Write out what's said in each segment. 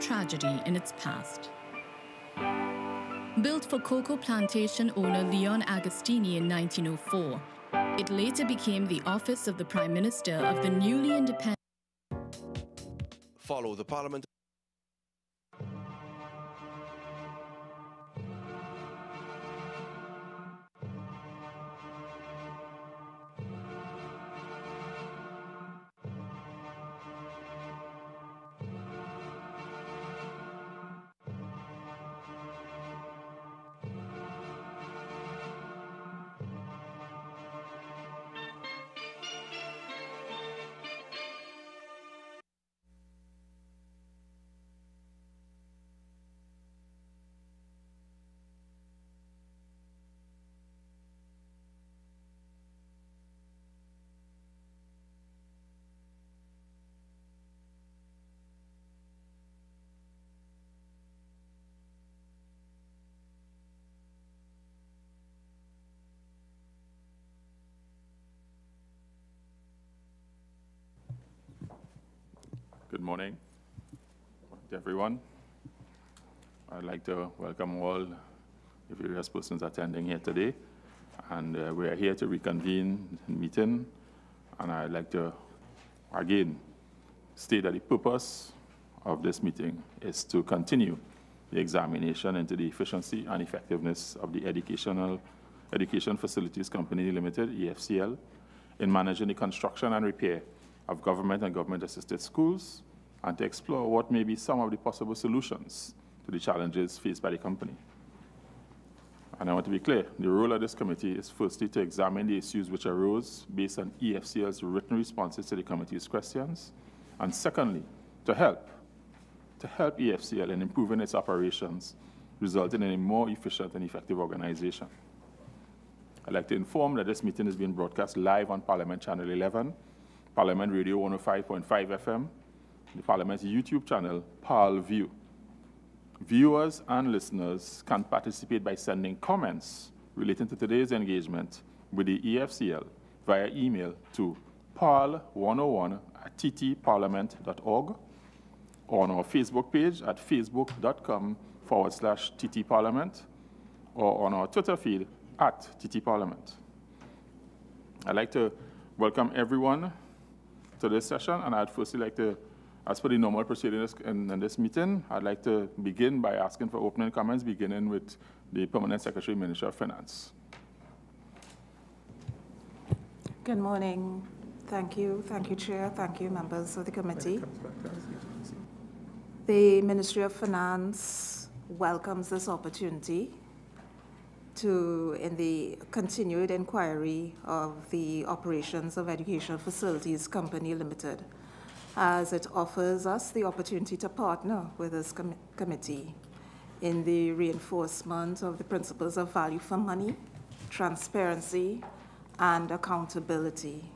tragedy in its past. Built for cocoa plantation owner Leon Agostini in 1904, it later became the office of the Prime Minister of the newly independent. Follow the Parliament. Good morning to everyone. I'd like to welcome all the various persons attending here today. And we are here to reconvene the meeting. And I'd like to, again, state that the purpose of this meeting is to continue the examination into the efficiency and effectiveness of the Education Facilities Company Limited, EFCL, in managing the construction and repair of government and government-assisted schools, and to explore what may be some of the possible solutions to the challenges faced by the company. And I want to be clear, the role of this committee is firstly to examine the issues which arose based on EFCL's written responses to the committee's questions, and secondly, to help EFCL in improving its operations, resulting in a more efficient and effective organization. I'd like to inform that this meeting is being broadcast live on Parliament Channel 11, Parliament Radio 105.5 FM, the Parliament's YouTube channel, ParlView. Viewers and listeners can participate by sending comments relating to today's engagement with the EFCL via email to parl101@ttparliament.org, or on our Facebook page at facebook.com/ttparliament, or on our Twitter feed at ttparliament. I'd like to welcome everyone to this session, and I'd firstly like to, as per the normal proceedings in this meeting, I'd like to begin by asking for opening comments, beginning with the Permanent Secretary, Ministry of Finance. Good morning. Thank you, Chair. Thank you, members of the committee. The Ministry of Finance welcomes this opportunity in the continued inquiry of the operations of Education Facilities Company Limited, as it offers us the opportunity to partner with this committee in the reinforcement of the principles of value for money, transparency, and accountability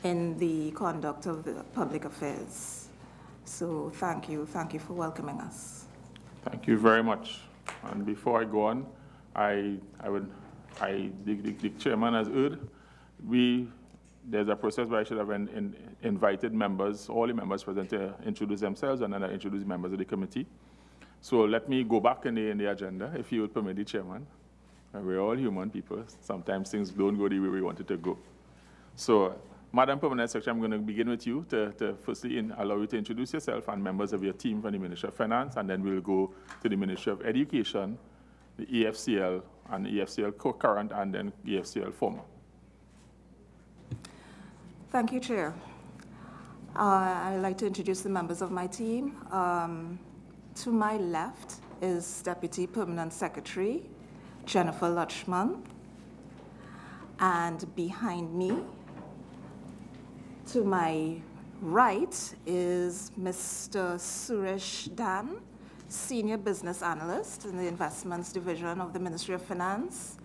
in the conduct of the public affairs. So thank you for welcoming us. Thank you very much. And before I go on, the chairman has heard, there's a process where I should have invited members, all the members present, to introduce themselves, and then I introduce members of the committee. So let me go back in the agenda, if you would permit the chairman. We're all human people. Sometimes things don't go the way we want it to go. So, Madam Permanent Secretary, I'm going to begin with you to firstly allow you to introduce yourself and members of your team from the Ministry of Finance, and then we'll go to the Ministry of Education, the EFCL, and EFCL current, and then EFCL former. Thank you, Chair. I'd like to introduce the members of my team. To my left is Deputy Permanent Secretary Jennifer Lutchman, and behind me, to my right, is Mr. Suresh Dan, Senior Business Analyst in the Investments Division of the Ministry of Finance.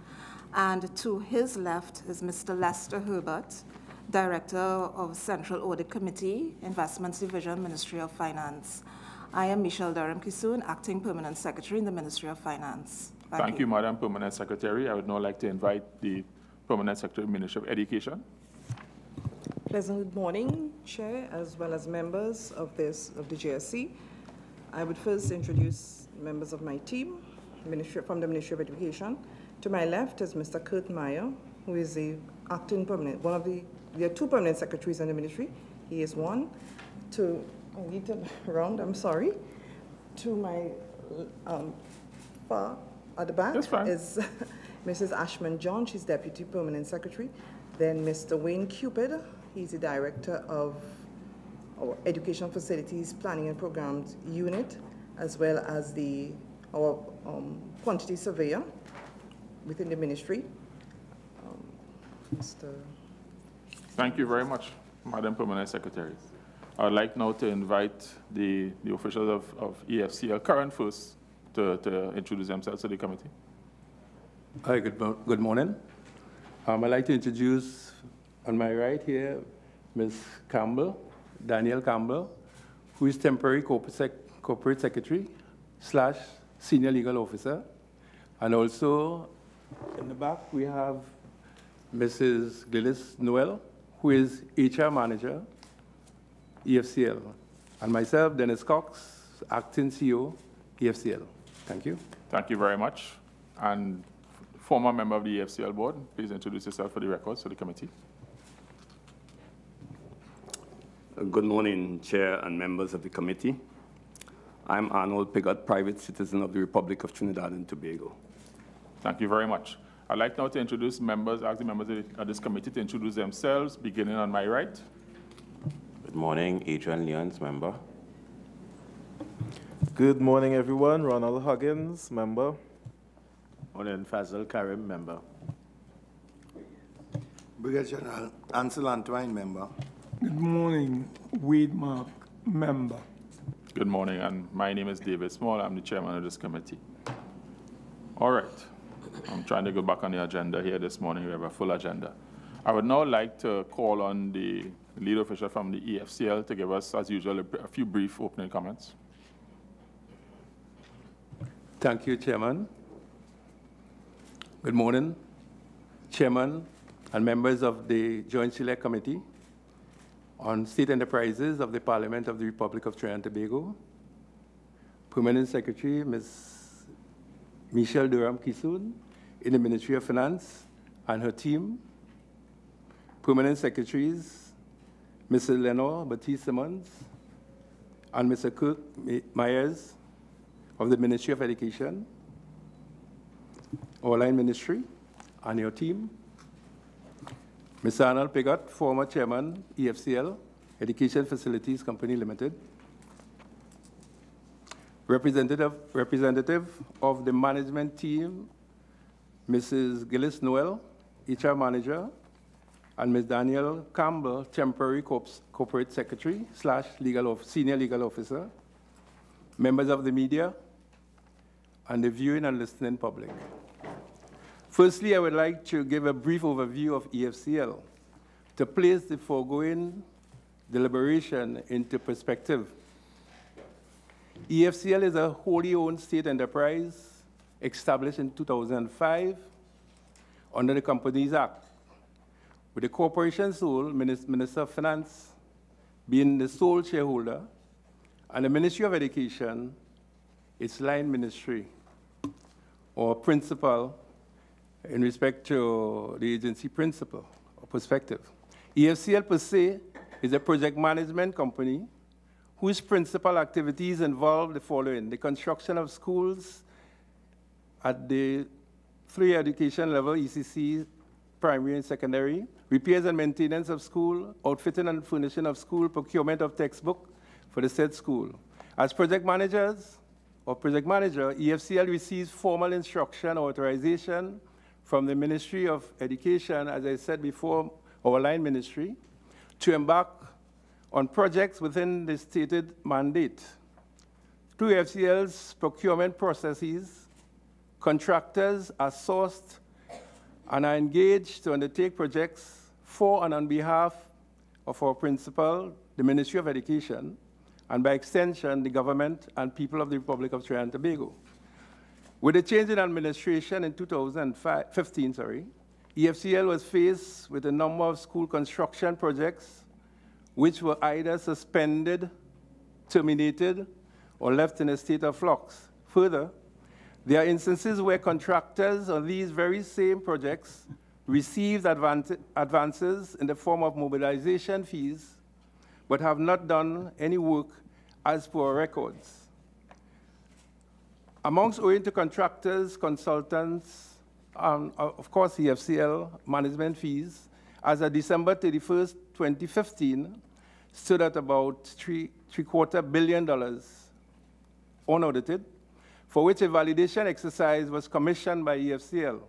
And to his left is Mr. Lester Herbert, Director of Central Audit Committee, Investments Division, Ministry of Finance. I am Michelle Durham-Kisoon, Acting Permanent Secretary in the Ministry of Finance. Thank you, Madam Permanent Secretary. I would now like to invite the Permanent Secretary, Ministry of Education. Pleasant good morning, Chair, as well as members of the JSC. I would first introduce members of my team from the Ministry of Education. To my left is Mr. Kurt Meyer, who is the acting permanent, there are two permanent secretaries in the ministry. He is one. I need to round, I'm sorry. To my far at the back is Mrs. Ashman John, she's Deputy Permanent Secretary. Then Mr. Wayne Cupid, he's the Director of our Education Facilities Planning and Programs Unit, as well as our Quantity Surveyor within the ministry. Thank you very much, Madam Permanent Secretary. I would like now to invite the officials of EFCL, current first, to introduce themselves to the committee. Hi, good morning. I'd like to introduce, on my right here, Ms. Campbell, Danielle Campbell, who is temporary corporate secretary / senior legal officer. And also in the back, we have Mrs. Gillis Noel, who is HR manager, EFCL. And myself, Dennis Cox, acting CEO, EFCL. Thank you. Thank you very much. And former member of the EFCL board, please introduce yourself for the records for the committee. Good morning, Chair and members of the committee. I'm Arnold Piggott, private citizen of the Republic of Trinidad and Tobago. Thank you very much. I'd like now to introduce members, ask the members of this committee to introduce themselves, beginning on my right. Good morning, Adrian Leons, member. Good morning, everyone. Ronald Huggins, member. Morning, Fazal Karim, member. Brigadier General Ansel Antoine, member. Good morning, Wade Mark, member. Good morning, and my name is David Small. I'm the chairman of this committee. All right. I'm trying to go back on the agenda here this morning. We have a full agenda. I would now like to call on the lead official from the EFCL to give us, as usual, a few brief opening comments. Thank you, Chairman. Good morning, Chairman and members of the Joint Select Committee on State Enterprises of the Parliament of the Republic of Trinidad and Tobago, Permanent Secretary, Ms. Michelle Durham-Kisoon in the Ministry of Finance and her team, Permanent Secretaries, Mr. Lenore Batiste-Simmons and Mr. Kirk Myers of the Ministry of Education, our line ministry, and your team, Mr. Arnold Piggott, former chairman, EFCL, Education Facilities Company Limited, representative of the management team, Mrs. Gillis Noel, HR manager, and Ms. Danielle Campbell, temporary corporate secretary / senior legal officer, members of the media, and the viewing and listening public. Firstly, I would like to give a brief overview of EFCL to place the foregoing deliberation into perspective. EFCL is a wholly owned state enterprise established in 2005 under the Companies Act, with the corporation sole, Minister of Finance, being the sole shareholder, and the Ministry of Education, its line ministry, or principal, in respect to the agency principle or perspective. EFCL per se is a project management company whose principal activities involve the following: the construction of schools at the 3 education level, ECC, primary and secondary, repairs and maintenance of school, outfitting and furnishing of school, procurement of textbook for the said school. As project managers or project manager, EFCL receives formal instruction authorization from the Ministry of Education, as I said before, our line ministry, to embark on projects within the stated mandate. Through EFCL's procurement processes, contractors are sourced and are engaged to undertake projects for and on behalf of our principal, the Ministry of Education, and by extension, the government and people of the Republic of Trinidad and Tobago. With the change in administration in 2015, EFCL was faced with a number of school construction projects which were either suspended, terminated, or left in a state of flux. Further, there are instances where contractors on these very same projects received advances in the form of mobilization fees, but have not done any work as per our records. Amongst owing to contractors, consultants, of course, EFCL management fees, as of December 31st, 2015, stood at about $750 million, unaudited, for which a validation exercise was commissioned by EFCL.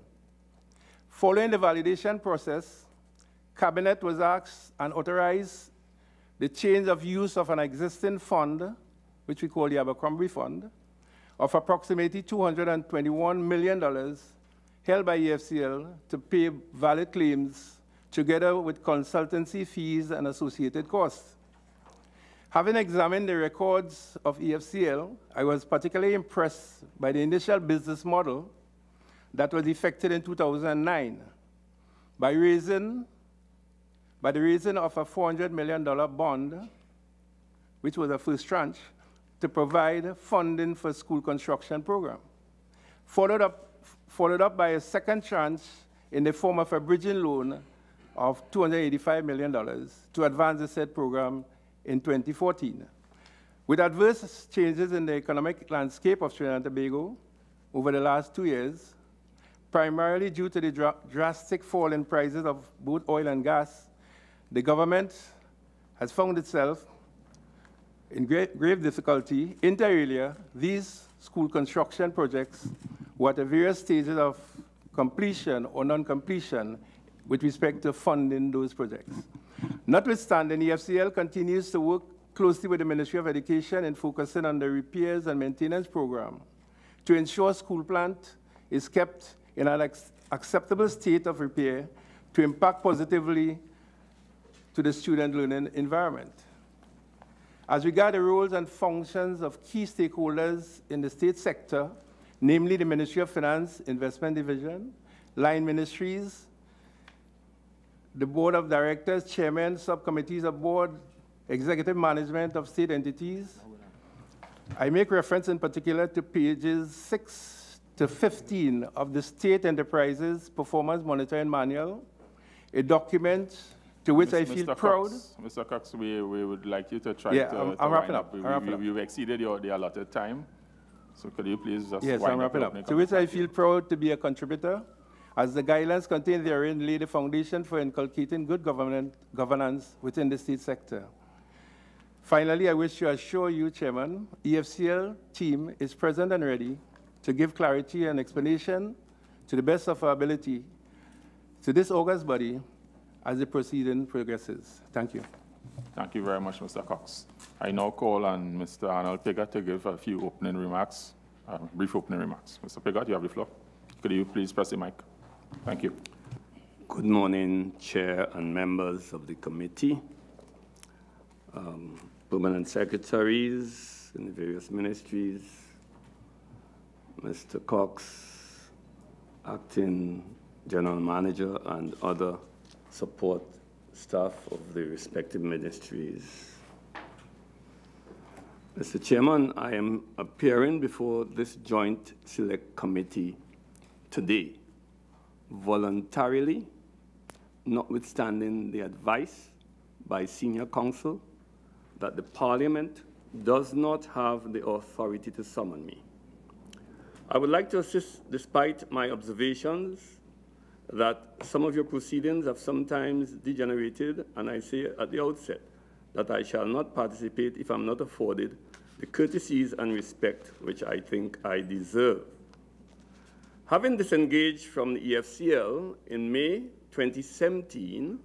Following the validation process, Cabinet was asked and authorized the change of use of an existing fund, which we call the Abercrombie Fund, of approximately $221 million held by EFCL to pay valid claims together with consultancy fees and associated costs. Having examined the records of EFCL, I was particularly impressed by the initial business model that was effected in 2009 by the raising of a $400 million bond, which was a first tranche, to provide funding for school construction program. Followed up by a second tranche in the form of a bridging loan of $285 million to advance the said program in 2014. With adverse changes in the economic landscape of Trinidad and Tobago over the last 2 years, primarily due to the drastic fall in prices of both oil and gas, the government has found itself in grave difficulty. Inter alia, these school construction projects were at various stages of completion or non-completion with respect to funding those projects. Notwithstanding, EFCL continues to work closely with the Ministry of Education in focusing on the repairs and maintenance program to ensure school plant is kept in an acceptable state of repair to impact positively to the student learning environment. As regards the roles and functions of key stakeholders in the state sector, namely the Ministry of Finance, Investment Division, line ministries, the Board of Directors, Chairmen, subcommittees of board, executive management of state entities, I make reference in particular to pages 6 to 15 of the State Enterprises Performance Monitoring Manual, a document to which I feel proud. Mr. Cox, we would like you to try to I'm wrapping up. We've exceeded the allotted time, so could you please just Yes, I'm wrapping up. To which I feel proud to be a contributor, as the guidelines contained therein lay the foundation for inculcating good governance within the state sector. Finally, I wish to assure you, Chairman, EFCL team is present and ready to give clarity and explanation to the best of our ability to this august body as the proceeding progresses. Thank you. Thank you very much, Mr. Cox. I now call on Mr. Arnold Pigott to give a few opening remarks, brief opening remarks. Mr. Pigott, you have the floor. Could you please press the mic? Thank you. Good morning, Chair and members of the committee, permanent secretaries in the various ministries, Mr. Cox, acting general manager, and other support staff of the respective ministries. Mr. Chairman, I am appearing before this joint select committee today voluntarily, notwithstanding the advice by senior counsel that the Parliament does not have the authority to summon me. I would like to assist, despite my observations that some of your proceedings have sometimes degenerated, and I say at the outset that I shall not participate if I'm not afforded the courtesies and respect which I think I deserve. Having disengaged from the EFCL in May 2017,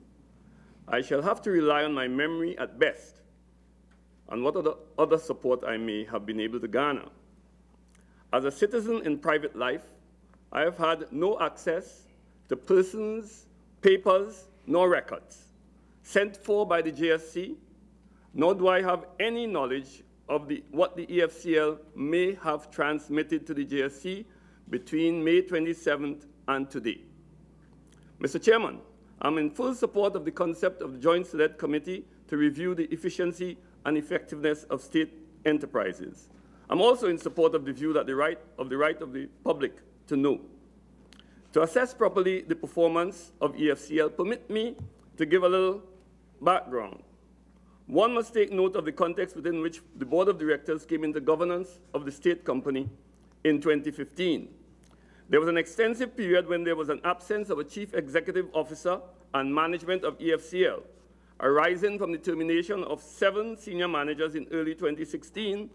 I shall have to rely on my memory at best and what other support I may have been able to garner. As a citizen in private life, I have had no access to persons, papers, nor records sent for by the JSC, nor do I have any knowledge of what the EFCL may have transmitted to the JSC between May 27th and today. Mr. Chairman, I'm in full support of the concept of the Joint Select Committee to review the efficiency and effectiveness of state enterprises. I'm also in support of the view that the right of the public to know. To assess properly the performance of EFCL, permit me to give a little background. One must take note of the context within which the board of directors came into governance of the state company in 2015. There was an extensive period when there was an absence of a chief executive officer and management of EFCL, arising from the termination of 7 senior managers in early 2016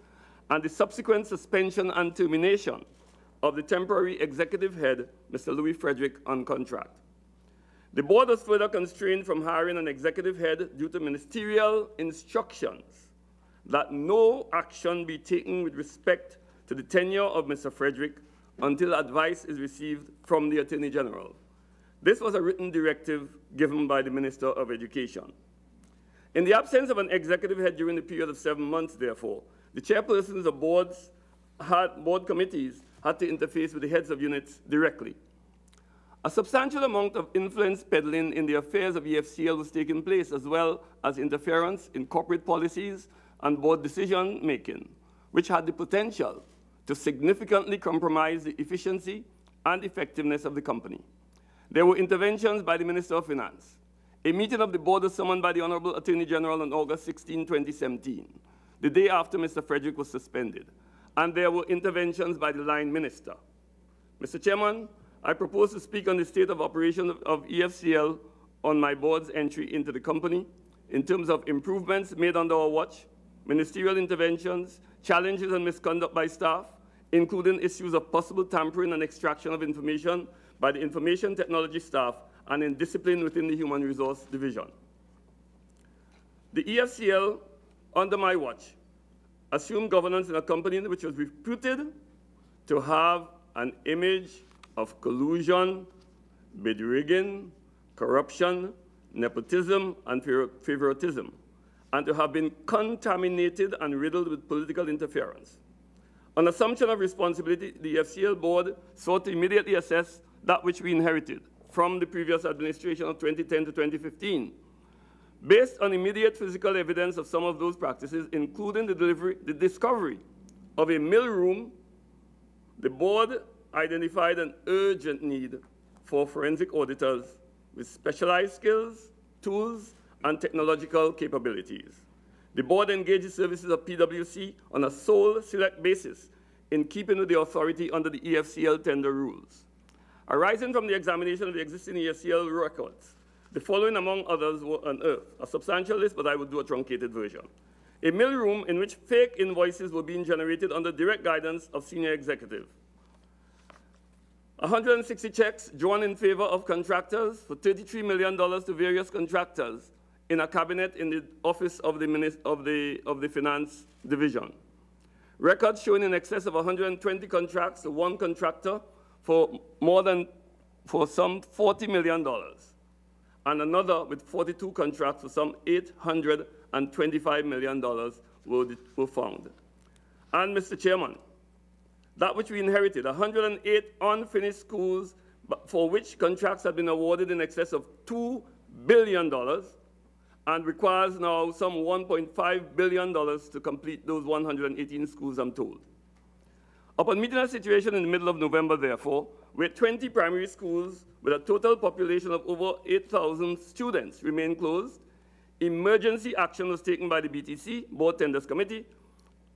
and the subsequent suspension and termination of the temporary executive head, Mr. Louis Frederick, on contract. The board was further constrained from hiring an executive head due to ministerial instructions that no action be taken with respect to the tenure of Mr. Frederick until advice is received from the Attorney General. This was a written directive given by the Minister of Education. In the absence of an executive head during the period of 7 months, therefore, the chairpersons of board committees had to interface with the heads of units directly. A substantial amount of influence peddling in the affairs of EFCL was taking place, as well as interference in corporate policies and board decision-making, which had the potential to significantly compromise the efficiency and effectiveness of the company. There were interventions by the Minister of Finance. A meeting of the board was summoned by the Honorable Attorney General on August 16, 2017, the day after Mr. Frederick was suspended, and there were interventions by the line minister. Mr. Chairman, I propose to speak on the state of operation of EFCL on my board's entry into the company in terms of improvements made under our watch, ministerial interventions, challenges and misconduct by staff, including issues of possible tampering and extraction of information by the information technology staff and indiscipline within the Human Resource Division. The EFCL, under my watch, assumed governance in a company which was reputed to have an image of collusion, bid rigging, corruption, nepotism, and favoritism, and to have been contaminated and riddled with political interference. On assumption of responsibility, the EFCL board sought to immediately assess that which we inherited from the previous administration of 2010 to 2015. Based on immediate physical evidence of some of those practices, including the discovery of a mill room, the board identified an urgent need for forensic auditors with specialized skills, tools, and technological capabilities. The board engaged the services of PwC on a sole select basis in keeping with the authority under the EFCL tender rules. Arising from the examination of the existing EFCL records, the following, among others, were unearthed. A substantial list, but I will do a truncated version. A mill room in which fake invoices were being generated under direct guidance of senior executive. 160 checks drawn in favor of contractors for $33 million to various contractors in a cabinet in the office of the Finance Division. Records showing in excess of 120 contracts to one contractor for some $40 million, and another with 42 contracts for some $825 million were found. And Mr. Chairman, that which we inherited, 108 unfinished schools for which contracts have been awarded in excess of $2 billion and requires now some $1.5 billion to complete those 118 schools, I'm told. Upon meeting a situation in the middle of November, therefore, where 20 primary schools with a total population of over 8,000 students remain closed, emergency action was taken by the BTC, Board Tenders Committee,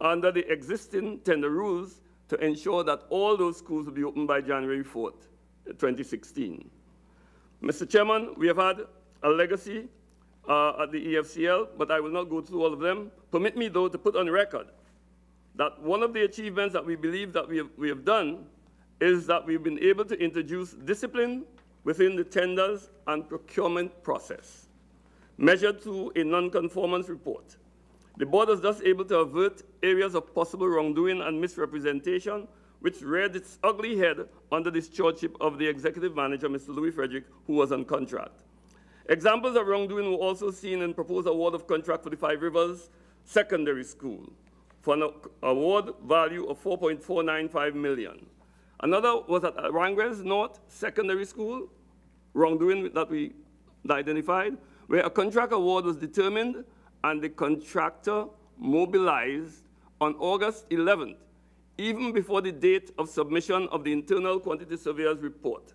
under the existing tender rules to ensure that all those schools will be open by January 4th, 2016. Mr. Chairman, we have had a legacy at the EFCL, but I will not go through all of them. Permit me, though, to put on record that one of the achievements that we believe that we have done is that we've been able to introduce discipline within the tenders and procurement process, measured through a non-conformance report. The board was thus able to avert areas of possible wrongdoing and misrepresentation, which reared its ugly head under the stewardship of the executive manager, Mr. Louis Frederick, who was on contract. Examples of wrongdoing were also seen in proposed award of contract for the Five Rivers Secondary School for an award value of $4.495 million. Another was at Rangrez North Secondary School, wrongdoing that we identified, where a contract award was determined and the contractor mobilized on August 11th, even before the date of submission of the internal quantity surveyor's report.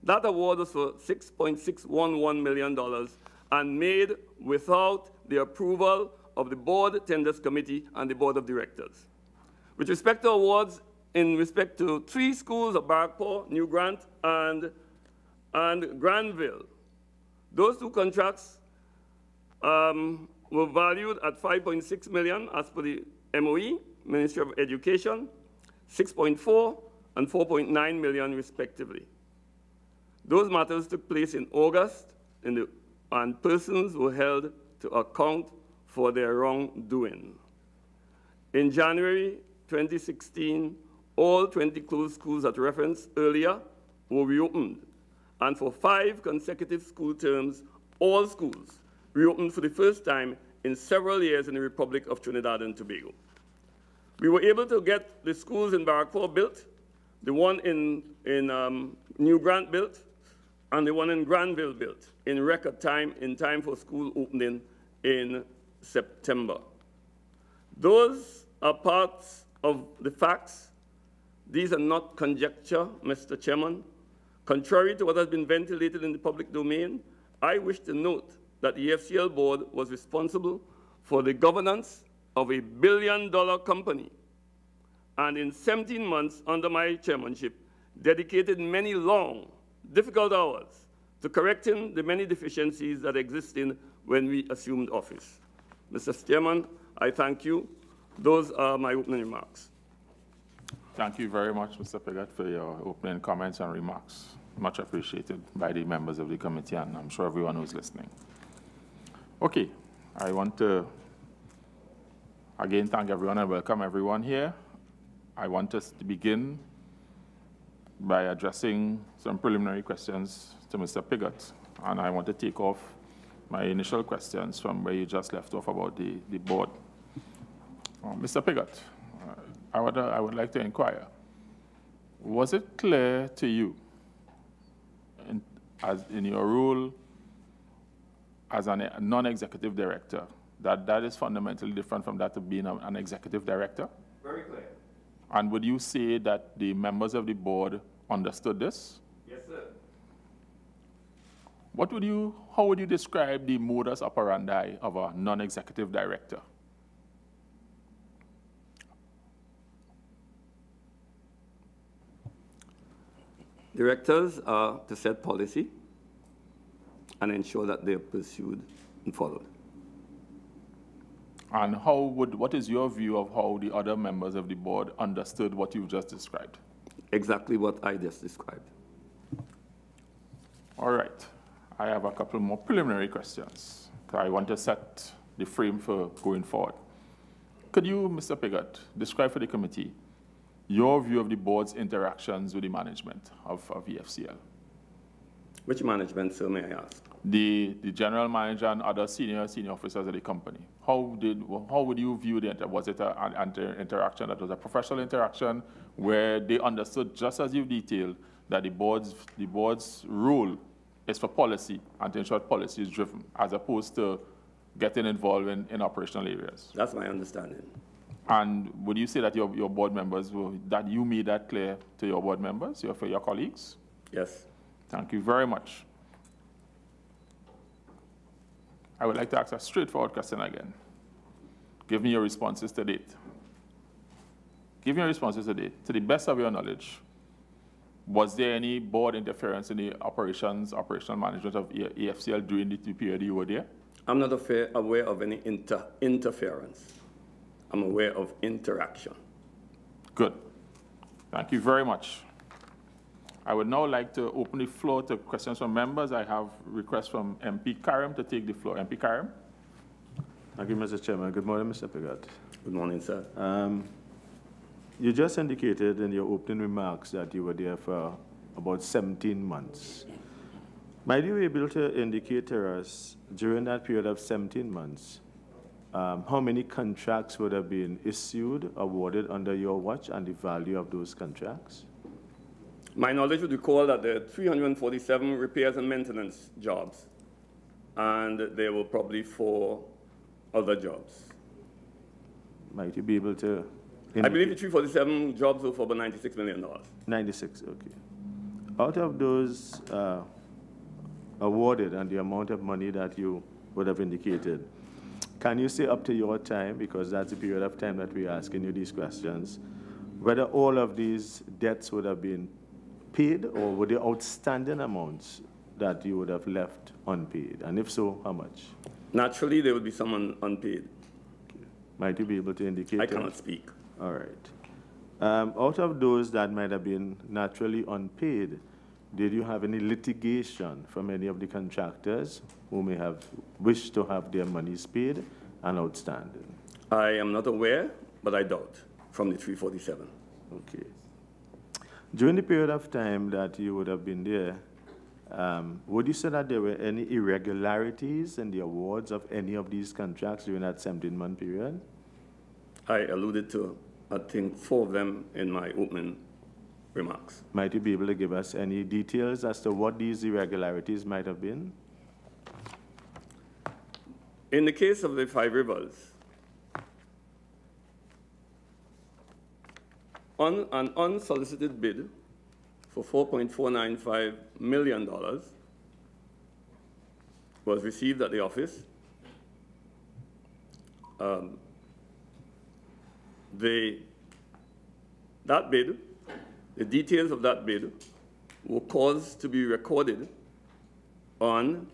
That award was for $6.611 million and made without the approval of the Board Tenders Committee and the Board of Directors. With respect to awards, in respect to 3 schools of Barrackpore, New Grant, and Granville, those 2 contracts were valued at $5.6 million as per the MOE, Ministry of Education, 6.4 and 4.9 million respectively. Those matters took place in August and persons were held to account for their wrongdoing. In January 2016, all 20 closed schools that referenced earlier were reopened, and for 5 consecutive school terms, all schools reopened for the first time in several years in the Republic of Trinidad and Tobago. We were able to get the schools in Barrackpore built, the one in New Grant built, and the one in Granville built in record time, in time for school opening in September. Those are parts of the facts. These are not conjecture, Mr. Chairman. Contrary to what has been ventilated in the public domain, I wish to note that the EFCL board was responsible for the governance of a billion-dollar company, and in 17 months under my chairmanship, dedicated many long, difficult hours to correcting the many deficiencies that existed when we assumed office. Mr. Chairman, I thank you. Those are my opening remarks. Thank you very much, Mr. Piggott, for your opening comments and remarks. Much appreciated by the members of the committee, and I'm sure everyone who's listening. Okay, I want to again thank everyone and welcome everyone here. I want us to begin by addressing some preliminary questions to Mr. Piggott, and I want to take off my initial questions from where you just left off about the board. Mr. Piggott, I would like to inquire, was it clear to you, as in your role as a non-executive director, that is fundamentally different from that of being an executive director? Very clear. And would you say that the members of the board understood this? Yes, sir. How would you describe the modus operandi of a non-executive director? Directors are to set policy and ensure that they are pursued and followed. And what is your view of how the other members of the board understood what you've just described? Exactly what I just described. All right. I have a couple more preliminary questions. I want to set the frame for going forward. Could you, Mr. Piggott, describe for the committee your view of the board's interactions with the management of EFCL? Which management, sir, may I ask? The general manager and other senior officers of the company. How would you view was it an interaction that was a professional interaction where they understood, just as you detailed, that the board's role is for policy and to ensure policy is driven, as opposed to getting involved in operational areas? That's my understanding. And would you say that your board members, that you made that clear to your board members, for your colleagues? Yes. Thank you very much. I would like to ask a straightforward question again. Give me your responses to date. Give me your responses to date. To the best of your knowledge, was there any board interference in the operational management of EFCL during the period you were there? I'm not aware of any interference. I'm aware of interaction. Good. Thank you very much. I would now like to open the floor to questions from members. I have requests from MP Karim to take the floor. MP Karim. Thank you, Mr. Chairman. Good morning, Mr. Piggott. Good morning, sir. You just indicated in your opening remarks that you were there for about 17 months. Might you be able to indicate to us, during that period of 17 months, how many contracts would have been issued, awarded under your watch, and the value of those contracts? My knowledge would recall that there are 347 repairs and maintenance jobs, and there were probably 4 other jobs. Might you be able to indicate? I believe the 347 jobs were for about $96 million. 96, okay. Out of those awarded and the amount of money that you would have indicated, can you say up to your time, because that's the period of time that we're asking you these questions, whether all of these debts would have been paid, or were the outstanding amounts that you would have left unpaid? And if so, how much? Naturally, there would be some unpaid. Okay. Might you be able to indicate? I cannot speak. All right. Out of those that might have been naturally unpaid, did you have any litigation from any of the contractors who may have wished to have their monies paid and outstanding? I am not aware, but I doubt, from the 347. Okay. During the period of time that you would have been there, would you say that there were any irregularities in the awards of any of these contracts during that 17-month period? I alluded to, I think, 4 of them in my opening remarks. Might you be able to give us any details as to what these irregularities might have been? In the case of the 5 Rivers, on an unsolicited bid for $4.495 million was received at the office. That bid, the details of that bid were caused to be recorded on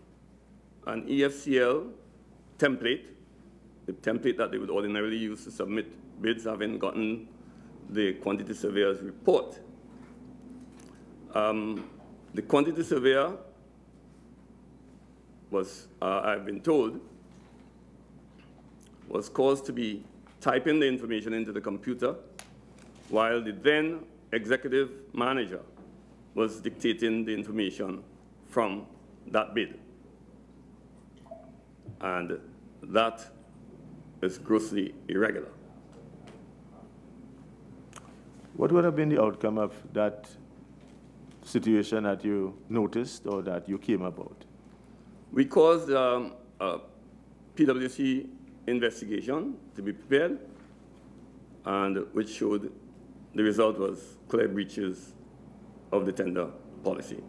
an EFCL template, the template that they would ordinarily use to submit bids, having gotten the quantity surveyor's report. The quantity surveyor was, I've been told, was caused to be typing the information into the computer while the then executive manager was dictating the information from that bid. And that is grossly irregular. What would have been the outcome of that situation that you noticed or that you came about? We caused a PwC investigation to be prepared, and which showed the result was clear breaches of the tender policy,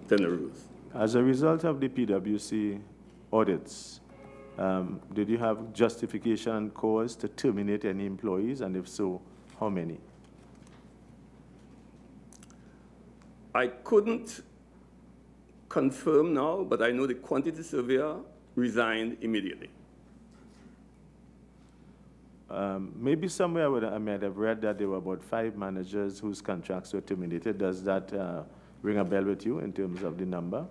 tender rules. As a result of the PwC audits, did you have justification and cause to terminate any employees, and if so, how many? I couldn't confirm now, but I know the quantity surveyor resigned immediately. Maybe somewhere I might have read that there were about 5 managers whose contracts were terminated. Does that ring a bell with you in terms of the number?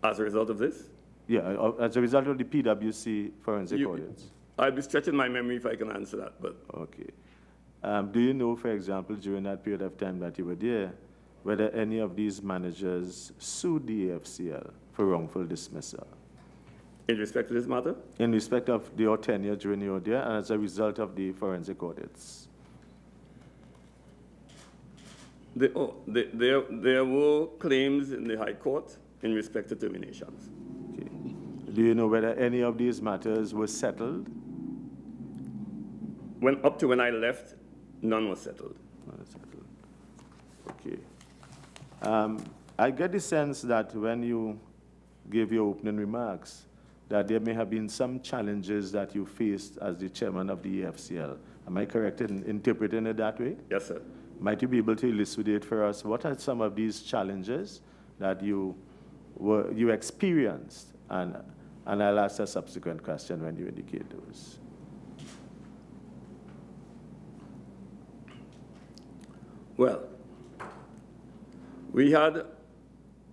As a result of this? Yeah, as a result of the PwC forensic audits. I'll be stretching my memory if I can answer that, but. Okay. Do you know, for example, during that period of time that you were there, whether any of these managers sued the EFCL for wrongful dismissal? In respect to this matter? In respect of your tenure during your there and as a result of the forensic audits? There were claims in the High Court in respect to terminations. Okay. Do you know whether any of these matters were settled? Up to when I left, none was settled. None was settled. Okay. I get the sense that when you gave your opening remarks, that there may have been some challenges that you faced as the chairman of the EFCL. Am I correct in interpreting it that way? Yes, sir. Might you be able to elucidate for us what are some of these challenges that you experienced? And I'll ask a subsequent question when you indicate those. Well, we had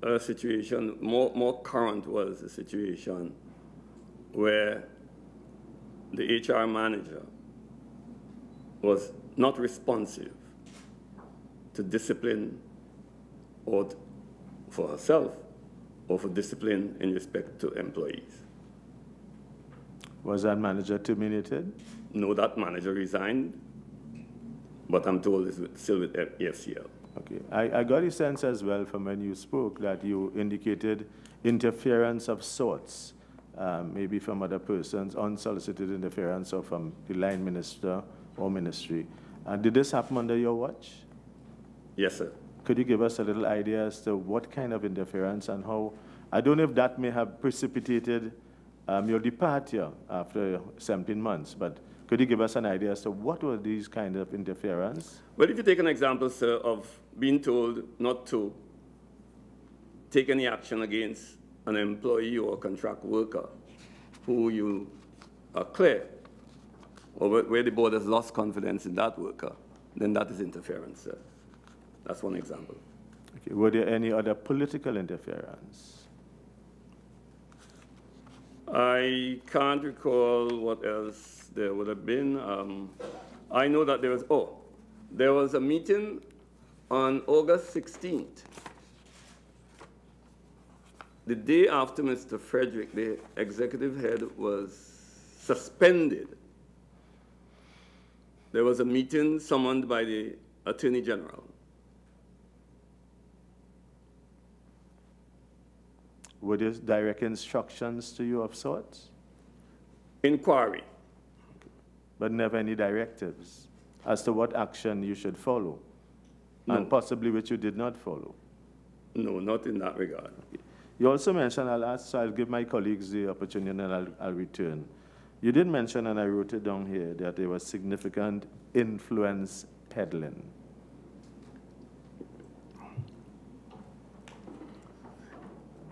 a situation, more current was a situation where the HR manager was not responsive to discipline or for herself or for discipline in respect to employees. Was that manager terminated? No, that manager resigned, but I'm told it's still with EFCL. Okay. I got a sense as well from when you spoke that you indicated interference of sorts, maybe from other persons, unsolicited interference, or from the line minister or ministry. Did this happen under your watch? Yes, sir. Could you give us a little idea as to what kind of interference and how? I don't know if that may have precipitated your departure after 17 months, but could you give us an idea as to what were these kind of interference? Well, if you take an example, sir, of being told not to take any action against an employee or a contract worker who you are clear, or where the board has lost confidence in that worker, then that is interference, sir. That's one example. Okay. Were there any other political interference? I can't recall what else there would have been. I know that there was a meeting on August 16th, the day after Mr. Frederick, the executive head, was suspended. There was a meeting summoned by the Attorney General. Were there direct instructions to you of sorts? Inquiry. Okay. But never any directives as to what action you should follow, no. And possibly which you did not follow? No, not in that regard. Okay. You also mentioned, so I'll give my colleagues the opportunity and I'll return. You did mention, and I wrote it down here, that there was significant influence peddling.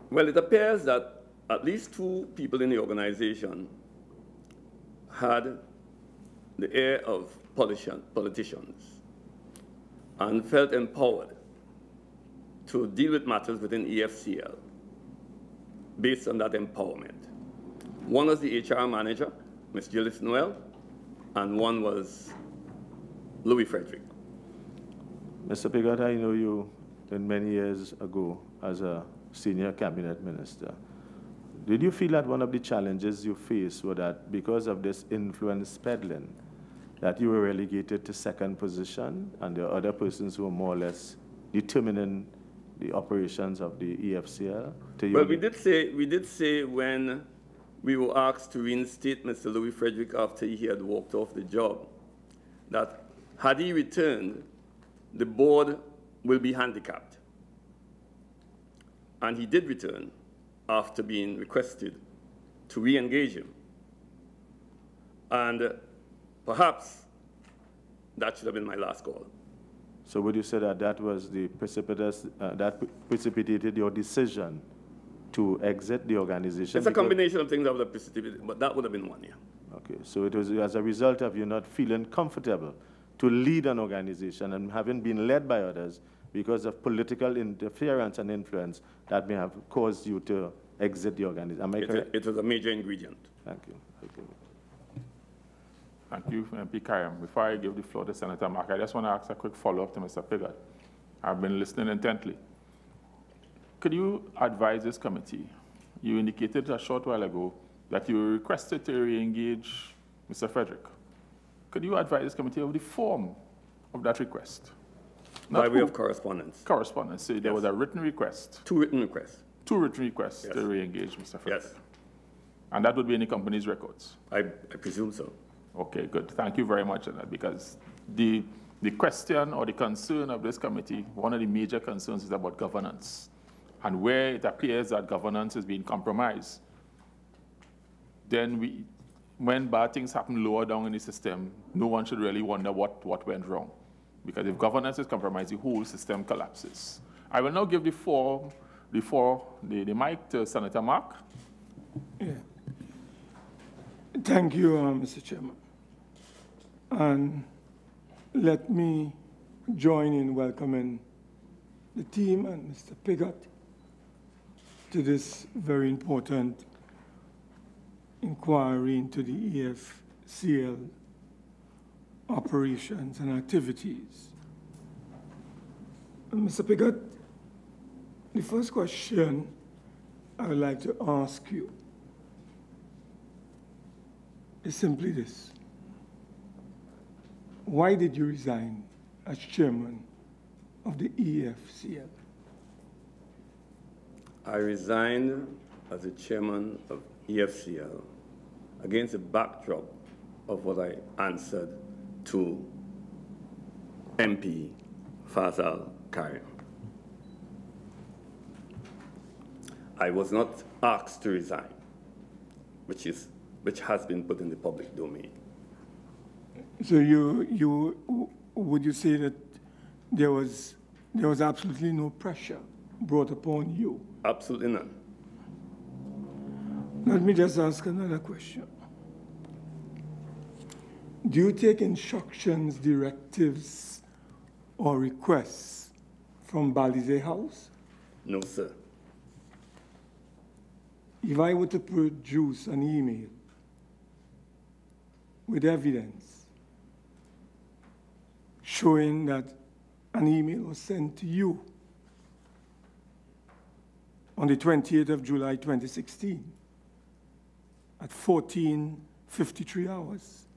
Well, it appears that at least 2 people in the organization had the air of politicians and felt empowered to deal with matters within EFCL based on that empowerment. One was the HR manager, Ms. Gillis Noel, and one was Louis Frederick. Mr. Piggott, I know you many years ago as a senior cabinet minister. Did you feel that one of the challenges you faced was that because of this influence peddling, that you were relegated to second position and there are other persons who were more or less determining the operations of the EFCL? Well, we did say when we were asked to reinstate Mr. Louis Frederick after he had walked off the job, that had he returned, the board will be handicapped. And he did return after being requested to re-engage him. And perhaps that should have been my last call. So would you say that that was the that precipitated your decision to exit the organization? It's a combination of things that would have precipitated, but that would have been one, yeah. Okay, so it was as a result of you not feeling comfortable to lead an organization and having been led by others because of political interference and influence that may have caused you to exit the organization. Am I correct? It was a major ingredient. Thank you. Okay. Thank you, MP Karam. Before I give the floor to Senator Mark, I just want to ask a quick follow-up to Mr. Piggott. I've been listening intently. Could you advise this committee? You indicated a short while ago that you requested to re-engage Mr. Frederick. Could you advise this committee of the form of that request? By way of correspondence. Correspondence. So there was a written request. 2 written requests. 2 written requests to re-engage Mr. Frederick. Yes. And that would be in the company's records? I presume so. Okay, good. Thank you very much on that, because the question or the concern of this committee, one of the major concerns is about governance. And where it appears that governance is being compromised, then when bad things happen lower down in the system, no one should really wonder what went wrong. Because if governance is compromised, the whole system collapses. I will now give the mic to Senator Mark. Yeah. Thank you, Mr. Chairman. And let me join in welcoming the team and Mr. Piggott to this very important inquiry into the EFCL operations and activities. And Mr. Piggott, the first question I would like to ask you is simply this. Why did you resign as chairman of the EFCL? I resigned as the chairman of EFCL against the backdrop of what I answered to MP Faisal Karim. I was not asked to resign, which has been put in the public domain. So would you say that there was absolutely no pressure brought upon you? Absolutely none. Let me just ask another question. Do you take instructions, directives, or requests from Balize House? No, sir. If I were to produce an email with evidence showing that an email was sent to you on the 28th of July 2016 at 14:53 hours,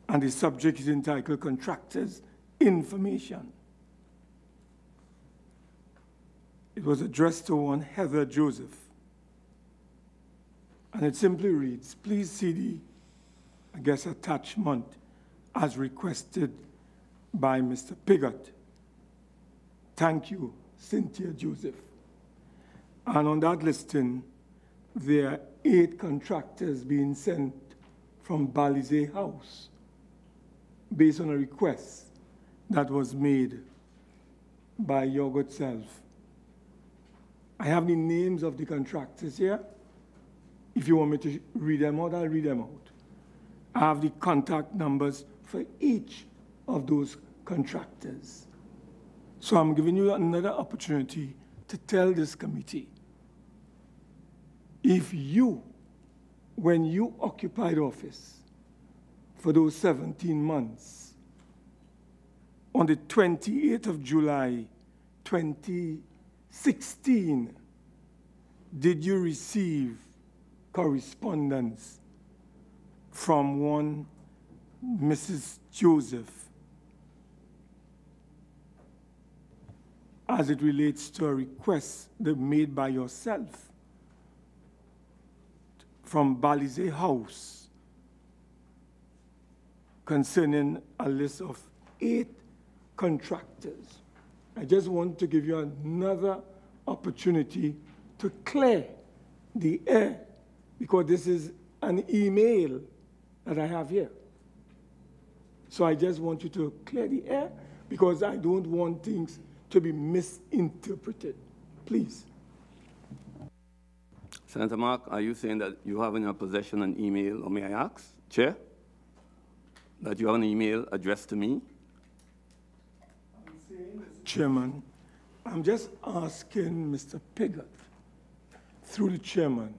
and the subject is entitled Contractors Information. It was addressed to one Heather Joseph, and it simply reads, please see the, I guess, attachment as requested by Mr. Piggott. Thank you, Cynthia Joseph. And on that listing, there are 8 contractors being sent from Balize House based on a request that was made by your good self. I have the names of the contractors here. If you want me to read them out, I'll read them out. I have the contact numbers for each of those contractors. So I'm giving you another opportunity to tell this committee, if you, when you occupied office for those 17 months, on the 28th of July, 2016, did you receive correspondence from one Mrs. Joseph as it relates to a request that made by yourself from Balize House concerning a list of 8 contractors? I just want to give you another opportunity to clear the air, because this is an email that I have here. So I just want you to clear the air, because I don't want things to be misinterpreted. Please. Senator Mark, are you saying that you have in your possession an email, or may I ask, Chair, that you have an email addressed to me? Chairman, I'm just asking Mr. Piggott, through the chairman,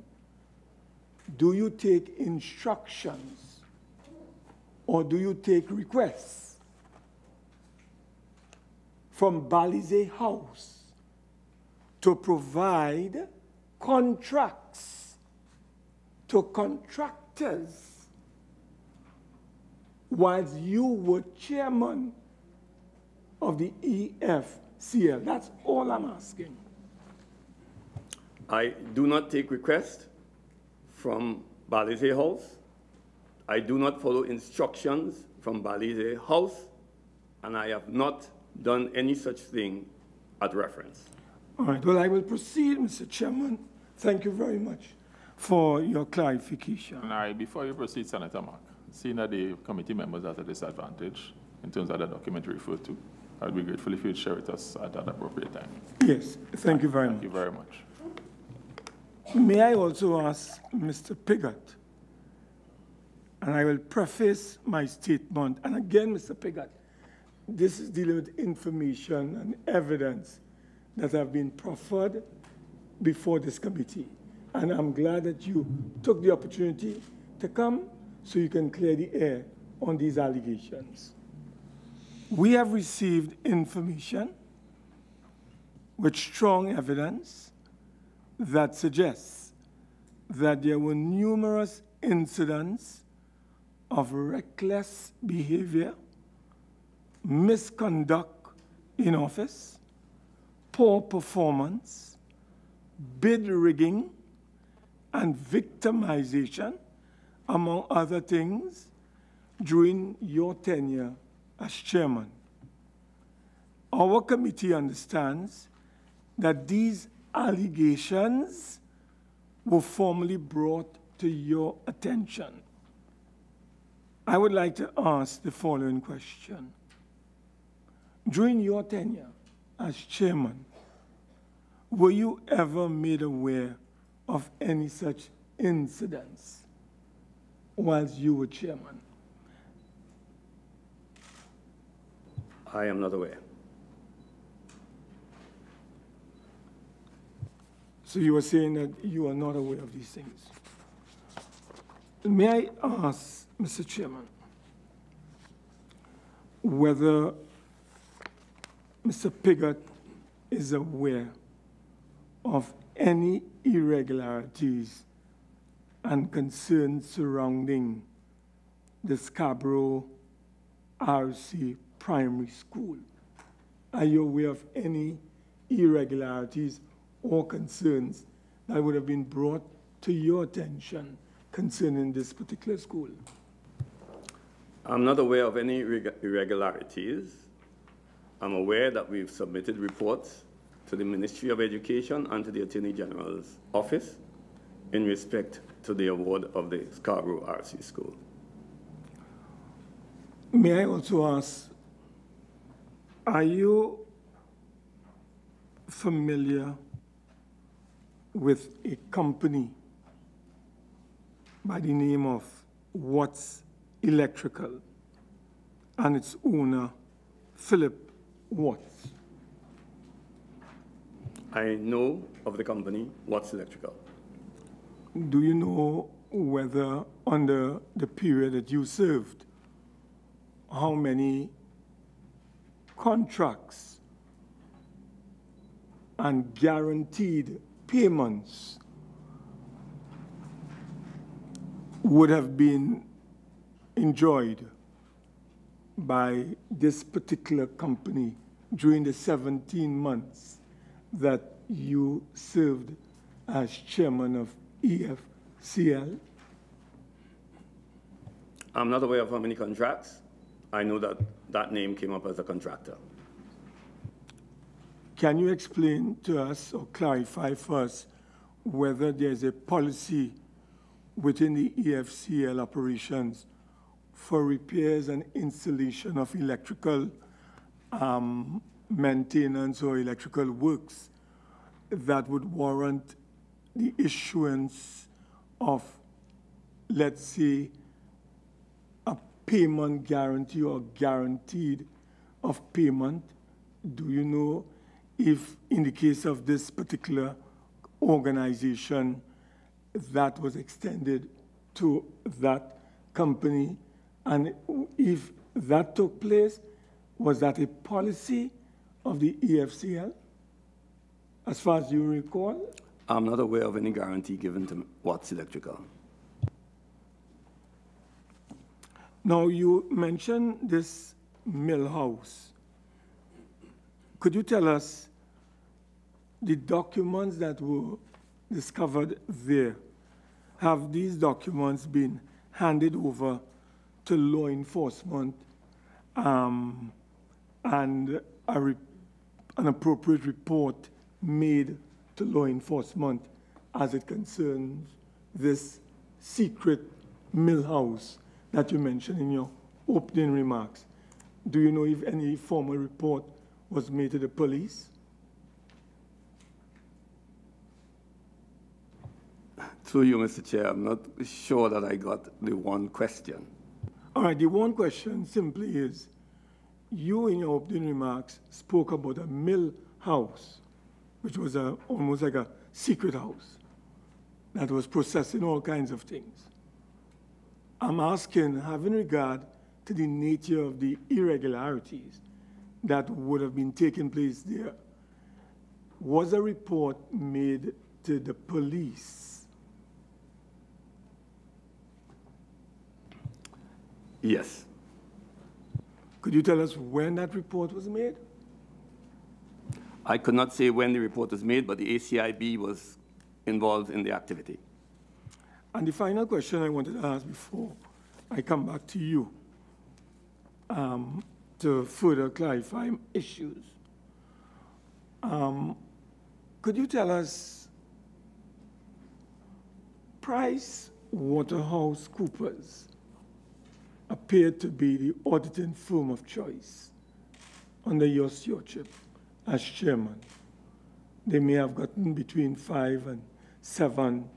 do you take instructions or do you take requests from Balize House to provide contracts to contractors whilst you were chairman of the EFCL? That's all I'm asking. I do not take requests from Balize House. I do not follow instructions from Balize House, and I have not done any such thing at reference. All right, well, I will proceed, Mr. Chairman. Thank you very much for your clarification. And before you proceed, Senator Mark, seeing that the committee members are at a disadvantage in terms of the document referred to, I would be grateful if you'd share with us at that appropriate time. Yes, thank you very much. Thank you very much. May I also ask Mr. Piggott, and I will preface my statement, and again, Mr. Piggott, this is dealing with information and evidence that have been proffered before this committee. And I'm glad that you took the opportunity to come so you can clear the air on these allegations. We have received information with strong evidence that suggests that there were numerous incidents of reckless behavior, misconduct in office, poor performance, bid rigging and victimization, among other things, during your tenure as chairman. Our committee understands that these allegations were formally brought to your attention. I would like to ask the following question. During your tenure as chairman, were you ever made aware of any such incidents whilst you were chairman? I am not aware. So you were saying that you are not aware of these things. May I ask, Mr. Chairman, whether Mr. Pigott is aware of any irregularities and concerns surrounding the Scarborough RC Primary School? Are you aware of any irregularities or concerns that would have been brought to your attention concerning this particular school? I'm not aware of any irregularities. I'm aware that we've submitted reports to the Ministry of Education and to the Attorney General's office in respect to the award of the Scarborough RC School. May I also ask, are you familiar with a company by the name of Watts Electrical and its owner, Philip Watts? I know of the company Watts Electrical. Do you know whether under the period that you served, how many contracts and guaranteed payments would have been enjoyed by this particular company during the 17 months that you served as chairman of EFCL? I'm not aware of how many contracts. I know that that name came up as a contractor. Can you explain to us or clarify for us whether there's a policy within the EFCL operations for repairs and installation of electrical maintenance or electrical works that would warrant the issuance of, let's say, a payment guarantee or guaranteed of payment? Do you know if, in the case of this particular organization, that was extended to that company? And if that took place, was that a policy of the EFCL, as far as you recall? I'm not aware of any guarantee given to Watts Electrical. Now, you mentioned this mill house. Could you tell us the documents that were discovered there? Have these documents been handed over to law enforcement and an appropriate report made to law enforcement as it concerns this secret mill house that you mentioned in your opening remarks? Do you know if any formal report was made to the police? Through you, Mr. Chair, I'm not sure that I got the one question. All right, the one question simply is, you in your opening remarks spoke about a mill house, which was almost like a secret house that was processing all kinds of things. I'm asking, having regard to the nature of the irregularities that would have been taking place there, was a report made to the police? Yes. Could you tell us when that report was made? I could not say when the report was made, but the ACIB was involved in the activity. And the final question I wanted to ask before I come back to you to further clarify issues. Could you tell us, PricewaterhouseCoopers appeared to be the auditing firm of choice under your stewardship as chairman. They may have gotten between 5 and 7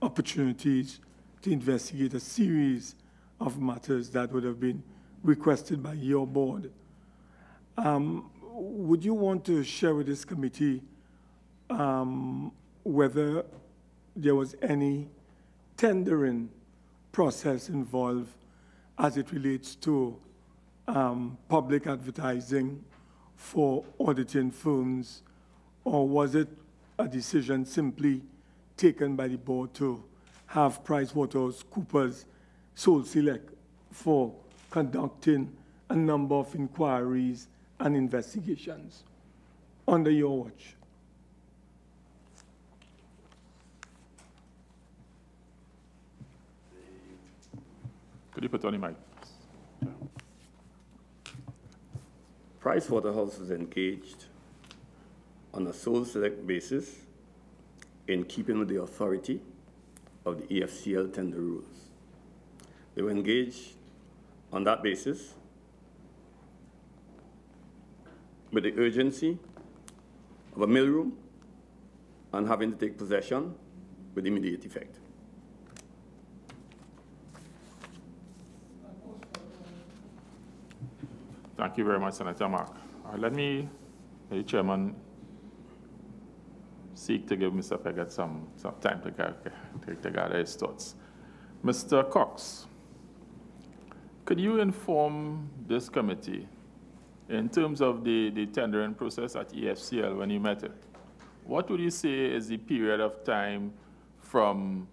opportunities to investigate a series of matters that would have been requested by your board. Would you want to share with this committee whether there was any tendering process involved as it relates to public advertising for auditing firms, or was it a decision simply taken by the board to have PricewaterhouseCoopers sole select for conducting a number of inquiries and investigations under your watch? Could you put on the mic? Pricewaterhouse was engaged on a sole select basis in keeping with the authority of the EFCL tender rules. They were engaged on that basis with the urgency of a mailroom and having to take possession with immediate effect. Thank you very much, Senator Mark. Let me, the Chairman, seek to give Mr. Peggott some time to gather his thoughts. Mr. Cox, could you inform this committee in terms of the tendering process at EFCL when you met it? What would you say is the period of time from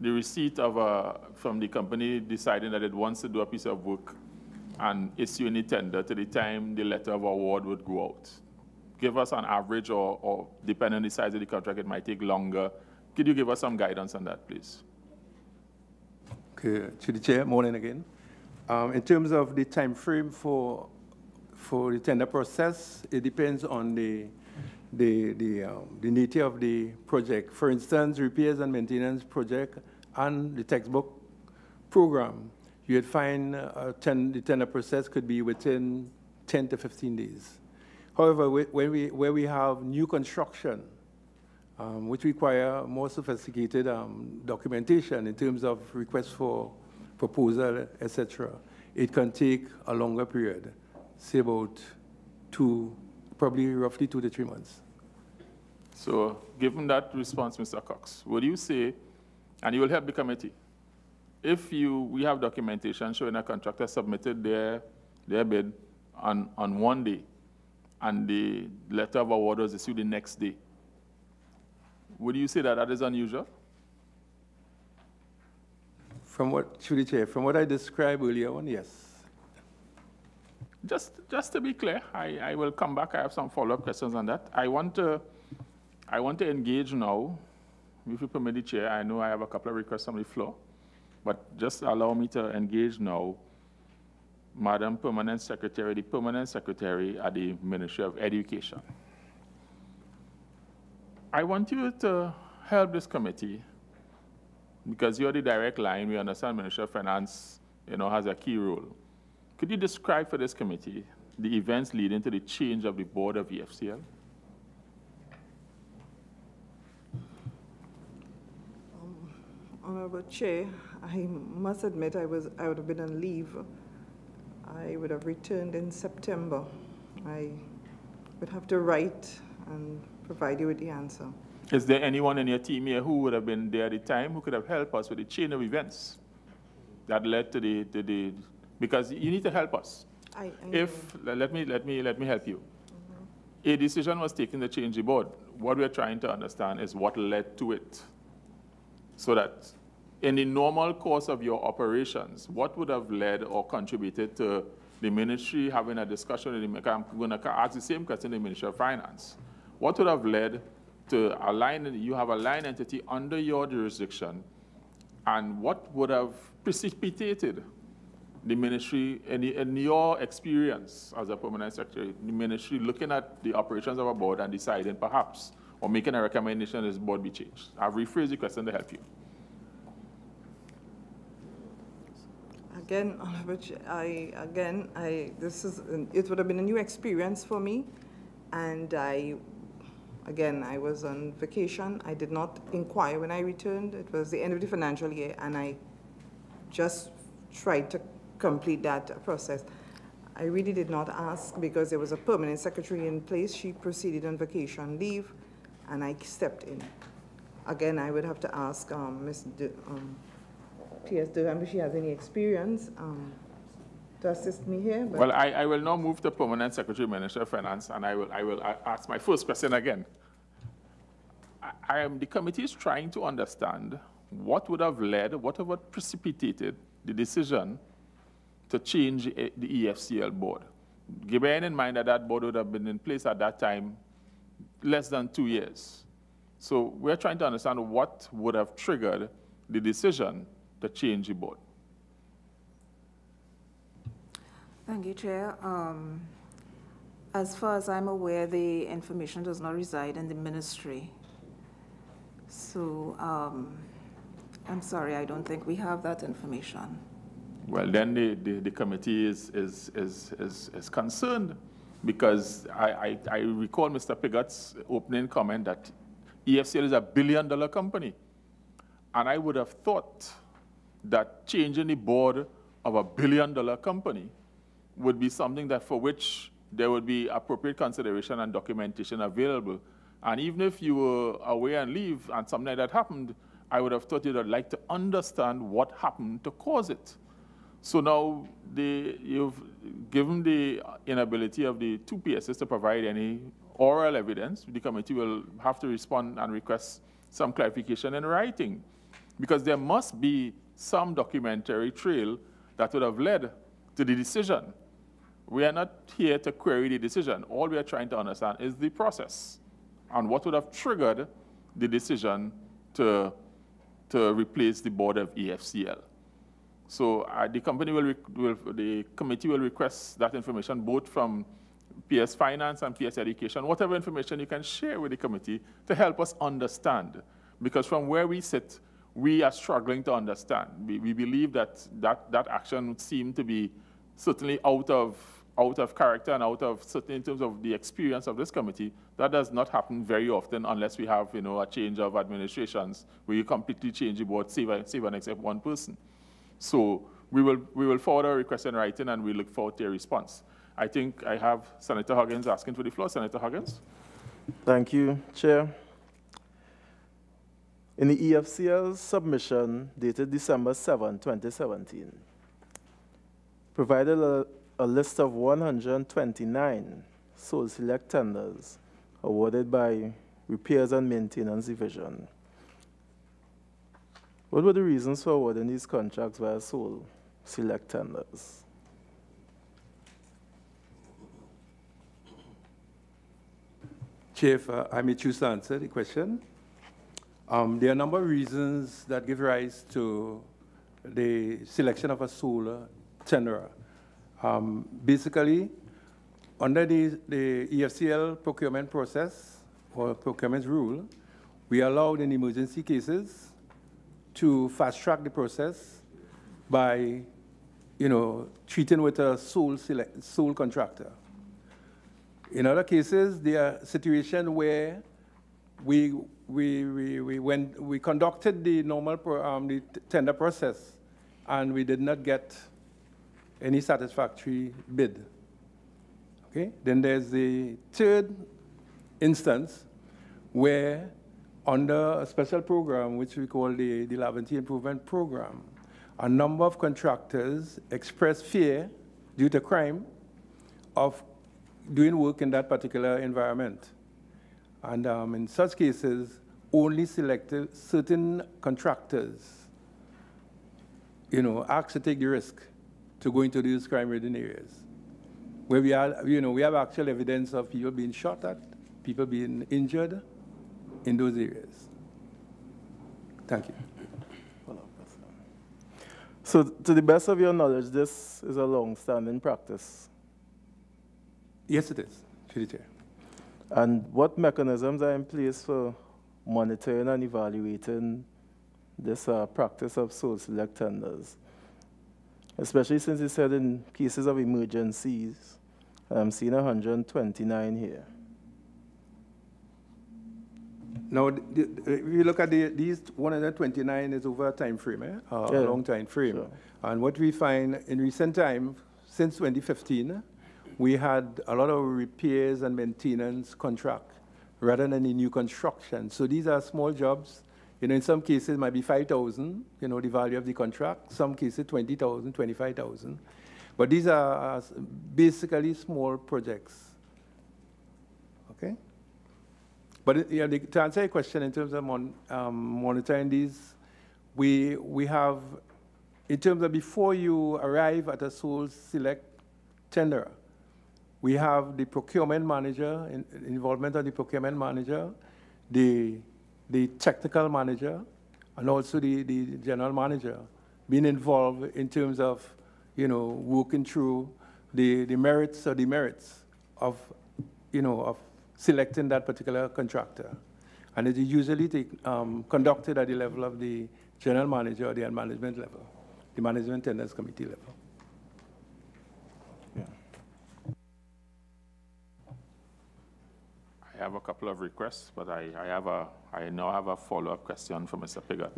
the receipt of from the company deciding that it wants to do a piece of work and issuing the tender to the time the letter of award would go out? Give us an average, or depending on the size of the contract, it might take longer. Could you give us some guidance on that, please? Okay, to the Chair, morning again. In terms of the time frame for the tender process, it depends on the nature of the project. For instance, repairs and maintenance project and the textbook program, you'd find the tender process could be within 10 to 15 days. However, where we have new construction, which require more sophisticated documentation in terms of requests for proposal, etc., it can take a longer period, say about probably roughly 2 to 3 months. So given that response, Mr. Cox, would you say, and you will help the committee, if we have documentation showing a contractor submitted their bid on one day and the letter of award was issued the next day, would you say that that is unusual? From what, through the Chair, from what I described earlier on, yes. Just to be clear, I will come back. I have some follow-up questions on that. I want to engage now, if you permit the Chair. I know I have a couple of requests on the floor, but just allow me to engage now Madam Permanent Secretary, the Permanent Secretary at the Ministry of Education. I want you to help this committee, because you're the direct line. We understand Ministry of Finance, has a key role. Could you describe for this committee the events leading to the change of the board of EFCL? Honorable Chair, I must admit I would have been on leave. I would have returned in September. I would have to write and provide you with the answer. Is there anyone in your team here who would have been there at the time who could have helped us with the chain of events that led to the because you need to help us. Let me help you. Mm-hmm. A decision was taken to change the board. What we're trying to understand is what led to it, so that in the normal course of your operations, what would have led or contributed to the ministry having a discussion with I'm going to ask the same question to the Ministry of Finance. What would have led to you have a line entity under your jurisdiction, and what would have precipitated the ministry, in your experience as a permanent secretary, the ministry looking at the operations of a board and deciding perhaps, or making a recommendation that this board be changed? I've rephrased the question to help you. Again, it would have been a new experience for me, and I was on vacation. I did not inquire when I returned. It was the end of the financial year, and I just tried to complete that process. I really did not ask because there was a permanent secretary in place. She proceeded on vacation leave, and I stepped in. Again, I would have to ask Ms. P.S. Durham if she has any experience to assist me here. But well, I will now move to Permanent Secretary, Minister of Finance, and I will ask my first question again. The committee is trying to understand what would have precipitated the decision to change the EFCL board. Bearing in mind that that board would have been in place at that time less than 2 years. So we're trying to understand what would have triggered the decision to change the board. Thank you, Chair. As far as I'm aware, the information does not reside in the ministry. So I'm sorry, I don't think we have that information. Well, then the committee is concerned because I recall Mr. Pigot's opening comment that EFCL is a $1 billion company. And I would have thought that changing the board of a $1 billion company would be something that for which there would be appropriate consideration and documentation available. And even if you were away and leave and something like that happened, I would have thought you'd like to understand what happened to cause it. So now you've given the inability of the two PSs to provide any oral evidence. The committee will have to respond and request some clarification in writing, because there must be some documentary trail that would have led to the decision. We are not here to query the decision. All we are trying to understand is the process and what would have triggered the decision to replace the board of EFCL. So the committee will request that information both from PS Finance and PS Education, whatever information you can share with the committee to help us understand. Because from where we sit, we are struggling to understand. We believe that action would seem to be certainly out of character and certainly in terms of the experience of this committee. That does not happen very often unless we have a change of administrations where you completely change the board, save and except one person. So we will forward our request in writing, and we look forward to a response. I think I have Senator Huggins asking for the floor. Senator Huggins. Thank you, Chair. In the EFCL submission dated December 7, 2017, provided a list of 129 sole select tenders awarded by Repairs and Maintenance Division. What were the reasons for awarding these contracts via sole select tenders? Chair, if I may choose to answer the question. There are a number of reasons that give rise to the selection of a sole tenderer. Basically, under the EFCL procurement process or procurement rule, we allowed in emergency cases to fast-track the process by, treating with a sole contractor. In other cases, there are situations where when we conducted the normal the tender process and we did not get any satisfactory bid. Okay? Then there's the third instance where under a special program, which we call the Laventine Improvement Program, a number of contractors expressed fear due to crime of doing work in that particular environment. And in such cases, only selected certain contractors, asked to take the risk to go into these crime-ridden areas. where we are, we have actual evidence of people being shot at, people being injured in those areas. Thank you. So, to the best of your knowledge, this is a long-standing practice? Yes, it is, through the chair. And what mechanisms are in place for monitoring and evaluating this practice of sole select tenders? Especially since you said in cases of emergencies, I'm seeing 129 here. Now, if you look at these 129 is over a time frame, a long time frame. Sure. And what we find in recent time, since 2015, we had a lot of repairs and maintenance contract rather than any new construction. So these are small jobs. In some cases, it might be 5,000, the value of the contract. Some cases, 20,000, 25,000. But these are basically small projects. Okay? But to answer your question in terms of monitoring these, we have, in terms of before you arrive at a sole select tender, we have the procurement manager, involvement of the procurement manager, the technical manager, and also the general manager being involved in terms of, working through the merits or demerits of, of selecting that particular contractor. And it is usually conducted at the level of the general manager or the management level, the management tenders committee level. Yeah. I have a couple of requests, but I now have a follow-up question for Mr. Piggott.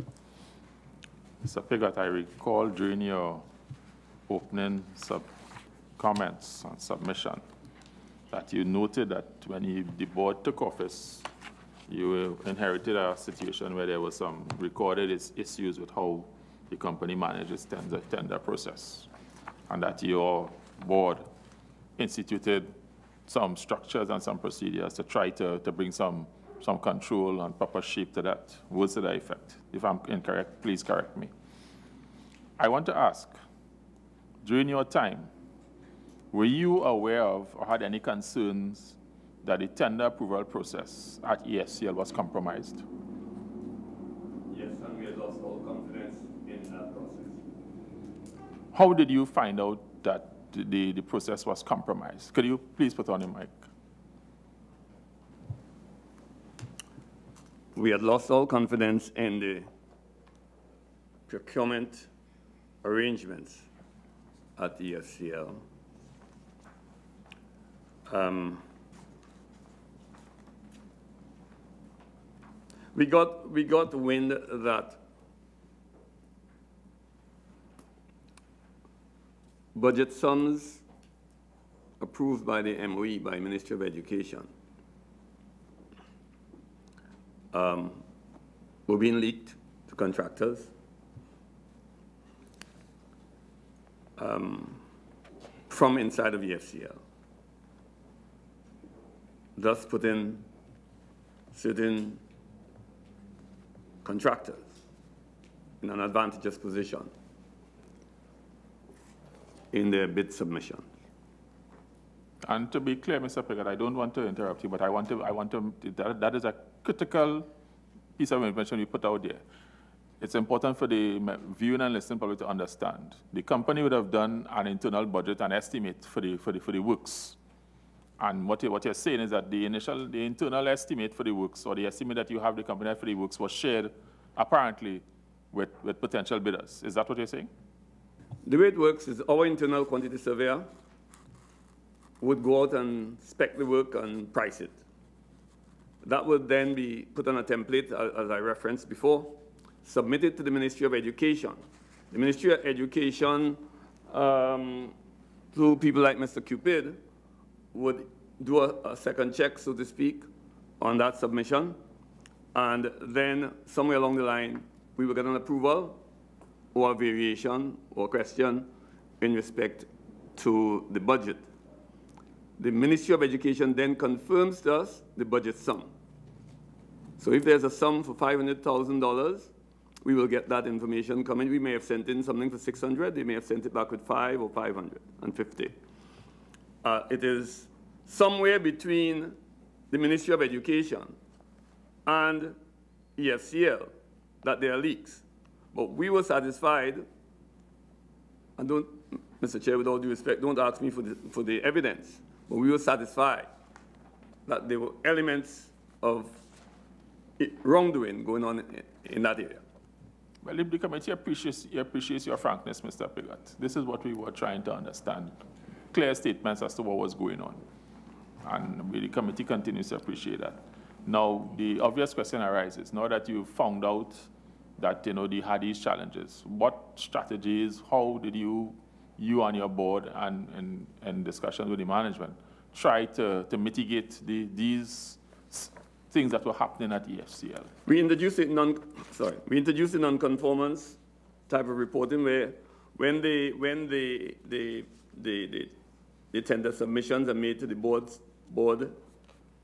Mr. Piggott, I recall during your opening comments and submission that you noted that when the board took office, you inherited a situation where there was some recorded issues with how the company manages the tender process, and that your board instituted some structures and some procedures to try to bring some control and proper shape to that. Words to that effect. If I'm incorrect, please correct me. I want to ask, during your time, were you aware of or had any concerns that the tender approval process at EFCL was compromised? Yes, and we had lost all confidence in that process. How did you find out that the process was compromised? Could you please put on your mic? We had lost all confidence in the procurement arrangements at EFCL. We got wind that budget sums approved by the MOE, by Ministry of Education, were being leaked to contractors from inside of EFCL, thus putting certain contractors in an advantageous position in their bid submission. And to be clear, Mr. Piggott, I don't want to interrupt you, but that is a critical piece of information you put out there. It's important for the viewing and listening public to understand. The company would have done an internal budget and estimate for the works. And what you're saying is that the internal estimate for the works, or the estimate that you have the company for the works, was shared apparently with potential bidders. Is that what you're saying? The way it works is our internal quantity surveyor would go out and spec the work and price it. That would then be put on a template, as I referenced before, submitted to the Ministry of Education. The Ministry of Education, through people like Mr. Cupid, would do a second check, so to speak, on that submission. And then somewhere along the line, we will get an approval or a variation or question in respect to the budget. The Ministry of Education then confirms to us the budget sum. So if there's a sum for $500,000, we will get that information coming. We may have sent in something for 600. They may have sent it back with 5 or 550. it is somewhere between the Ministry of Education and EFCL that there are leaks. But we were satisfied, and don't, Mr. Chair, with all due respect, don't ask me for the evidence, but we were satisfied that there were elements of wrongdoing going on in that area. Well, if the committee appreciates your frankness, Mr. Piggott, this is what we were trying to understand. Clear statements as to what was going on. And the committee continues to appreciate that. Now, the obvious question arises, now that you've found out that, they had these challenges, what strategies, how did you and your board and discussions with the management try to mitigate these things that were happening at EFCL? We introduced a non-conformance type of reporting where when the tender submissions are made to the board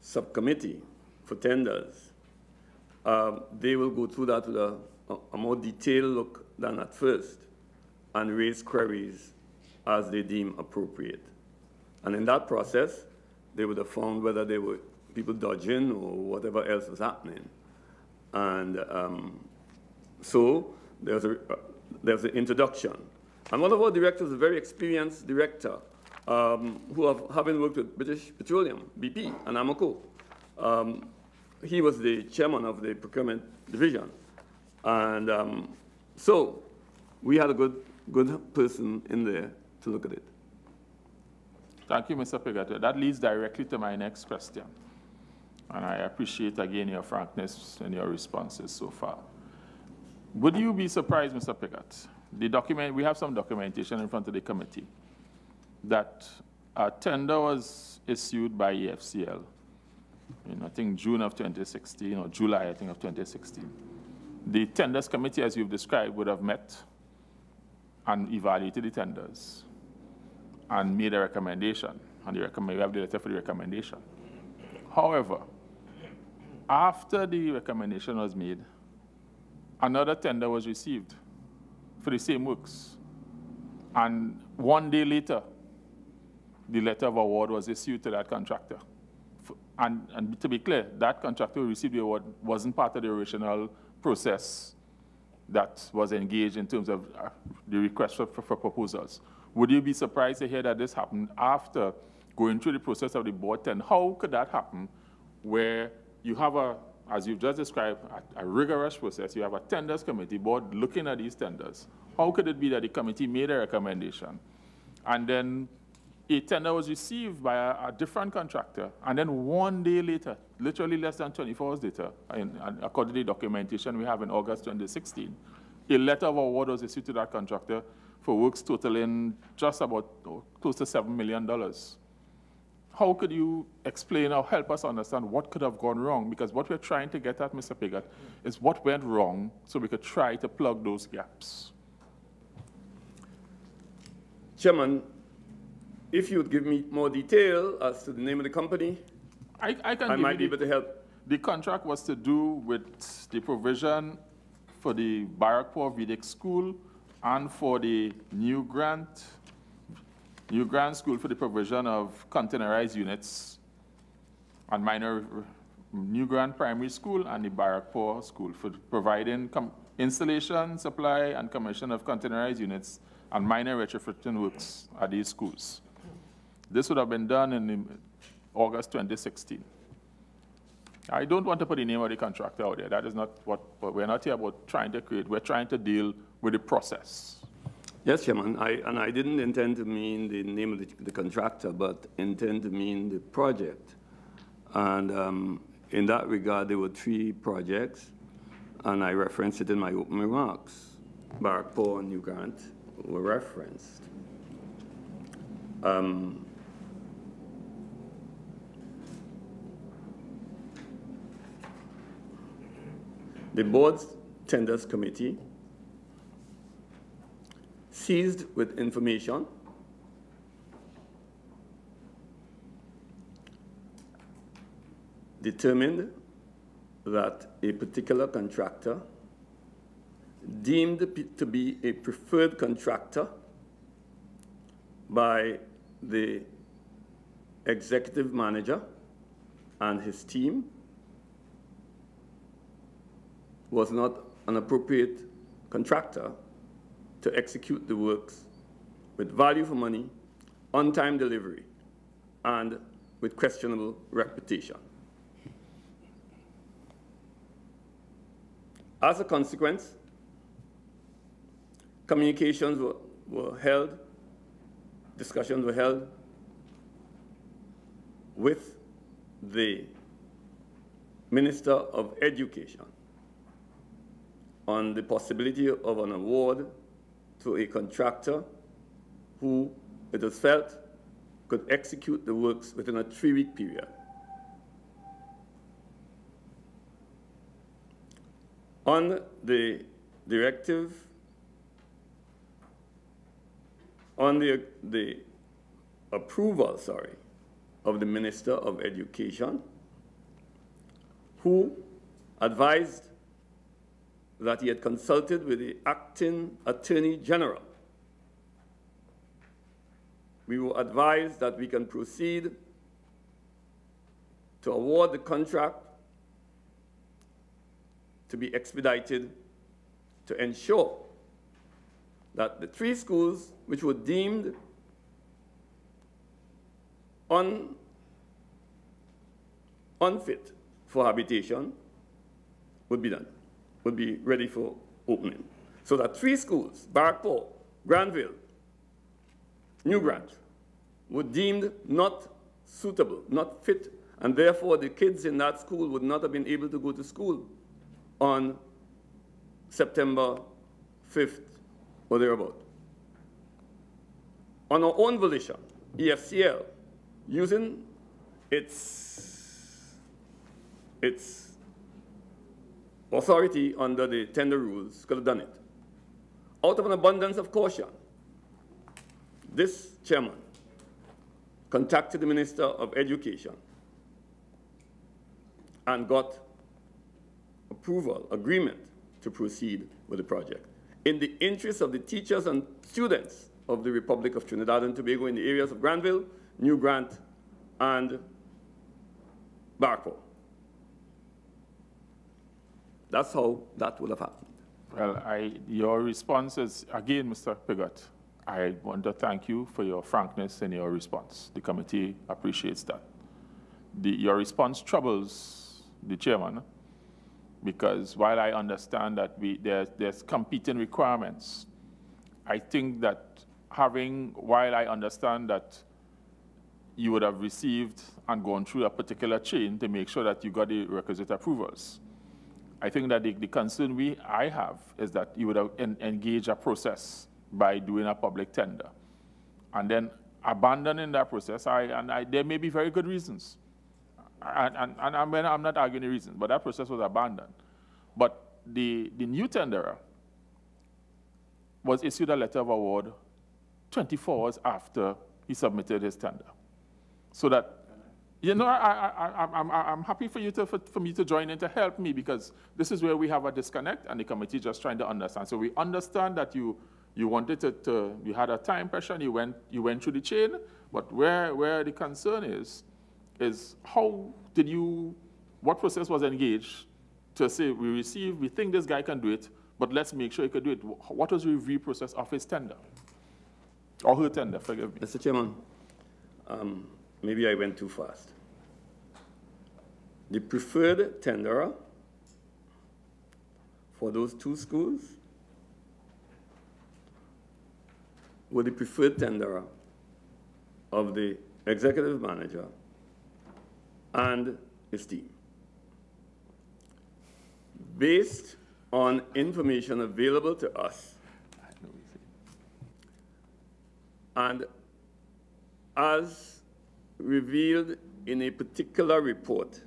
subcommittee for tenders, they will go through that with a more detailed look than at first and raise queries as they deem appropriate. And in that process, they would have found whether there were people dodging or whatever else was happening. And so there's an introduction. And one of our directors, a very experienced director, having worked with British Petroleum, BP, and Amoco, he was the chairman of the procurement division. And so we had a good person in there to look at it. Thank you, Mr. Piggott. That leads directly to my next question. And I appreciate, again, your frankness and your responses so far. Would you be surprised, Mr. Piggott? We have some documentation in front of the committee that a tender was issued by EFCL in, I think, June of 2016, or July, I think, of 2016. The tenders committee, as you've described, would have met and evaluated the tenders and made a recommendation. And we have the letter for the recommendation. However, after the recommendation was made, another tender was received for the same works. And 1 day later, the letter of award was issued to that contractor. And to be clear, that contractor who received the award wasn't part of the original process that was engaged in terms of the request for proposals. Would you be surprised to hear that this happened after going through the process of the board tender? How could that happen where you have as you've just described, a rigorous process, you have a tenders committee board looking at these tenders? How could it be that the committee made a recommendation and then a tender was received by a different contractor, and then 1 day later, literally less than 24 hours later, and according to the documentation we have in August 2016, a letter of award was issued to that contractor for works totaling just about close to $7 million. How could you explain or help us understand what could have gone wrong? Because what we're trying to get at, Mr. Piggott, is what went wrong so we could try to plug those gaps. Chairman, if you would give me more detail as to the name of the company, I might be able to help. The contract was to do with the provision for the Barrackpore Vedic School and for the new grant school for the provision of containerized units and new grant primary school and the Barrackpore school for providing installation, supply, and commission of containerized units and minor retrofitting works at these schools. This would have been done in August 2016. I don't want to put the name of the contractor out there. That is not what we're not here about trying to create. We're trying to deal with the process. Yes, Chairman, and I didn't intend to mean the name of the contractor, but intend to mean the project. And in that regard, there were 3 projects, and I referenced it in my opening remarks. Barrackpore and New Grant were referenced. The board's tenders committee seized with information determined that a particular contractor deemed to be a preferred contractor by the executive manager and his team was not an appropriate contractor to execute the works with value for money, on-time delivery, and with questionable reputation. As a consequence, communications were held, discussions were held with the Minister of Education on the possibility of an award to a contractor who, it was felt, could execute the works within a 3-week period. On the directive, on the approval, of the Minister of Education, who advised that he had consulted with the acting Attorney General. We were advised that we can proceed to award the contract to be expedited to ensure that the 3 schools which were deemed unfit for habitation would be done, would be ready for opening. So that 3 schools, Barrackpore, Granville, New Grant, were deemed not suitable, not fit, and therefore the kids in that school would not have been able to go to school on September 5th or thereabout. On our own volition, EFCL, using its authority under the tender rules, could have done it. Out of an abundance of caution, this chairman contacted the Minister of Education and got approval, agreement to proceed with the project. In the interest of the teachers and students of the Republic of Trinidad and Tobago in the areas of Granville, New Grant, and Barrackpore. That's how that would have happened. Well, your response is, again, Mr. Piggott, I want to thank you for your frankness in your response. The committee appreciates that. Your response troubles the chairman, because while I understand that there's competing requirements, I think that while I understand that you would have received and gone through a particular chain to make sure that you got the requisite approvals, I think that the concern I have is that you would have engaged a process by doing a public tender, and then abandoning that process. There may be very good reasons, and I'm not arguing the reasons, but that process was abandoned. But the new tenderer was issued a letter of award 24 hours after he submitted his tender. So that, you know, I'm happy for me to join in to help me, because this is where we have a disconnect, and the committee just trying to understand. So we understand that you wanted you had a time pressure, and you went through the chain, but where the concern is what process was engaged to say, we think this guy can do it, but let's make sure he could do it. What was the review process of his tender? Or her tender, forgive me. Mr. Chairman, maybe I went too fast. The preferred tenderer for those 2 schools were the preferred tenderer of the executive manager and his team. Based on information available to us, and as revealed in a particular report,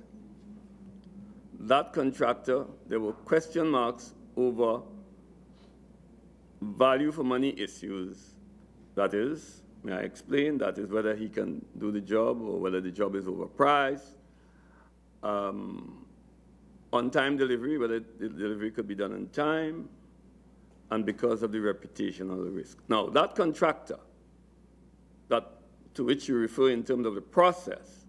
that contractor, there were question marks over value for money issues. That is, may I explain, that is whether he can do the job or whether the job is overpriced. On-time delivery, whether the delivery could be done on time, and because of the reputational risk. Now, that contractor that to which you refer in terms of the process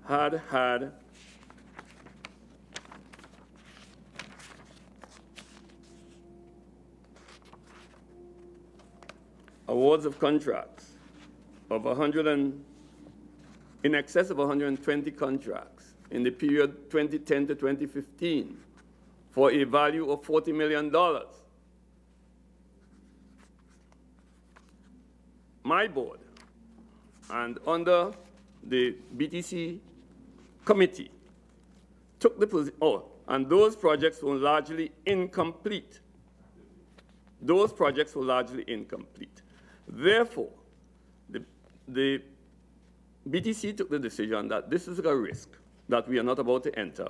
had awards of contracts of in excess of 120 contracts in the period 2010 to 2015 for a value of $40 million. My board, and under the BTC committee, took the position, and those projects were largely incomplete. Those projects were largely incomplete. Therefore, the BTC took the decision that this is a risk that we are not about to enter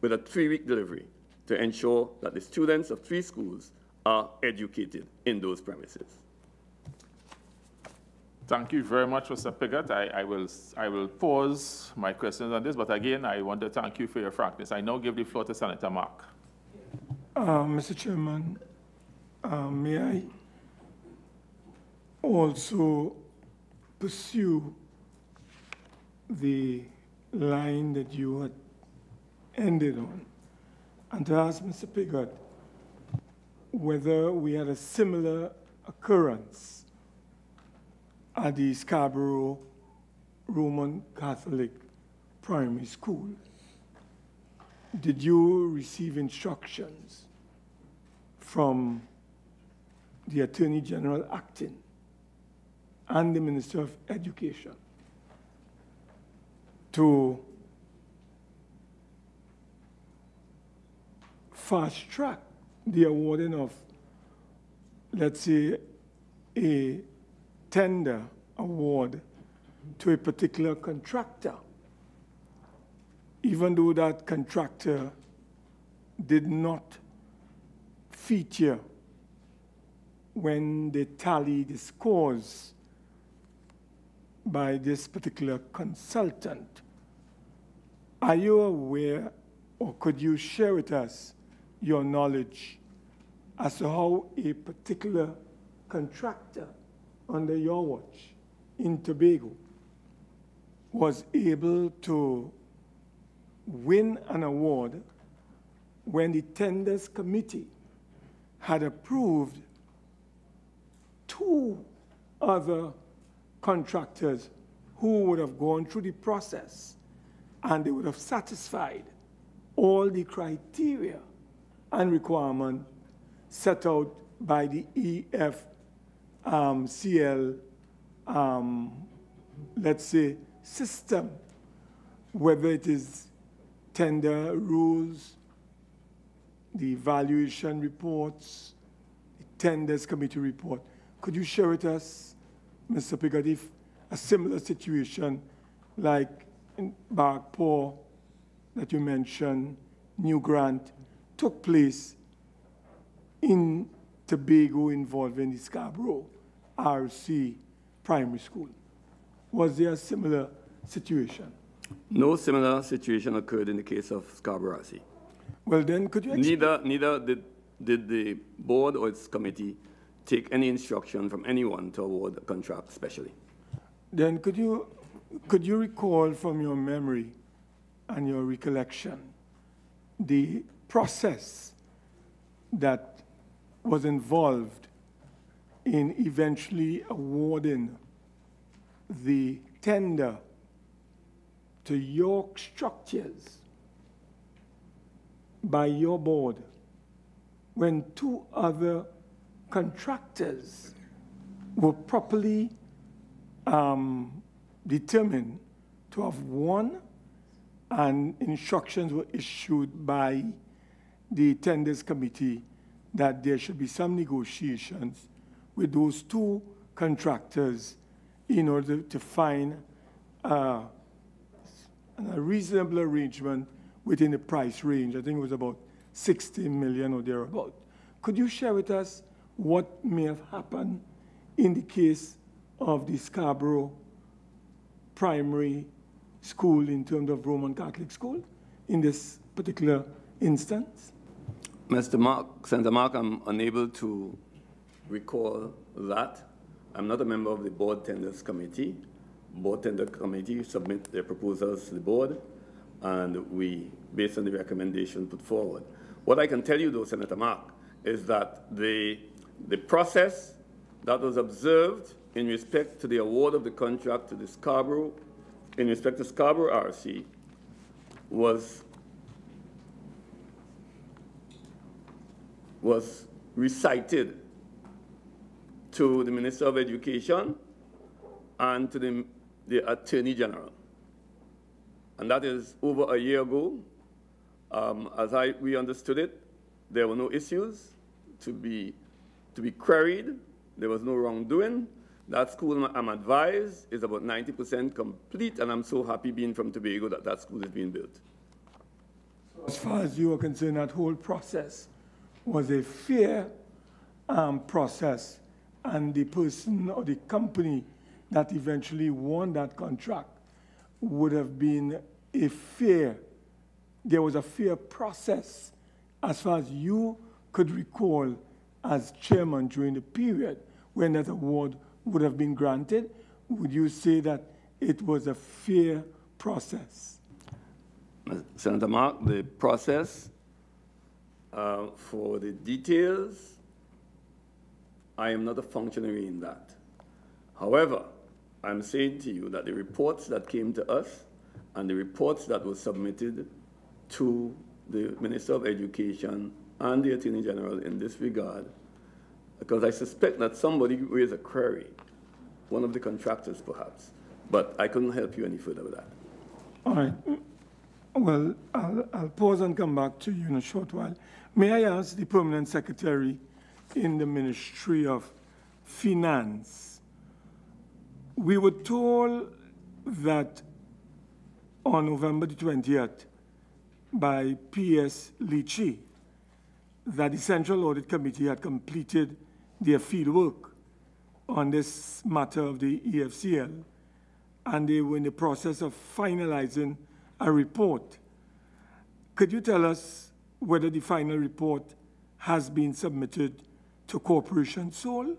with a 3-week delivery to ensure that the students of 3 schools are educated in those premises. Thank you very much, Mr. Piggott. I will pause my questions on this, but again, I want to thank you for your frankness. I now give the floor to Senator Mark. Mr. Chairman, may I also pursue the line that you had ended on, and to ask Mr. Piggott whether we had a similar occurrence at the Scarborough Roman Catholic Primary School. Did you receive instructions from the Attorney General acting and the Minister of Education to fast track the awarding of, let's say, a tender award to a particular contractor, even though that contractor did not feature when they tally the scores by this particular consultant? Are you aware, or could you share with us your knowledge as to how a particular contractor under your watch in Tobago was able to win an award when the tenders committee had approved 2 other contractors who would have gone through the process and they would have satisfied all the criteria and requirements set out by the EFCL, let's say, system, whether it is tender rules, the evaluation reports, the tenders committee report. Could you share with us, Mr. Piggott, if a similar situation like in Barkpaw that you mentioned, New Grant, took place in Tobago involving the Scarborough RC Primary School? Was there a similar situation? No similar situation occurred in the case of Scarborough RC. Well, then, could you explain? Neither did the board or its committee take any instruction from anyone to award a contract specially. Then could you recall from your memory and your recollection the process that was involved in eventually awarding the tender to York Structures by your board when 2 other contractors were properly determined to have won, and instructions were issued by the tenders committee that there should be some negotiations with those 2 contractors in order to find a reasonable arrangement within the price range. I think it was about 60 million or thereabout. Could you share with us what may have happened in the case of the Scarborough Primary School in terms of Roman Catholic School in this particular instance? Mr. Mark, Senator Mark, I'm unable to recall that. I'm not a member of the Board Tenders Committee. Board Tender Committee submit their proposals to the board, and we, based on the recommendation, put forward. What I can tell you, though, Senator Mark, is that the process that was observed in respect to the award of the contract to the Scarborough, in respect to Scarborough RC, was recited to the Minister of Education and to the Attorney General. And that is over a year ago. As we understood it, there were no issues to be queried. There was no wrongdoing. That school, I'm advised, is about 90% complete, and I'm so happy being from Tobago that that school is being built. As far as you are concerned, that whole process was a fair process, and the person or the company that eventually won that contract would have been there was a fair process as far as you could recall as chairman during the period when that award would have been granted. Would you say that it was a fair process? Senator Mark, the process for the details, I am not a functionary in that. However, I'm saying to you that the reports that came to us and the reports that were submitted to the Minister of Education and the Attorney General in this regard, because I suspect that somebody raised a query, one of the contractors perhaps, but I couldn't help you any further with that. All right. Well, I'll pause and come back to you in a short while. May I ask the Permanent Secretary in the Ministry of Finance? We were told that on November the 20th by P.S. Leachy that the Central Audit Committee had completed their field work on this matter of the EFCL, and they were in the process of finalizing a report. Could you tell us whether the final report has been submitted to Corporation Seoul?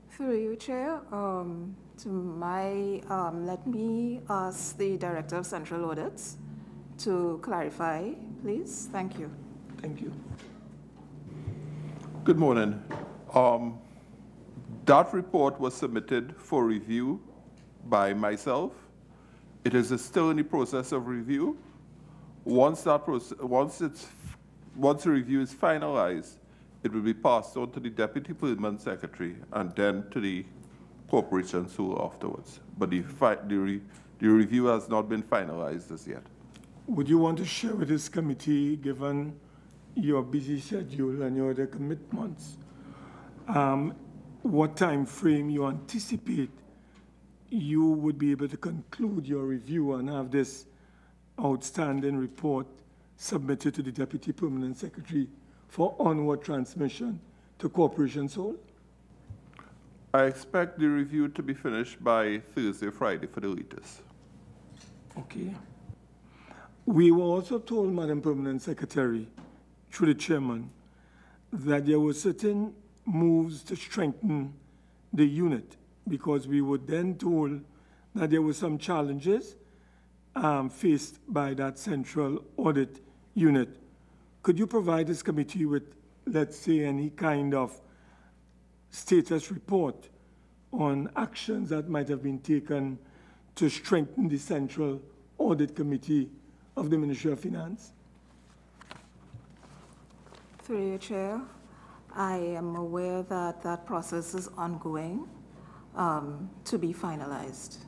Through you, Chair, let me ask the Director of Central Audits to clarify, please. Thank you. Thank you. Good morning. That report was submitted for review by myself. It is still in the process of review. Once the review is finalized, it will be passed on to the Deputy Permanent Secretary and then to the Corporation Seoul afterwards. But the review has not been finalized as yet. Would you want to share with this committee, given your busy schedule and your other commitments, what time frame you anticipate you would be able to conclude your review and have this outstanding report submitted to the Deputy Permanent Secretary for onward transmission to Corporation Seoul? I expect the review to be finished by Thursday, Friday for the latest. Okay. We were also told, Madam Permanent Secretary, through the chairman, that there were certain moves to strengthen the unit, because we were then told that there were some challenges faced by that central audit unit. Could you provide this committee with, let's say, any kind of status report on actions that might have been taken to strengthen the Central Audit Committee of the Ministry of Finance? Through your chair, I am aware that that process is ongoing to be finalized.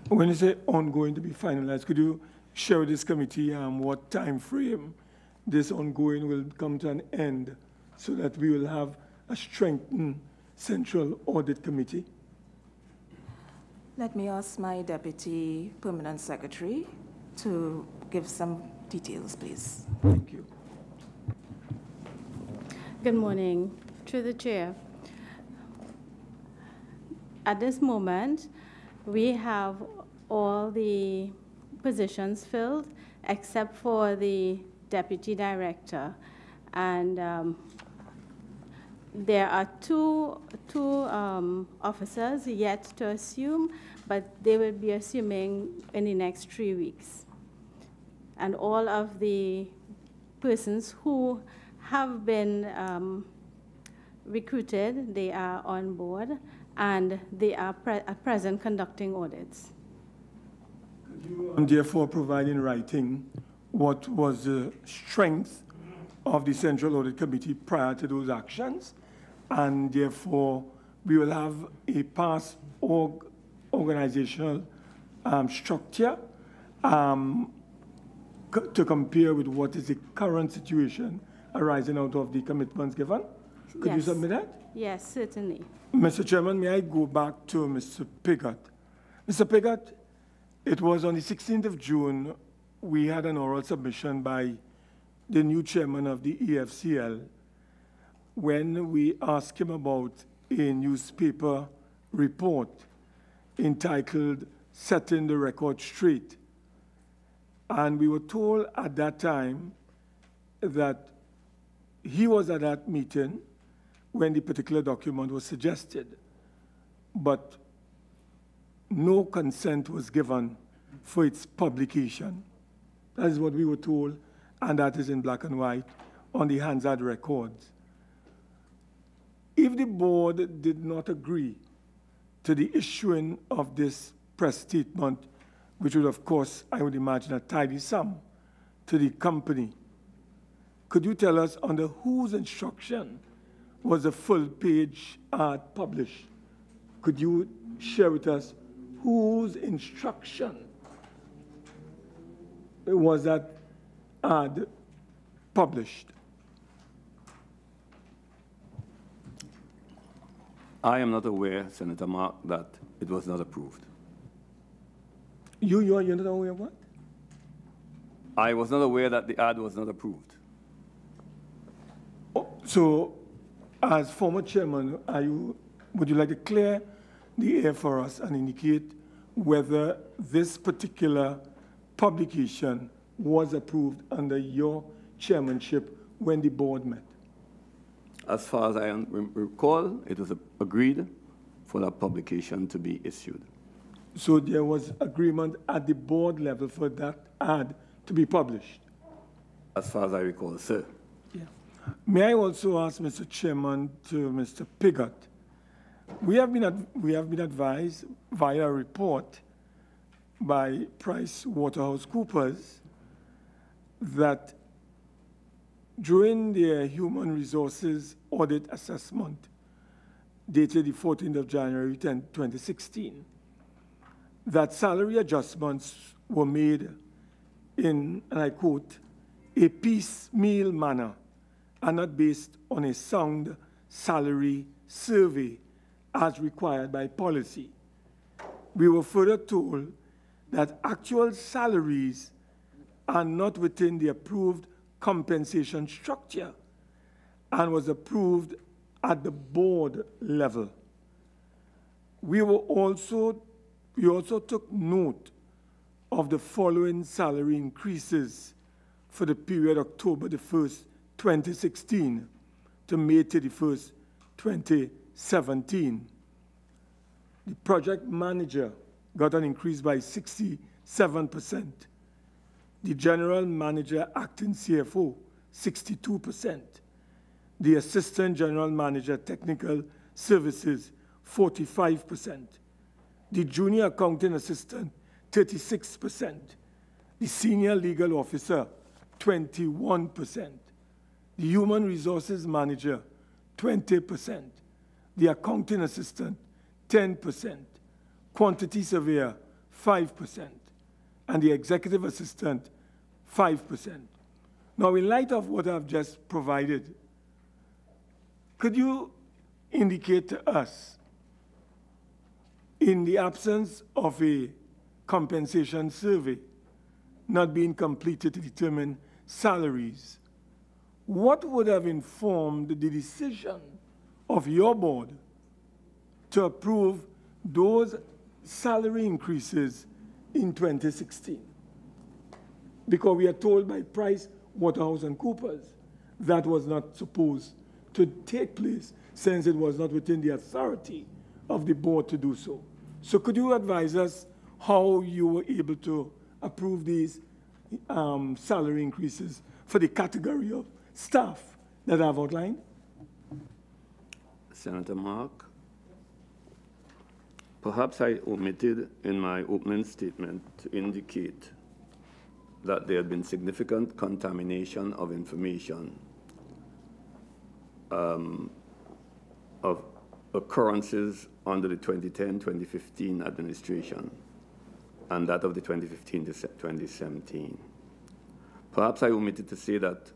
When you say ongoing to be finalized, could you share with this committee what time frame this ongoing will come to an end so that we will have a strengthened Central Audit Committee? Let me ask my Deputy Permanent Secretary to give some details, please. Thank you. Good morning. Through the chair. At this moment, we have all the positions filled except for the Deputy Director. And there are two officers yet to assume, but they will be assuming in the next 3 weeks. And all of the persons who have been recruited, they are on board, and they are at present conducting audits. And therefore provide in writing what was the strength of the Central Audit Committee prior to those actions, and therefore we will have a past organizational structure to compare with what is the current situation arising out of the commitments given. Could you submit that? Yes, certainly. Mr. Chairman, may I go back to Mr. Piggott? Mr. Piggott, it was on the 16th of June, we had an oral submission by the new chairman of the EFCL when we asked him about a newspaper report entitled Setting the Record Straight. And we were told at that time that he was at that meeting when the particular document was suggested, but no consent was given for its publication. That is what we were told, and that is in black and white on the Hansard records. If the board did not agree to the issuing of this press statement, which would, of course, I would imagine, a tidy sum to the company, could you tell us under whose instruction was a full-page ad published? Could you share with us whose instruction was that ad published? I am not aware, Senator Mark, that it was not approved. You're not aware of what? I was not aware that the ad was not approved. Oh, so, as former chairman, would you like to clear the air for us and indicate whether this particular publication was approved under your chairmanship when the board met? As far as I recall, it was agreed for that publication to be issued. So there was agreement at the board level for that ad to be published? As far as I recall, sir. Yeah. May I also ask, Mr. Chairman, to Mr. Piggott, we have been advised via a report by PricewaterhouseCoopers that during their human resources audit assessment dated the 14th of January 2016, that salary adjustments were made in, and I quote, a piecemeal manner and not based on a sound salary survey as required by policy. We were further told that actual salaries are not within the approved compensation structure and was approved at the board level. We also took note of the following salary increases for the period October the 1st, 2016 to May 31st, 2017. The project manager got an increase by 67%. The general manager, acting CFO, 62%. The assistant general manager, technical services, 45%. The junior accounting assistant, 36%. The senior legal officer, 21%. The human resources manager, 20%. The accounting assistant, 10%. Quantity surveyor, 5%. And the executive assistant, 5%. Now, in light of what I've just provided, could you indicate to us, in the absence of a compensation survey not being completed to determine salaries, what would have informed the decision of your board to approve those salary increases in 2016? Because we are told by PricewaterhouseCoopers that was not supposed to take place since it was not within the authority of the board to do so. So could you advise us how you were able to approve these salary increases for the category of staff that I've outlined? Senator Mark, perhaps I omitted in my opening statement to indicate that there had been significant contamination of information of occurrences under the 2010-2015 administration and that of the 2015-2017. Perhaps I omitted to say that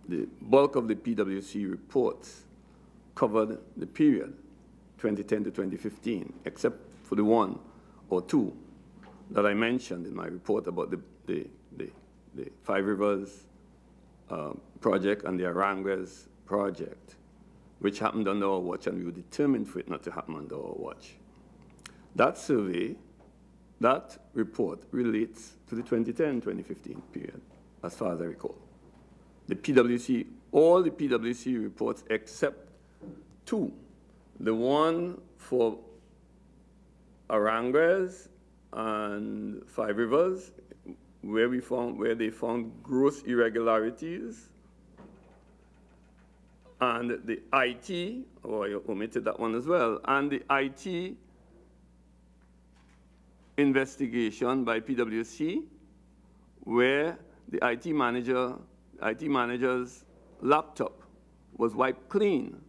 the bulk of the PwC reports covered the period 2010 to 2015, except for the one or two that I mentioned in my report about the Five Rivers project and the Aranguez project, which happened under our watch, and we were determined for it not to happen under our watch. That survey, that report relates to the 2010-2015 period, as far as I recall. The PwC, all the PwC reports except two, the one for Aranguez and Five Rivers, where they found gross irregularities, and the IT, oh, I omitted that one as well, and the IT investigation by PwC, where the IT manager's laptop was wiped clean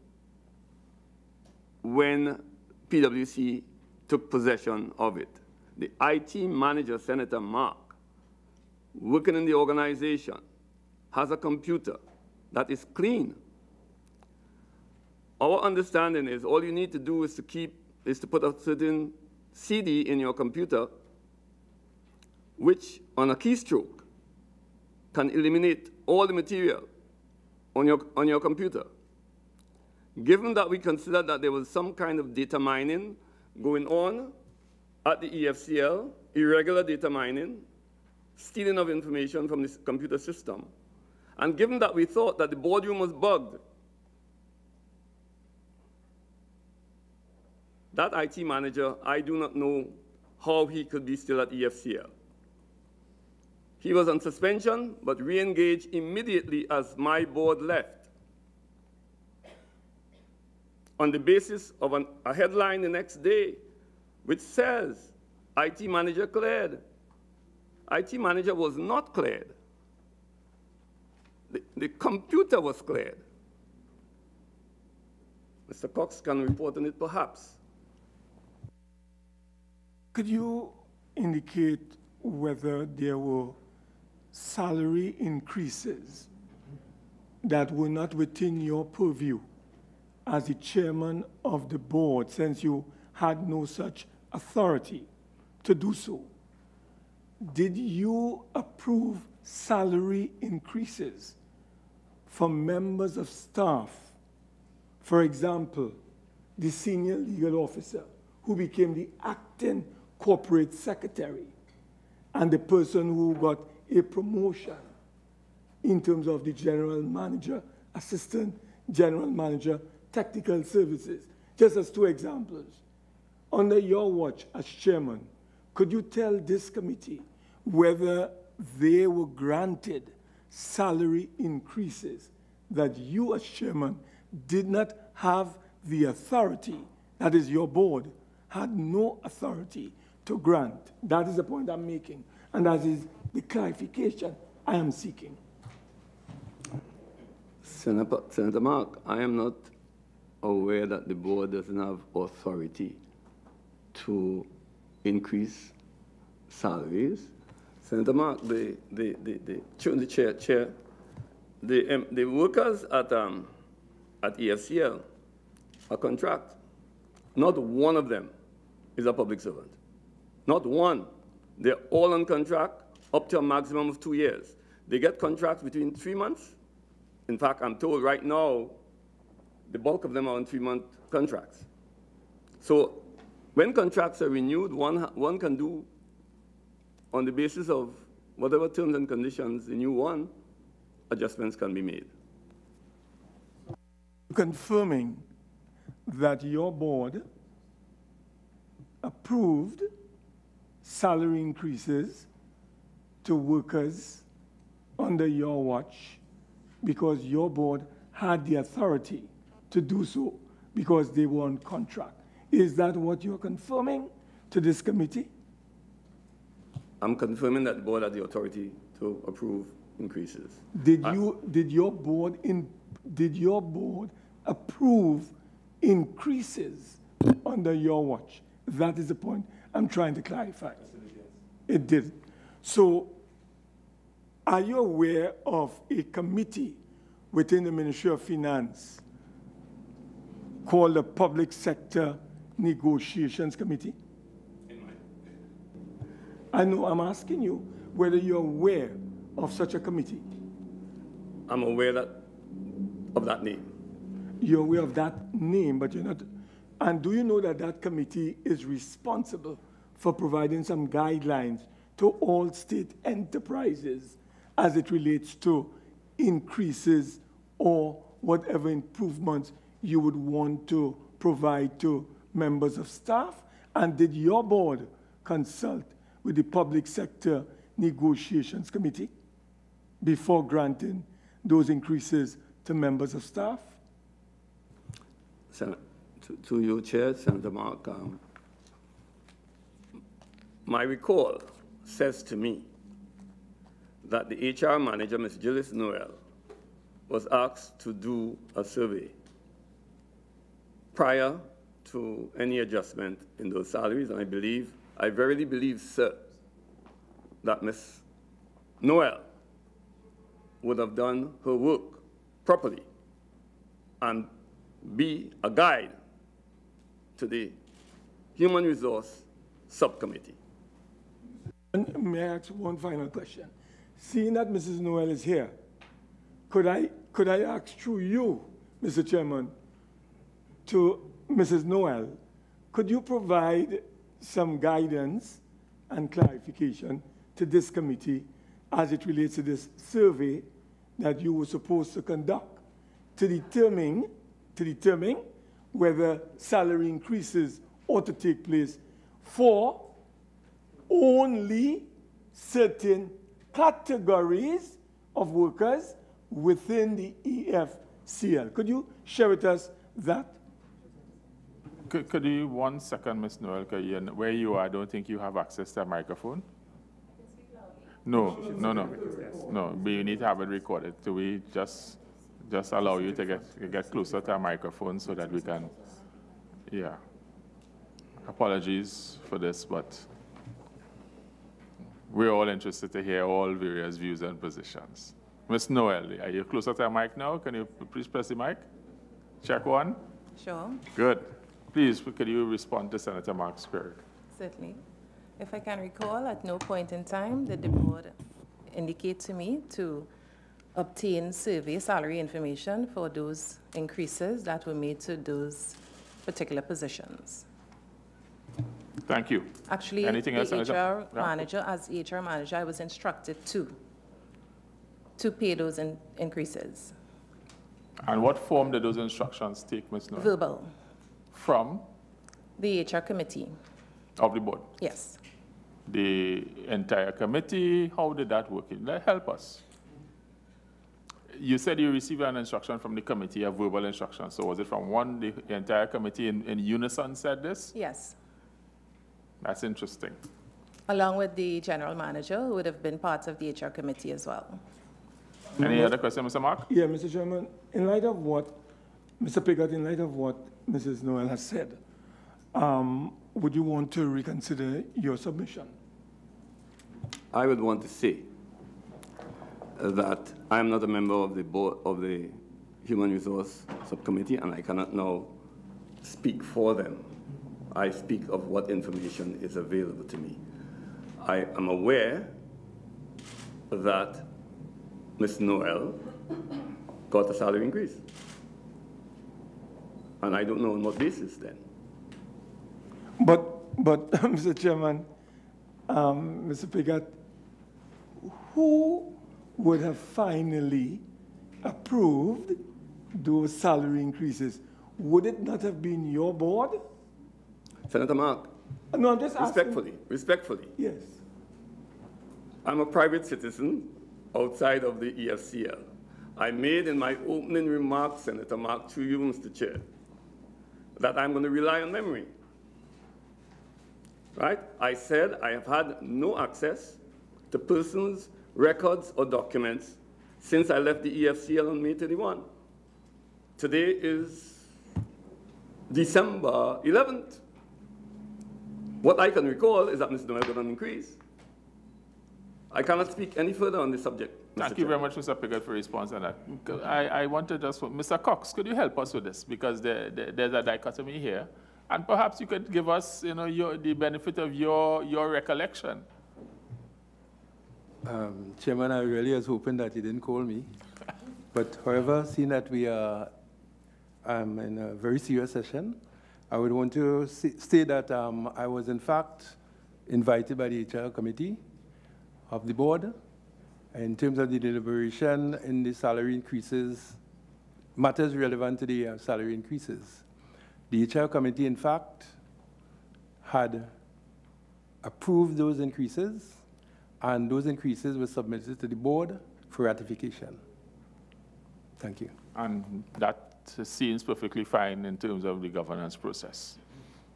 when PwC took possession of it. The IT manager, Senator Mark, working in the organization, has a computer that is clean. Our understanding is all you need to do is to put a certain CD in your computer, which on a keystroke can eliminate all the material on your computer. Given that we consider that there was some kind of data mining going on at the EFCL, irregular data mining, stealing of information from this computer system, and given that we thought that the boardroom was bugged, that IT manager, I do not know how he could be still at EFCL. He was on suspension, but re-engaged immediately as my board left, on the basis of a headline the next day, which says, IT manager cleared. IT manager was not cleared. The computer was cleared. Mr. Cox can report on it, perhaps. Could you indicate whether there were salary increases that were not within your purview as the chairman of the board, since you had no such authority to do so? Did you approve salary increases for members of staff? For example, the senior legal officer who became the acting corporate secretary and the person who got a promotion in terms of the general manager, assistant general manager, technical services, just as two examples. Under your watch as chairman, could you tell this committee whether they were granted salary increases that you as chairman did not have the authority, that is your board, had no authority to grant? That is the point I'm making, and that is the clarification I am seeking. Senator Mark, I am not aware that the board doesn't have authority to increase salaries. Senator Mark, the workers at EFCL are contract. Not one of them is a public servant. Not one. They're all on contract up to a maximum of 2 years. They get contracts between 3 months. In fact, I'm told right now, the bulk of them are on 3-month contracts. So when contracts are renewed, one can do, on the basis of whatever terms and conditions the new one, adjustments can be made. confirming that your board approved salary increases to workers under your watch because your board had the authority to do so because they were on contract. Is that what you're confirming to this committee? I'm confirming that the board had the authority to approve increases. Did your board approve increases under your watch? That is the point I'm trying to clarify. It did. So, are you aware of a committee within the Ministry of Finance called the Public Sector Negotiations Committee? I know, I'm asking you whether you're aware of such a committee. I'm aware of that name. You're aware of that name, but you're not. And do you know that that committee is responsible for providing some guidelines to all state enterprises as it relates to increases or whatever improvements you would want to provide to members of staff? And did your board consult with the Public Sector Negotiations Committee before granting those increases to members of staff? To you, Chair, Senator Mark, my recall says to me that the HR manager, Ms. Gillis Noel, was asked to do a survey prior to any adjustment in those salaries, and I verily believe, sir, that Ms. Noel would have done her work properly and be a guide to the Human Resource Subcommittee. And may I ask one final question? Seeing that Mrs. Noel is here, could I ask through you, Mr. Chairman, to Mrs. Noel, could you provide some guidance and clarification to this committee as it relates to this survey that you were supposed to conduct to determine whether salary increases ought to take place for only certain categories of workers within the EFCL? Could you share with us that? Could you, 1 second, Ms. Noel, where you are, I don't think you have access to a microphone. No, but you need to have it recorded. So we just allow you to get closer to a microphone so that we can, yeah. Apologies for this, but we're all interested to hear all various views and positions. Ms. Noel, are you closer to a mic now? Can you please press the mic? Check 1. Sure. Good. Please, could you respond to Senator Mark's query? Certainly. If I can recall, at no point in time did the board indicate to me to obtain survey salary information for those increases that were made to those particular positions. Thank you. Actually, anything else? as HR manager, I was instructed to pay those increases. And what form did those instructions take, Ms. Noel? Verbal. From? The HR committee. Of the board? Yes. The entire committee, how did that work? Help us. You said you received an instruction from the committee, a verbal instruction. So was it from the entire committee in unison said this? Yes. That's interesting. Along with the general manager, who would have been part of the HR committee as well. Any other question, Mr. Mark? Yeah, Mr. Chairman, in light of what, Mr. Piggott, in light of what Mrs. Noel has said, would you want to reconsider your submission? I would want to say that I am not a member of the board of the Human Resource Subcommittee, and I cannot now speak for them. I speak of what information is available to me. I am aware that Ms. Noel got a salary increase. And I don't know on what basis then. But Mr. Chairman, Mr. Piggott, who would have finally approved those salary increases, would it not have been your board? Senator Mark. No, I'm just respectfully, asking. Respectfully. Yes. I'm a private citizen outside of the EFCL. I made in my opening remarks, Senator Mark, through you, Mr. Chair, that I'm going to rely on memory. Right? I said I have had no access to persons, records, or documents since I left the EFCL on May 31. Today is December 11th. What I can recall is that Mr. Noel got an increase. I cannot speak any further on this subject. Thank you very much, Mr. Piggott, for response on that. I want to just, Mr. Cox, could you help us with this? Because there's a dichotomy here. And perhaps you could give us, the benefit of your recollection. Chairman, I really was hoping that you didn't call me. But however, seeing that we are in a very serious session, I would want to state that I was in fact invited by the HR committee of the board in terms of the deliberation in the salary increases, matters relevant to the salary increases. The HR committee, in fact, had approved those increases, and those increases were submitted to the board for ratification. Thank you. And that seems perfectly fine in terms of the governance process.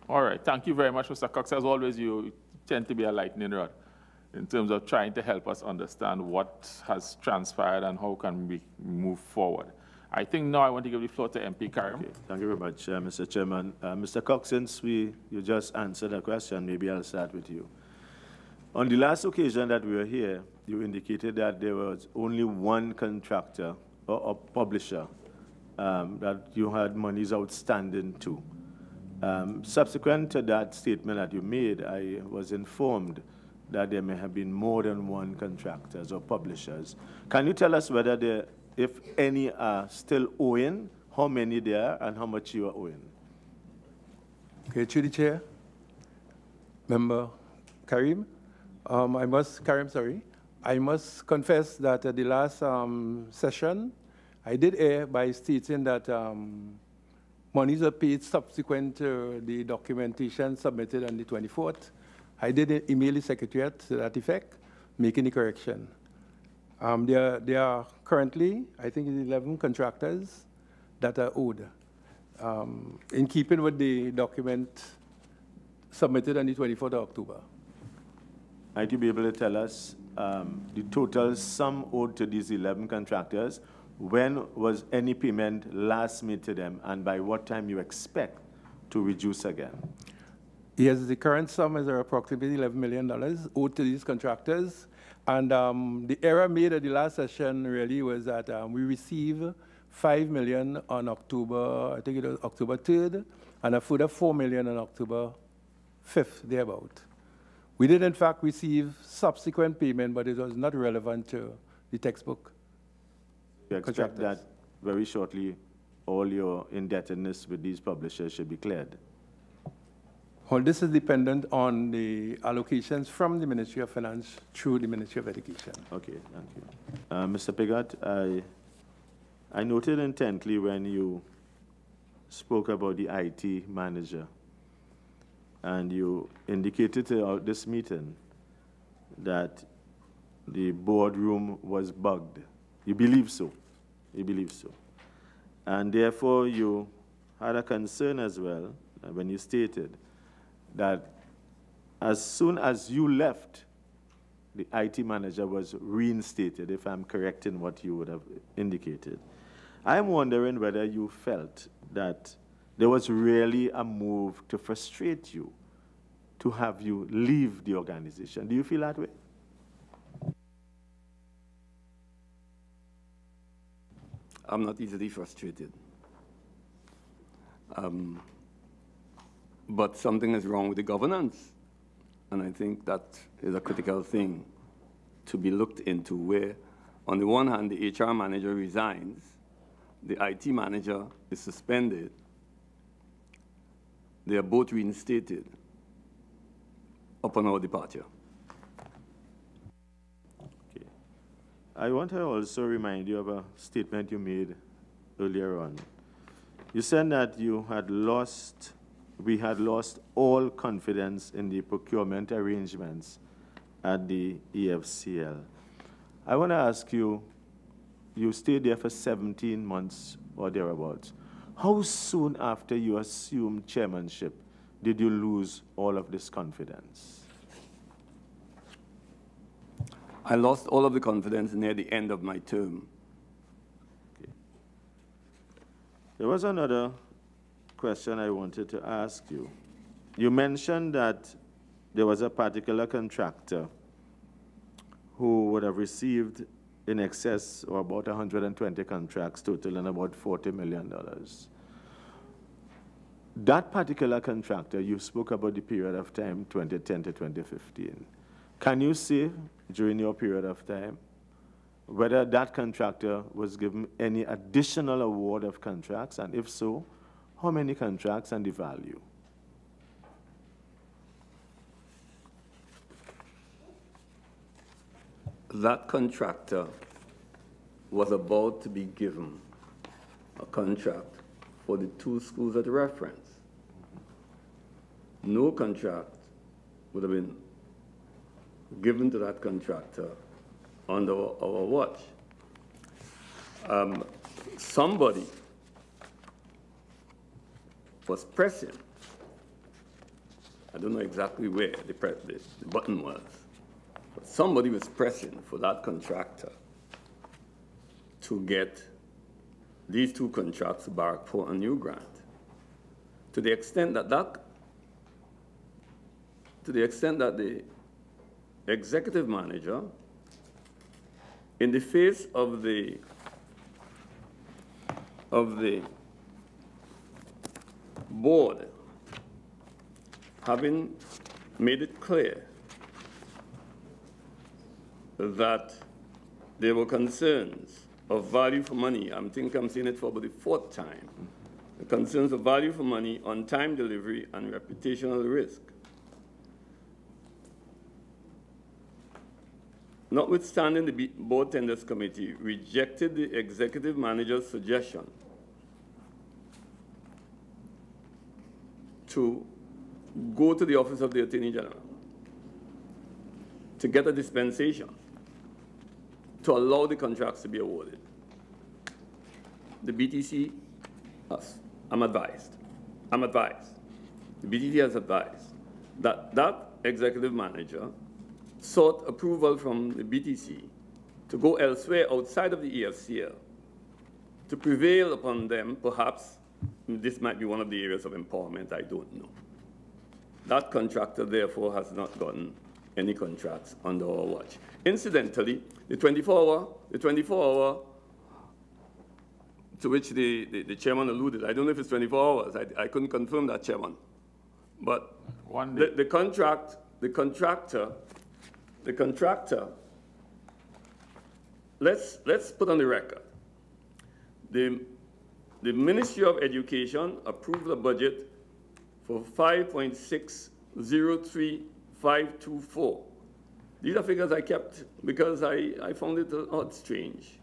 All right, thank you very much, Mr. Cox. As always, you tend to be a lightning rod in terms of trying to help us understand what has transpired and how can we move forward. I think now I want to give the floor to MP Karim. Okay. Thank you very much, Mr. Chairman. Mr. Cox, since you just answered a question, maybe I'll start with you. On the last occasion that we were here, you indicated that there was only one contractor or publisher that you had monies outstanding to. Subsequent to that statement that you made, I was informed that there may have been more than one contractors or publishers. Can you tell us whether there, if any, are still owing, how many there are, and how much you are owing? Okay, through the chair, Member Karim, I must confess that at the last session, I did err by stating that monies are paid subsequent to the documentation submitted on the 24th. I did email the Secretariat to that effect, making the correction. There are currently, I think, 11 contractors that are owed, in keeping with the document submitted on the 24th of October. Might you be able to tell us the total sum owed to these 11 contractors? When was any payment last made to them, and by what time you expect to reduce again? Yes, the current sum is approximately $11 million owed to these contractors. And the error made at the last session really was that we received $5 million on October, I think it was October 3rd, and a further $4 million on October 5th, thereabout. We did, in fact, receive subsequent payment, but it was not relevant to the textbook. You expect that very shortly all your indebtedness with these publishers should be cleared? Well, this is dependent on the allocations from the Ministry of Finance through the Ministry of Education. Okay, thank you. Mr. Piggott, I noted intently when you spoke about the IT manager, and you indicated throughout this meeting that the boardroom was bugged. You believe so. You believe so. And therefore, you had a concern as well when you stated that as soon as you left, the IT manager was reinstated, if I'm correct in what you would have indicated. I'm wondering whether you felt that there was really a move to frustrate you, to have you leave the organization. Do you feel that way? I'm not easily frustrated. But something is wrong with the governance. And I think that is a critical thing to be looked into, where on the one hand, the HR manager resigns, the IT manager is suspended. They are both reinstated upon our departure. Okay. I want to also remind you of a statement you made earlier on. You said that we had lost all confidence in the procurement arrangements at the EFCL. I want to ask you, you stayed there for 17 months or thereabouts. How soon after you assumed chairmanship did you lose all of this confidence? I lost all of the confidence near the end of my term. Okay. There was another question I wanted to ask you. You mentioned that there was a particular contractor who would have received in excess of about 120 contracts, totaling about $40 million. That particular contractor, you spoke about the period of time 2010 to 2015. Can you say, during your period of time, whether that contractor was given any additional award of contracts, and if so, how many contracts and the value? That contractor was about to be given a contract for the 2 schools at reference. No contract would have been given to that contractor under our watch. Somebody was pressing. I don't know exactly where the button was, but somebody was pressing for that contractor to get these 2 contracts, Barrackport and New Grant, to the extent that the executive manager, in the face of the board having made it clear that there were concerns of value for money. I think I'm saying it for about the 4th time. The concerns of value for money, on-time delivery, and reputational risk. Notwithstanding, the Board Tenders Committee rejected the executive manager's suggestion to go to the Office of the Attorney General to get a dispensation to allow the contracts to be awarded. The BTC, I'm advised, the BTC has advised that that executive manager sought approval from the BTC to go elsewhere outside of the EFCL to prevail upon them. Perhaps this might be one of the areas of empowerment, I don't know. That contractor, therefore, has not gotten any contracts under our watch. Incidentally, the 24-hour to which the chairman alluded, I don't know if it's 24 hours. I couldn't confirm that, Chairman. But the contractor, let's put on the record, the Ministry of Education approved a budget for 5.603524. These are figures I kept because I found it odd strange.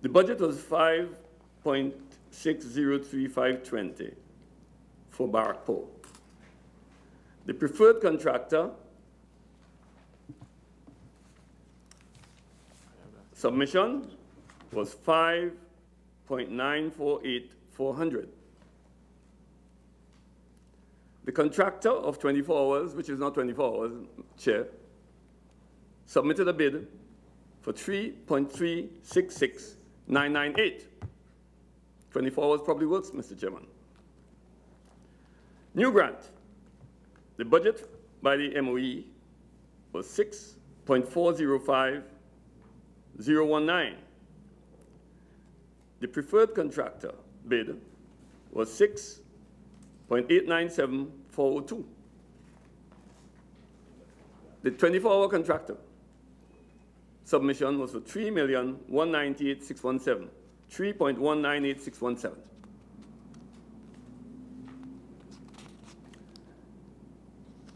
The budget was 5.603520 for Barrackport. The preferred contractor submission was 5.948400. The contractor of 24 hours, which is not 24 hours, Chair, submitted a bid for 3.366998. 24 hours probably works, Mr. Chairman. New grant. The budget by the MOE was 6.405019. The preferred contractor bid was 6.897402. The 24-hour contractor submission was for 3,198,617, 3.198617.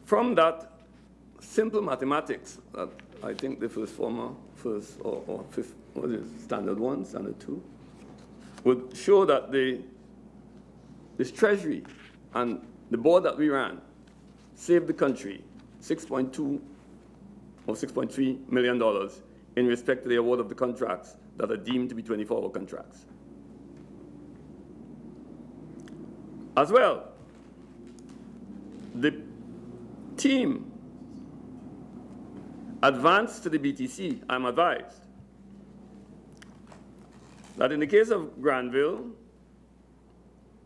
From that simple mathematics, that I think the first or fifth, what is it, standard 1, standard 2, would show that this Treasury and the board that we ran saved the country $6.2 or $6.3 million in respect to the award of the contracts that are deemed to be 24-hour contracts. As well, the team advanced to the BTC, I'm advised, that in the case of Granville,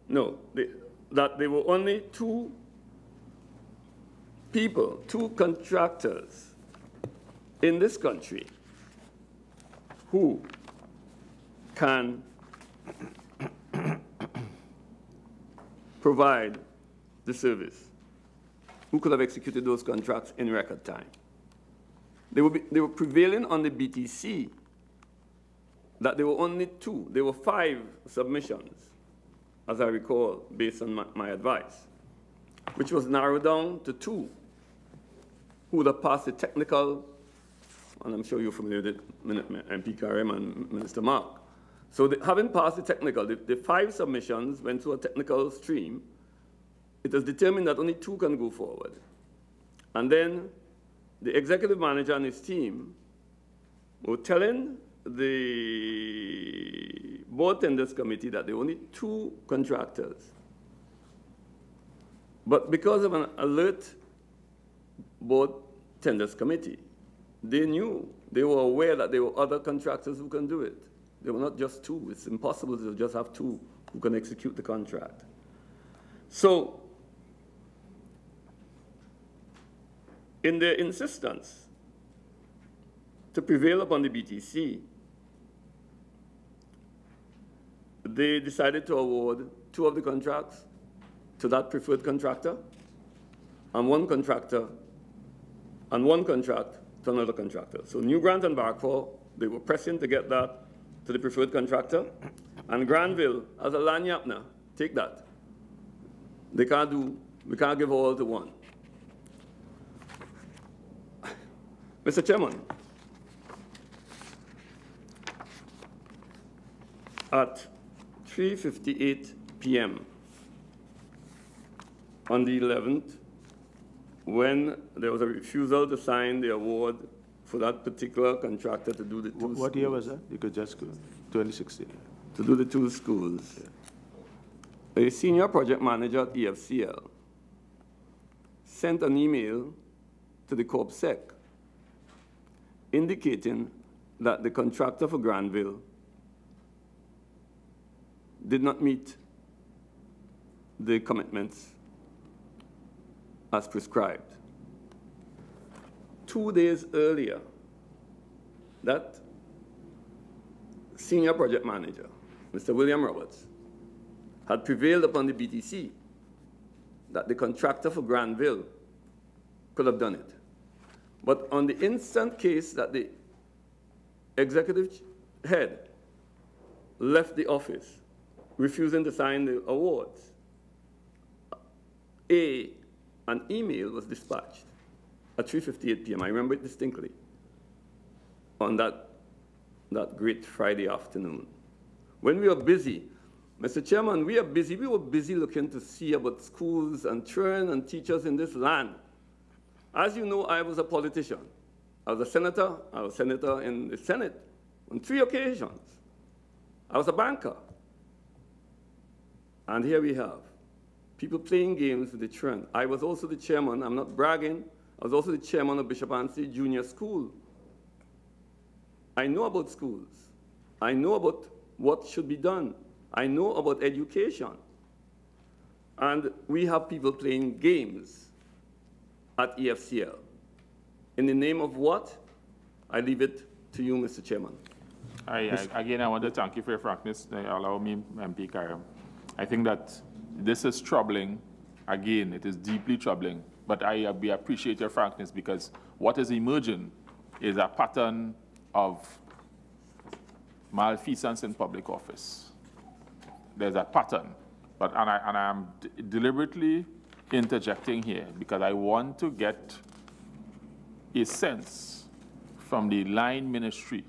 that there were only two people, two contractors in this country who can provide the service, who could have executed those contracts in record time. They were prevailing on the BTC that there were only two. There were 5 submissions, as I recall, based on my advice, which was narrowed down to 2 who would have passed the technical, and I'm sure you're familiar with MP Karim and Minister Mark. So having passed the technical, the 5 submissions went through a technical stream. It was determined that only 2 can go forward. And then the executive manager and his team were telling the board tenders committee that there were only 2 contractors. But because of an alert board tenders committee, they knew, they were aware that there were other contractors who can do it. There were not just 2. It's impossible to just have 2 who can execute the contract. So, in their insistence to prevail upon the BTC, they decided to award 2 of the contracts to that preferred contractor, and 1 contractor, and 1 contract to another contractor. So New Grant and Barkford, they were pressing to get that to the preferred contractor, and Granville, as a land yapner, take that. We can't give all to 1. Mr. Chairman, at 3:58 p.m. on the 11th, when there was a refusal to sign the award for that particular contractor to do the 2 schools. What year was that? You could just go, 2016. To do the 2 schools. Yeah. A senior project manager at EFCL sent an email to the CorpSec indicating that the contractor for Granville did not meet the commitments as prescribed. 2 days earlier, that senior project manager, Mr. William Roberts, had prevailed upon the BTC that the contractor for Granville could have done it. But on the instant case that the executive head left the office, refusing to sign the awards, an email was dispatched at 3:58 p.m. I remember it distinctly, on that great Friday afternoon. When we were busy, Mr. Chairman, we were busy looking to see about schools and children and teachers in this land. As you know, I was a politician. I was a senator. I was a senator in the Senate on 3 occasions. I was a banker. And here we have people playing games with the children. I was also the chairman, I'm not bragging, I was also the chairman of Bishop Anstey Junior School. I know about schools. I know about what should be done. I know about education. And we have people playing games at EFCL. In the name of what? I leave it to you, Mr. Chairman. Again, I want to thank you for your frankness. Allow me, MP Karim. I think that this is troubling. Again, it is deeply troubling. But we appreciate your frankness, because what is emerging is a pattern of malfeasance in public office. There's a pattern. And I'm deliberately interjecting here because I want to get a sense from the line ministry.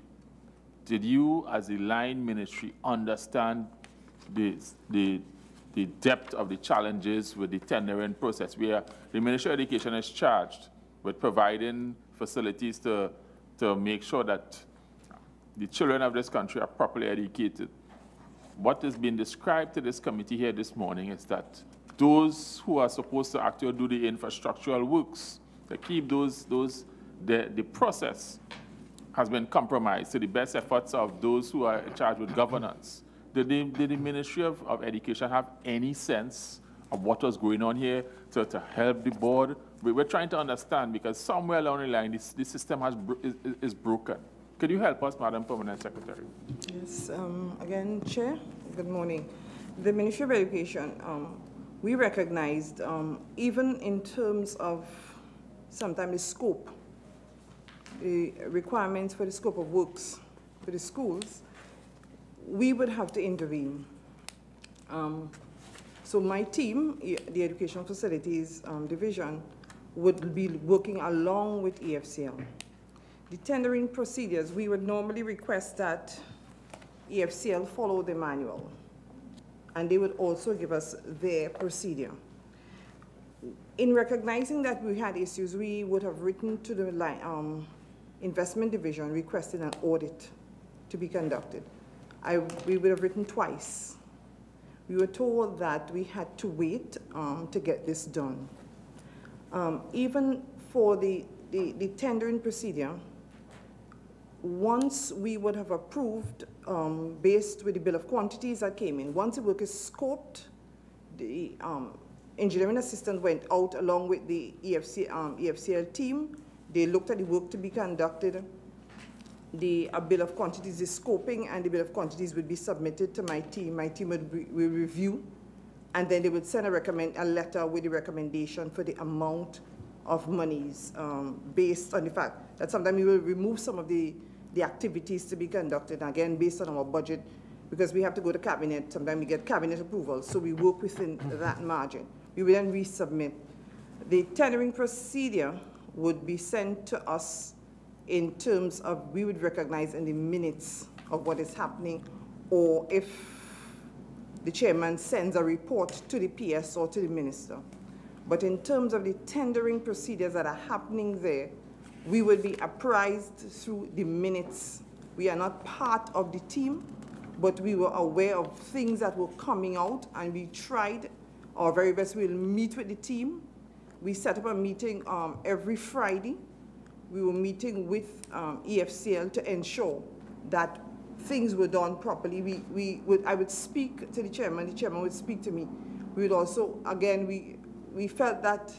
Did you, as the line ministry, understand the depth of the challenges with the tendering process, where the Ministry of Education is charged with providing facilities to make sure that the children of this country are properly educated. What is being described to this committee here this morning is that those who are supposed to actually do the infrastructural works, to keep the process has been compromised to the best efforts of those who are charged with governance. Did the Ministry of Education have any sense of what was going on here to help the board? We're trying to understand, because somewhere along the line, this system is broken. Could you help us, Madam Permanent Secretary? Yes, again, Chair, good morning. The Ministry of Education, we recognized, even in terms of sometimes the scope, the requirements for the scope of works for the schools, we would have to intervene. So my team, the Education Facilities Division, would be working along with EFCL. The tendering procedures, we would normally request that EFCL follow the manual, and they would also give us their procedure. In recognizing that we had issues, we would have written to the Investment Division requesting an audit to be conducted. We would have written twice. We were told that we had to wait to get this done. Even for the tendering procedure, once we would have approved, based with the bill of quantities that came in, once the work is scoped, the engineering assistant went out along with the EFCL team. They looked at the work to be conducted. The bill of quantities, the scoping and the bill of quantities would be submitted to my team. My team would review, and then they would send a letter with the recommendation for the amount of monies, based on the fact that sometimes we will remove some of the activities to be conducted, again, based on our budget, because we have to go to cabinet. Sometimes we get cabinet approval, so we work within that margin. We will then resubmit. The tendering procedure would be sent to us in terms of, we would recognize in the minutes of what is happening, or if the chairman sends a report to the PS or to the minister. But in terms of the tendering procedures that are happening there, we would be apprised through the minutes. We are not part of the team, but we were aware of things that were coming out, and we tried our very best. We'll meet with the team. We set up a meeting every Friday. We were meeting with EFCL to ensure that things were done properly. I would speak to the chairman would speak to me. We would also, again, we felt that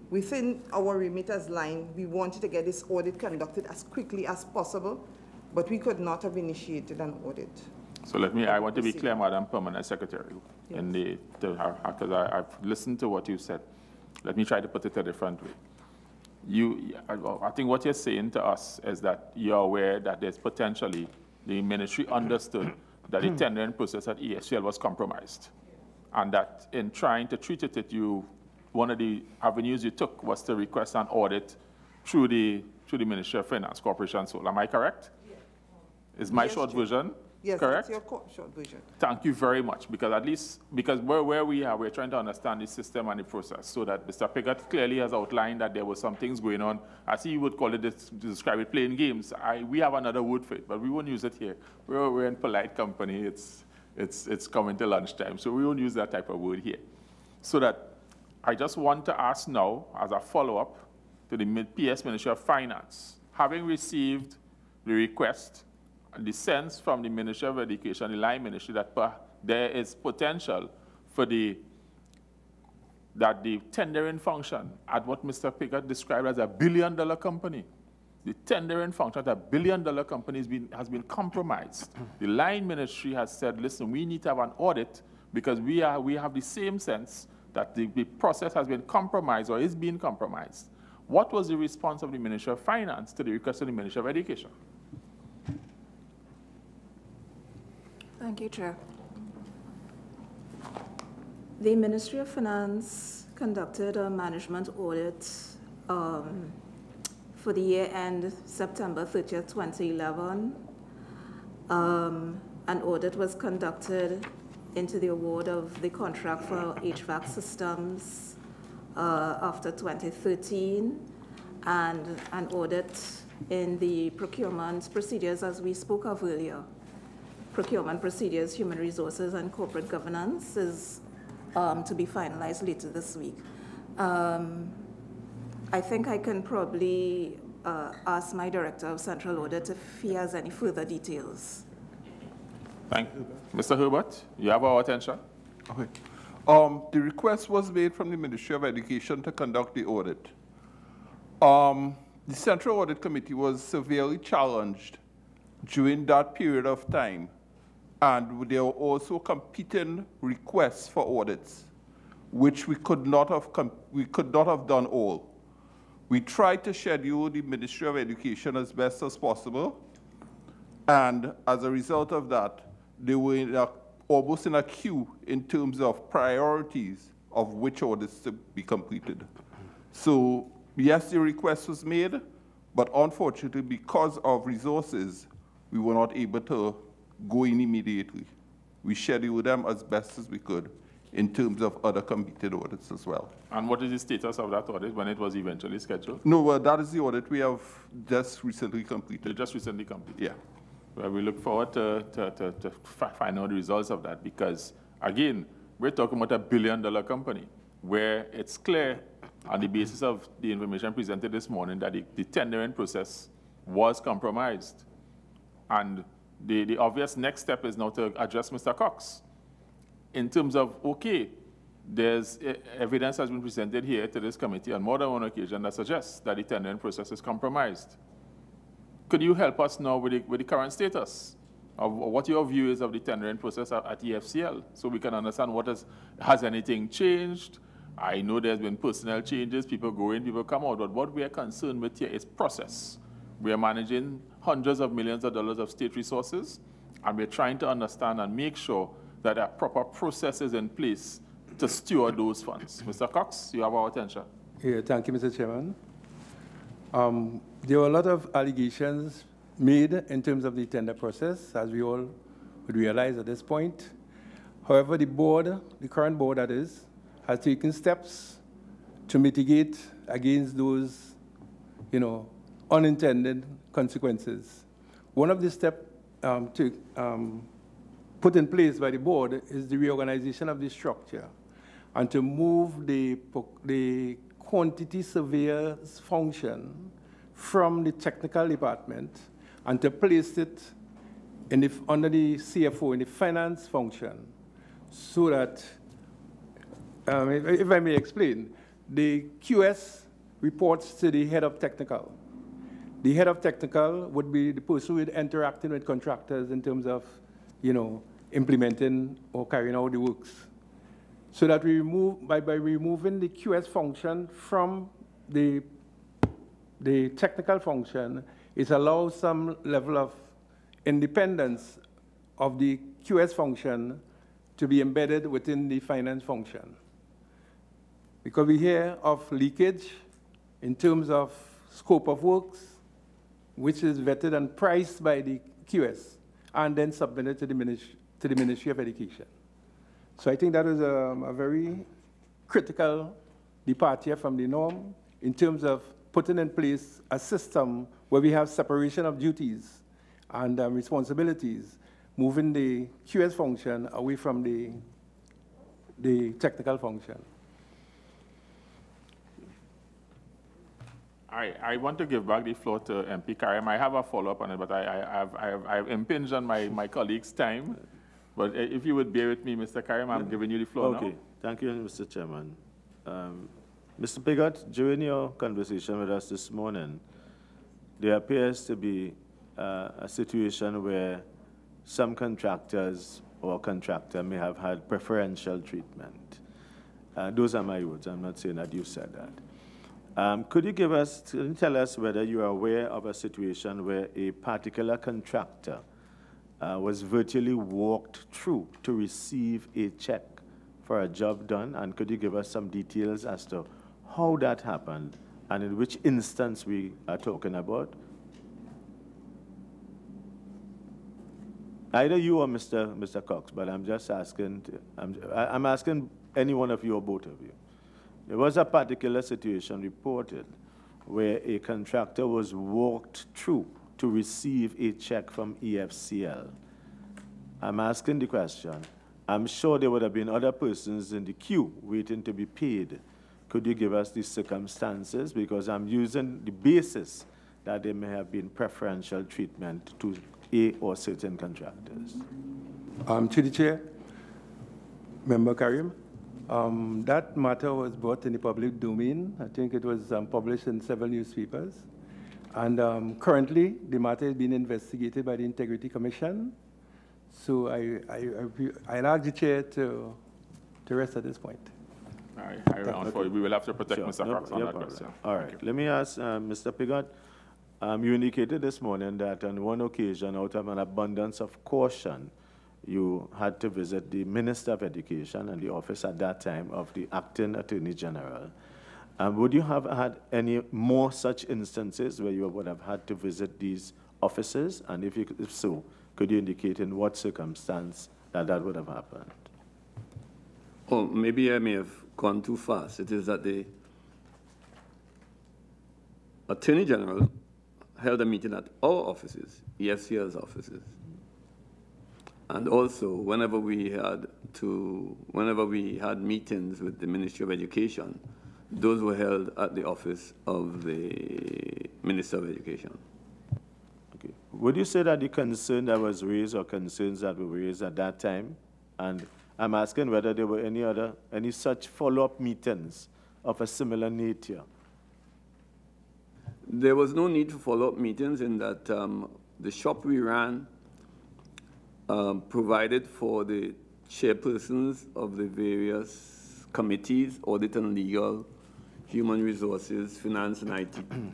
within our remitters line, we wanted to get this audit conducted as quickly as possible, but we could not have initiated an audit. So I want to be clear, Madam Permanent Secretary, yes. Because I've listened to what you said. Let me try to put it a different way. I think what you're saying to us is that you're aware that there's potentially, the ministry understood that the tendering process at EFCL was compromised, and that in trying to treat it, one of the avenues you took was to request an audit through the Ministry of Finance, Corporation Soul. Am I correct? Yes. Is my short version correct? Yes, your short version. Thank you very much, because where we are, we're trying to understand the system and the process, so that Mr. Piggott clearly has outlined that there were some things going on, as he would call it, to describe it, playing games. We have another word for it, but we won't use it here. We're in polite company. It's coming to lunchtime, so we won't use that type of word here. So that I just want to ask now, as a follow-up to the PS Ministry of Finance, having received the request and the sense from the Ministry of Education, the line ministry, that there is potential for that the tendering function at what Mr. Piggott described as a billion-dollar company, the tendering function at a billion-dollar company has been compromised. The line ministry has said, listen, we need to have an audit, because we have the same sense that the process has been compromised or is being compromised. What was the response of the Ministry of Finance to the request of the Ministry of Education? Thank you, Chair. The Ministry of Finance conducted a management audit for the year end September 30th, 2011. An audit was conducted into the award of the contract for HVAC systems after 2013, and an audit in the procurement procedures, as we spoke of earlier. Procurement procedures, human resources, and corporate governance is to be finalized later this week. I think I can probably ask my Director of Central Audit if he has any further details. Thank you. Mr. Herbert, you have our attention. Okay. The request was made from the Ministry of Education to conduct the audit. The Central Audit Committee was severely challenged during that period of time, and there were also competing requests for audits, which we could not have done all. We tried to schedule the Ministry of Education as best as possible, and as a result of that, they were almost in a queue in terms of priorities of which audits to be completed. So yes, the request was made, but unfortunately, because of resources, we were not able to go in immediately. We scheduled them as best as we could in terms of other competed audits as well. And what is the status of that audit when it was eventually scheduled? No, well, that is the audit we have just recently completed. You just recently completed? Yeah. Well, we look forward to find out the results of that, because, again, we're talking about $1 billion company where it's clear on the basis of the information presented this morning that the tendering process was compromised. And the obvious next step is now to address Mr. Cox in terms of, okay, there's evidence has been presented here to this committee on more than one occasion that suggests that the tendering process is compromised. Could you help us now with the current status of what your view is of the tendering process at EFCL, so we can understand has anything changed? I know there's been personnel changes, people go in, people come out, but what we are concerned with here is process. We are managing hundreds of millions of dollars of state resources, and we're trying to understand and make sure that a proper process is in place to steward those funds. Mr. Cox, you have our attention. Yeah, thank you, Mr. Chairman. There were a lot of allegations made in terms of the tender process, as we all would realize at this point. However, the board, the current board that is, has taken steps to mitigate against those, unintended consequences. One of the steps put in place by the board is the reorganization of the structure and to move the quantity surveyors function from the technical department and to place it under the CFO in the finance function, so that, if I may explain, the QS reports to the head of technical. The head of technical would be the person who is interacting with contractors in terms of, implementing or carrying out the works. So that we remove, by removing the QS function from the technical function, it allows some level of independence of the QS function to be embedded within the finance function. Because we hear of leakage in terms of scope of works, which is vetted and priced by the QS, and then submitted to the Ministry of Education. So I think that is a very critical departure from the norm in terms of putting in place a system where we have separation of duties and responsibilities, moving the QS function away from the technical function. I want to give back the floor to MP Karim. I have a follow-up on it, but I have impinged on my colleague's time. But if you would bear with me, Mr. Karim, I'm giving you the floor now. Okay, thank you, Mr. Chairman. Mr. Piggott, during your conversation with us this morning, there appears to be a situation where some contractors or contractor may have had preferential treatment. Those are my words. I'm not saying that you said that. Could you tell us whether you are aware of a situation where a particular contractor was virtually walked through to receive a check for a job done? And could you give us some details as to how that happened and in which instance we are talking about? Either you or Mr. Cox, but I'm just asking, I'm asking any one of you or both of you. There was a particular situation reported where a contractor was walked through to receive a check from EFCL. I'm asking the question. I'm sure there would have been other persons in the queue waiting to be paid. Could you give us the circumstances? Because I'm using the basis that there may have been preferential treatment to a or certain contractors. To the Chair, Member Karim, that matter was brought in the public domain. I think it was published in several newspapers. And currently, the matter is being investigated by the Integrity Commission. So I'll ask the Chair to rest at this point. All right, we will have to protect Mr. Cox on that question. All right, let me ask Mr. Piggott. You indicated this morning that on one occasion, out of an abundance of caution, you had to visit the Minister of Education and the office at that time of the Acting Attorney General. Would you have had any more such instances where you would have had to visit these offices? And if so, could you indicate in what circumstance that would have happened? Oh, maybe I may have gone too fast. It is that the Attorney General held a meeting at our offices, EFCL's offices. And also, whenever we had meetings with the Ministry of Education, those were held at the office of the Minister of Education. Okay. Would you say that the concern that was raised or concerns that were raised at that time, and I'm asking whether there were any such follow-up meetings of a similar nature? There was no need for follow-up meetings in that the shop we ran provided for the chairpersons of the various committees, audit and legal, human resources, finance and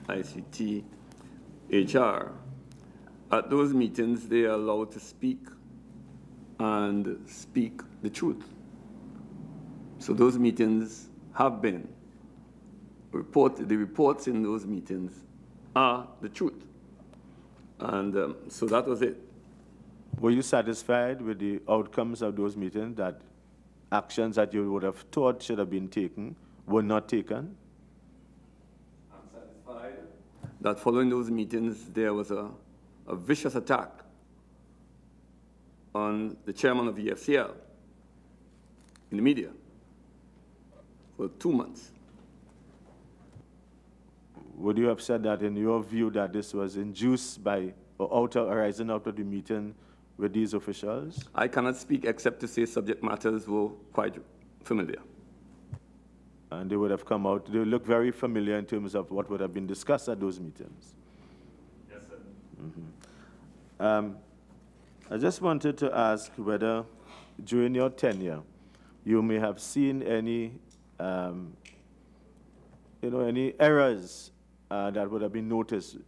ICT, HR. At those meetings, they are allowed to speak and speak the truth. So those meetings have been the reports in those meetings are the truth. And so that was it. Were you satisfied with the outcomes of those meetings, that actions that you would have thought should have been taken were not taken? I'm satisfied that following those meetings, there was a vicious attack on the chairman of the EFCL in the media for 2 months. Would you have said that in your view that this was induced by or arising out of the meeting with these officials? I cannot speak except to say subject matters were quite familiar. And they would have come out, they look very familiar in terms of what would have been discussed at those meetings. Yes, sir. Mm-hmm. I just wanted to ask whether during your tenure, you may have seen any, any errors that would have been noticed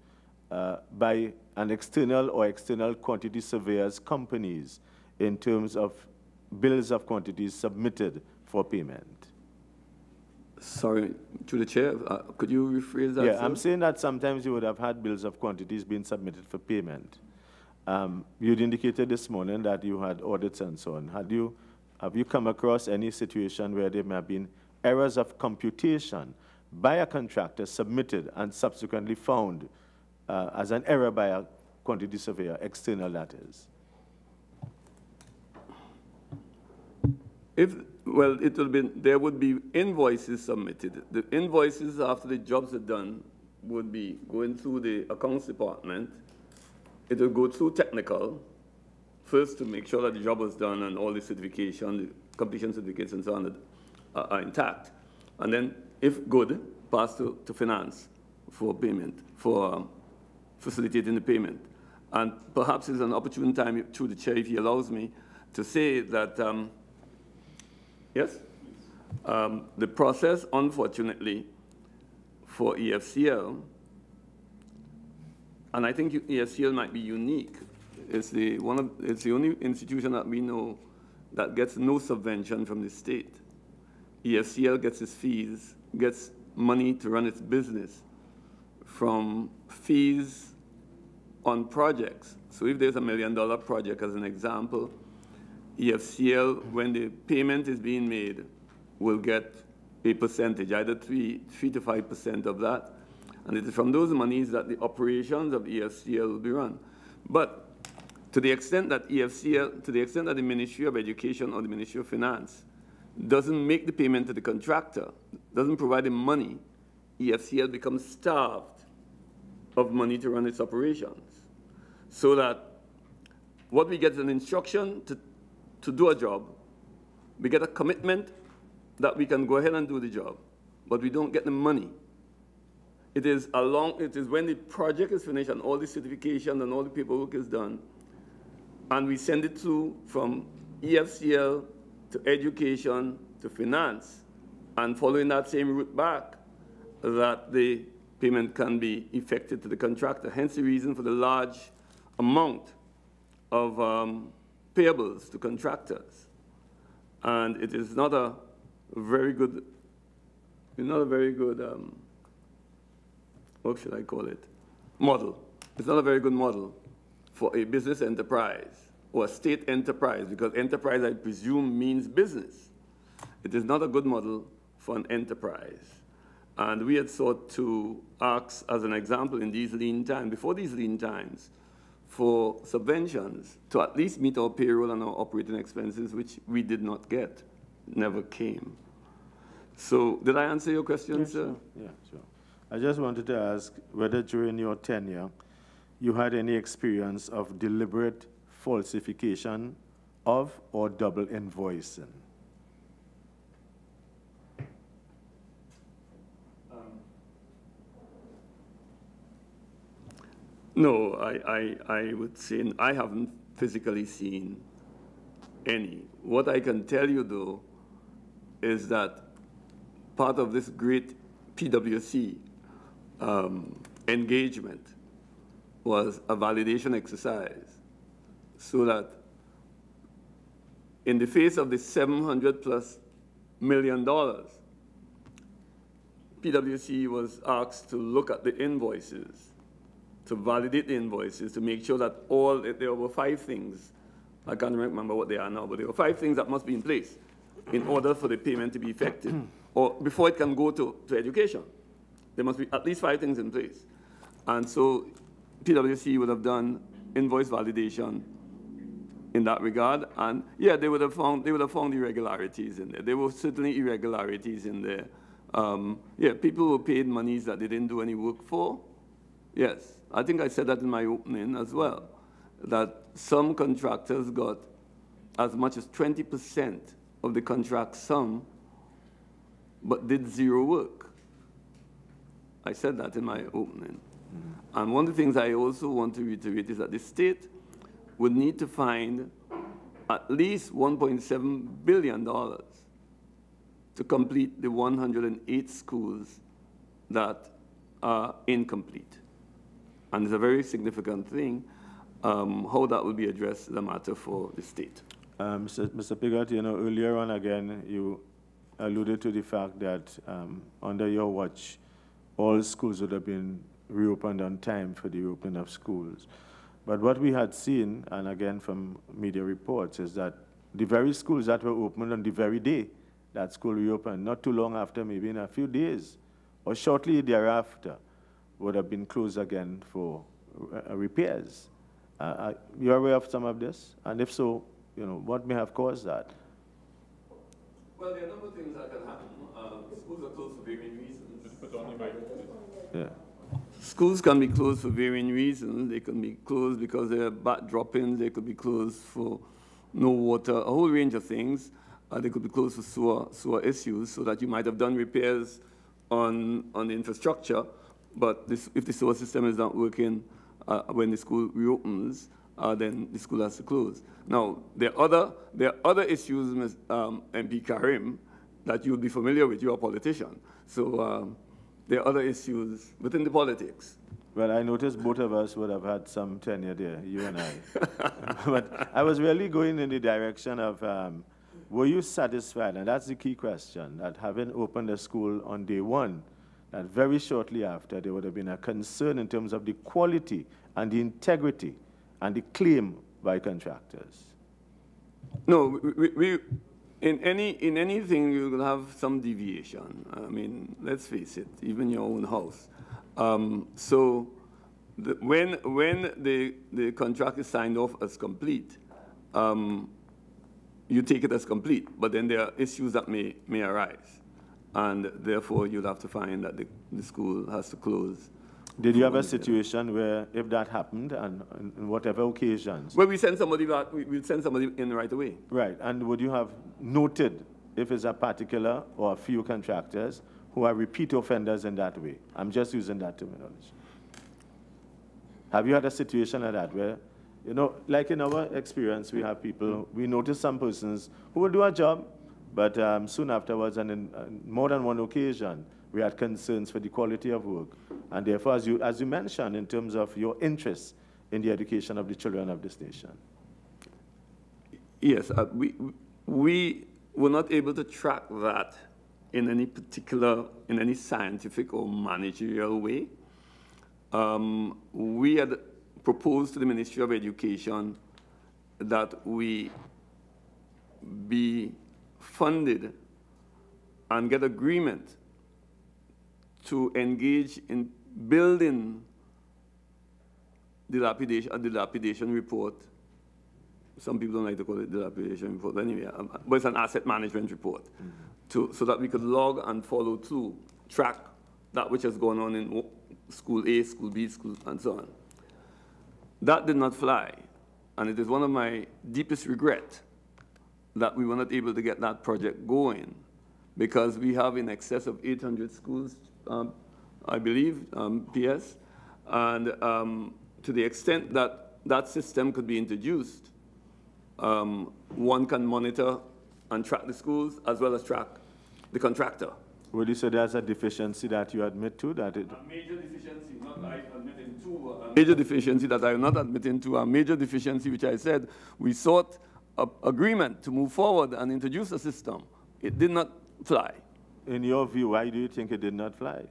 by an external or external quantity surveyors companies in terms of bills of quantities submitted for payment. Sorry, to the Chair, could you rephrase that? Yeah, sir? I'm saying that sometimes you would have had bills of quantities being submitted for payment. You'd indicated this morning that you had audits and so on. Have you come across any situation where there may have been errors of computation by a contractor submitted and subsequently found as an error by a quantity surveyor, external that is? Well, there would be invoices submitted. The invoices after the jobs are done would be going through the accounts department. It will go through technical, first to make sure that the job was done and all the certification, the completion certificates and so on are intact. And then, if good, pass to finance for payment, for facilitating the payment. And perhaps it's an opportune time, through the Chair, if he allows me, to say that, yes, the process, unfortunately, for EFCL, and I think EFCL might be unique. It's the only institution that we know that gets no subvention from the state. EFCL gets its fees, gets money to run its business from fees on projects. So if there's $1 million project, as an example, EFCL, when the payment is being made, will get a percentage, either 3 to 5% of that. And it is from those monies that the operations of EFCL will be run. But to the extent that EFCL, to the extent that the Ministry of Education or the Ministry of Finance doesn't make the payment to the contractor, doesn't provide the money, EFCL becomes starved of money to run its operations. So that what we get is an instruction to do a job, we get a commitment that we can go ahead and do the job, but we don't get the money. It is when the project is finished and all the certification and all the paperwork is done, and we send it from EFCL to education to finance, and following that same route back, that the payment can be effected to the contractor. Hence the reason for the large amount of payables to contractors. And it is not a very good, what should I call it, model. It's not a very good model for a business enterprise or a state enterprise, because enterprise, I presume, means business. It is not a good model for an enterprise. And we had sought to ask, as an example, in these lean times, before these lean times, for subventions to at least meet our payroll and our operating expenses, which we did not get, never came. So did I answer your question, Yeah, sir? sure. Yeah, sure. I just wanted to ask whether during your tenure you had any experience of deliberate falsification of or double invoicing. No, I would say I haven't physically seen any. What I can tell you, though, is that part of this great PwC engagement was a validation exercise, so that in the face of the $700+ million, PwC was asked to look at the invoices, to validate the invoices, to make sure that there were 5 things, I can't remember what they are now, but there were 5 things that must be in place in order for the payment to be effective, or before it can go to education. There must be at least 5 things in place. And so PwC would have done invoice validation in that regard, and yeah, they would have found irregularities in there. There were certainly irregularities in there. Yeah, people were paid monies that they didn't do any work for. Yes, I think I said that in my opening as well, that some contractors got as much as 20% of the contract sum, but did 0 work. I said that in my opening. And one of the things I also want to reiterate is that the state would need to find at least $1.7 billion to complete the 108 schools that are incomplete. And it's a very significant thing. How that will be addressed is a matter for the state. Mr. Piggott, you know, earlier on again, you alluded to the fact that under your watch, all schools would have been reopened on time for the reopening of schools. But what we had seen, and again from media reports, is that the very schools that were opened on the very day that school reopened, not too long after, maybe in a few days, or shortly thereafter, would have been closed again for repairs. You're aware of some of this? And if so, you know, what may have caused that? Well, there are a number of things that can happen. Schools are closed for varying reasons. Yeah. Schools can be closed for varying reasons. They can be closed because there are bad drop-ins. They could be closed for no water, a whole range of things. They could be closed for sewer issues, so that you might have done repairs on the infrastructure, but if the sewer system is not working when the school reopens, then the school has to close. Now, there are other issues, MP Karim, that you'll be familiar with. You're a politician. So there are other issues within the politics. Well, I noticed both of us would have had some tenure there, you and I. But I was really going in the direction of, were you satisfied? And that's the key question, that having opened a school on day 1, that very shortly after, there would have been a concern in terms of the quality and the integrity and the claim by contractors? No, in anything you will have some deviation. I mean, let's face it, even your own house. So when the contract is signed off as complete, you take it as complete, but then there are issues that may arise. And therefore, you'll have to find that the school has to close. Did you have a situation where, if that happened, and on whatever occasions? Well, we send somebody back, we'll send somebody in right away. Right, and would you have noted if it's a particular or a few contractors who are repeat offenders in that way? I'm just using that terminology. Have you had a situation like that where, you know, like in our experience, we have people, we notice some persons who will do a job, but soon afterwards, and in more than one occasion, we had concerns for the quality of work. And therefore, as you mentioned, in terms of your interest in the education of the children of this nation. Yes, we were not able to track that in any particular, in any scientific or managerial way. We had proposed to the Ministry of Education that we be funded and get agreement to engage in building a dilapidation report. Some people don't like to call it dilapidation report, but anyway, but it's an asset management report, so that we could log and follow through, track that which has gone on in school A, school B, school, and so on. That did not fly, and it is one of my deepest regrets that we were not able to get that project going, because we have in excess of 800 schools, I believe, PS, and to the extent that that system could be introduced, one can monitor and track the schools as well as track the contractor. Would you say there's a deficiency that you admit to? That it... A major deficiency, not I admitting to. A major deficiency that I am not admitting to. A major deficiency, which I said, we sought agreement to move forward and introduce a system. It did not fly. In your view, why do you think it did not fly?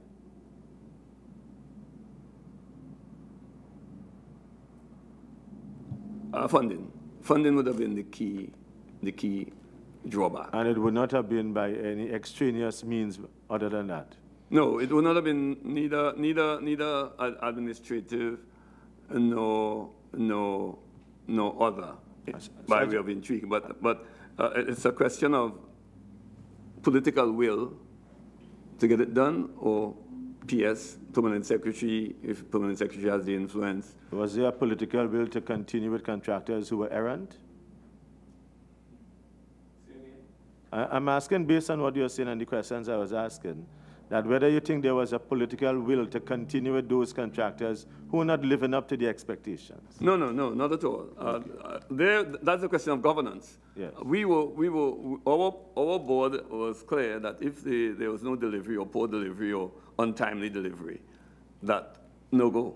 Funding. Funding would have been the key drawback. And it would not have been by any extraneous means other than that? No, it would not have been neither administrative nor other by way of intrigue. But it's a question of political will to get it done, or PS, permanent secretary, if permanent secretary has the influence. Was there a political will to continue with contractors who were errant? I'm asking based on what you're saying and the questions I was asking, that whether you think there was a political will to continue with those contractors who are not living up to the expectations. No, not at all. That's a question of governance. Yes. Our board was clear that if there was no delivery or poor delivery or untimely delivery, that no go.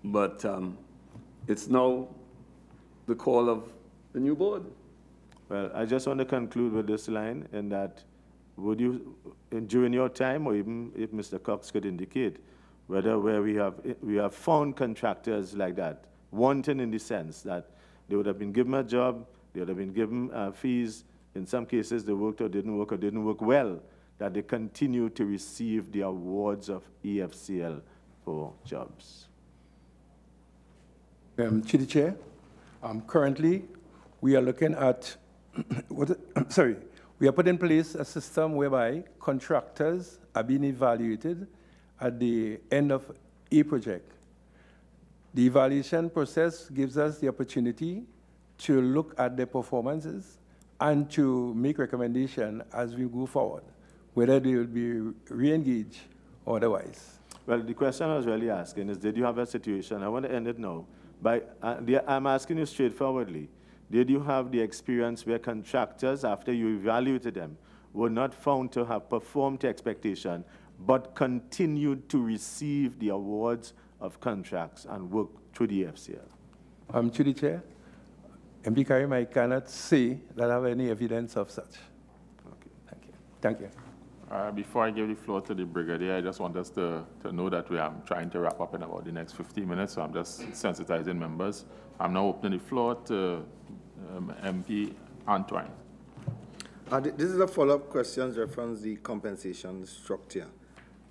But it's now the call of the new board. Well, I just want to conclude with this line, in that would you, during your time, or even if Mr. Cox could indicate, where we have found contractors like that, wanting in the sense that they would have been given a job, they would have been given fees, in some cases they worked or didn't work well, that they continue to receive the awards of EFCL for jobs. To the Chair, currently we are looking at, we have put in place a system whereby contractors are being evaluated at the end of a project. The evaluation process gives us the opportunity to look at their performances and to make recommendations as we go forward, whether they will be re-engaged or otherwise. Well, the question I was really asking is, did you have a situation, I want to end it now, I'm asking you straightforwardly, did you have the experience where contractors, after you evaluated them, were not found to have performed to expectation, but continued to receive the awards of contracts and work through the EFCL? To the Chair, MP Karim, I cannot say that I have any evidence of such. Okay. Thank you. Before I give the floor to the Brigadier, I just want us to know that we are trying to wrap up in about the next 15 minutes, so I'm just sensitizing members. I'm now opening the floor to MP Antoine. This is a follow-up question reference the compensation structure.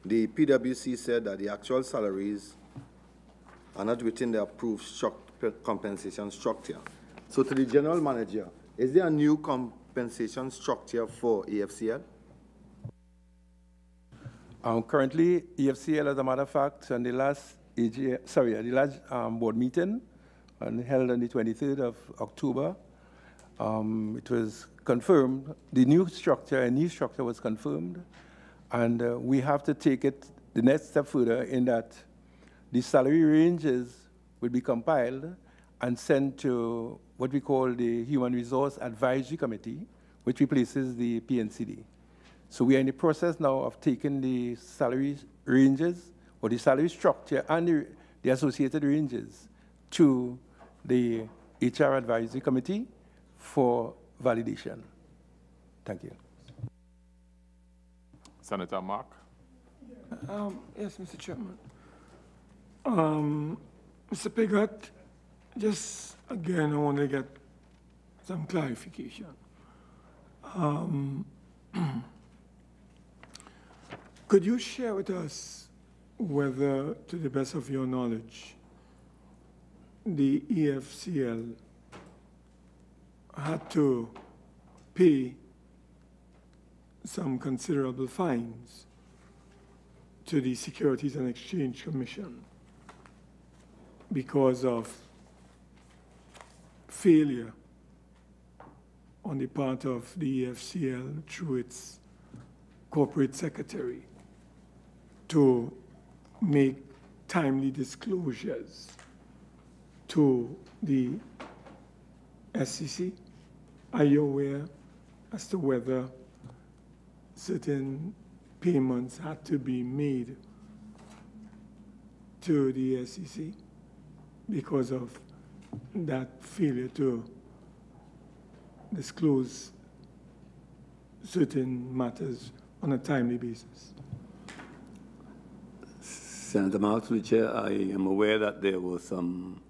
The PwC said that the actual salaries are not within the approved compensation structure. So to the general manager, is there a new compensation structure for EFCL? Currently, EFCL, as a matter of fact, on the last board meeting held on the 23rd of October, it was confirmed, a new structure was confirmed, and we have to take it the next step further in that the salary ranges will be compiled and sent to what we call the Human Resource Advisory Committee, which replaces the PNCD. So we are in the process now of taking the salary ranges, or the salary structure and the associated ranges to the HR Advisory Committee for validation. Thank you. Senator Mark. Yes, Mr. Chairman. Mr. Piggott, just again, I want to get some clarification. Could you share with us whether, to the best of your knowledge, the EFCL had to pay some considerable fines to the Securities and Exchange Commission because of failure on the part of the EFCL through its corporate secretary to make timely disclosures to the SEC? Are you aware as to whether certain payments had to be made to the SEC because of that failure to disclose certain matters on a timely basis? Senator Marks, through the Chair, I am aware that there were some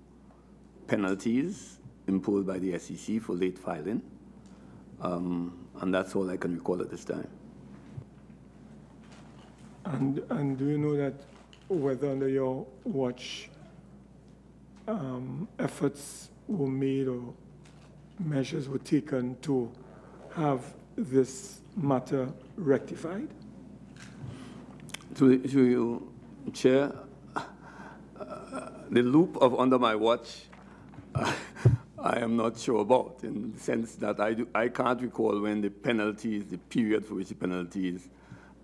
penalties imposed by the SEC for late filing, and that's all I can recall at this time. And do you know that whether under your watch efforts were made or measures were taken to have this matter rectified? To you, Chair, the loop of under my watch, I am not sure about, in the sense that I can't recall when the penalties, the period for which the penalties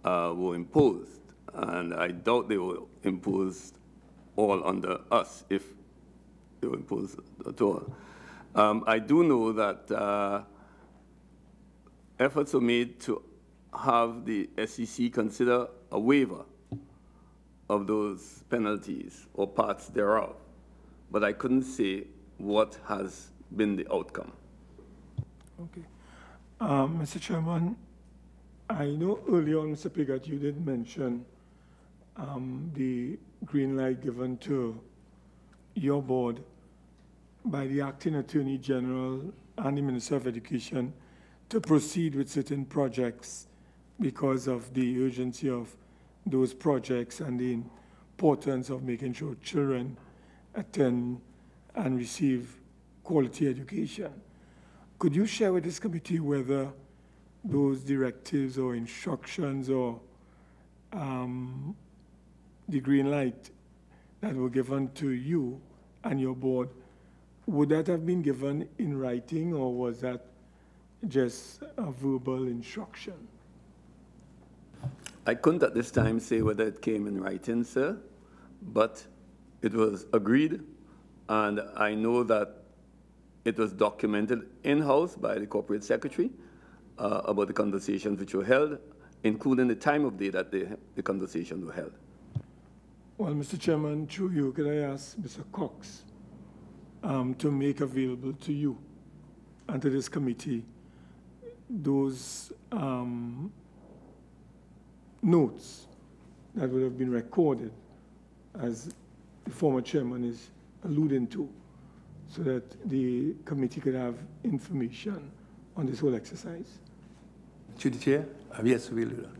were imposed, and I doubt they were imposed all under us, if they were imposed at all. I do know that efforts were made to have the SEC consider a waiver of those penalties or parts thereof, but I couldn't say what has been the outcome. Okay. Mr. Chairman, I know earlier on, Mr. Piggott, you did mention the green light given to your board by the Acting Attorney General and the Minister of Education to proceed with certain projects because of the urgency of those projects and the importance of making sure children attend and receive quality education. Could you share with this committee whether those directives or instructions or the green light that were given to you and your board, would that have been given in writing, or was that just a verbal instruction? I couldn't at this time say whether it came in writing, sir, but it was agreed, and I know that it was documented in-house by the corporate secretary about the conversations which were held, including the time of day that the conversations were held. Well, Mr. Chairman, through you, could I ask Mr. Cox to make available to you and to this committee those notes that would have been recorded, as the former chairman is alluding to, so that the committee could have information on this whole exercise? To the chair? Yes, we will do that.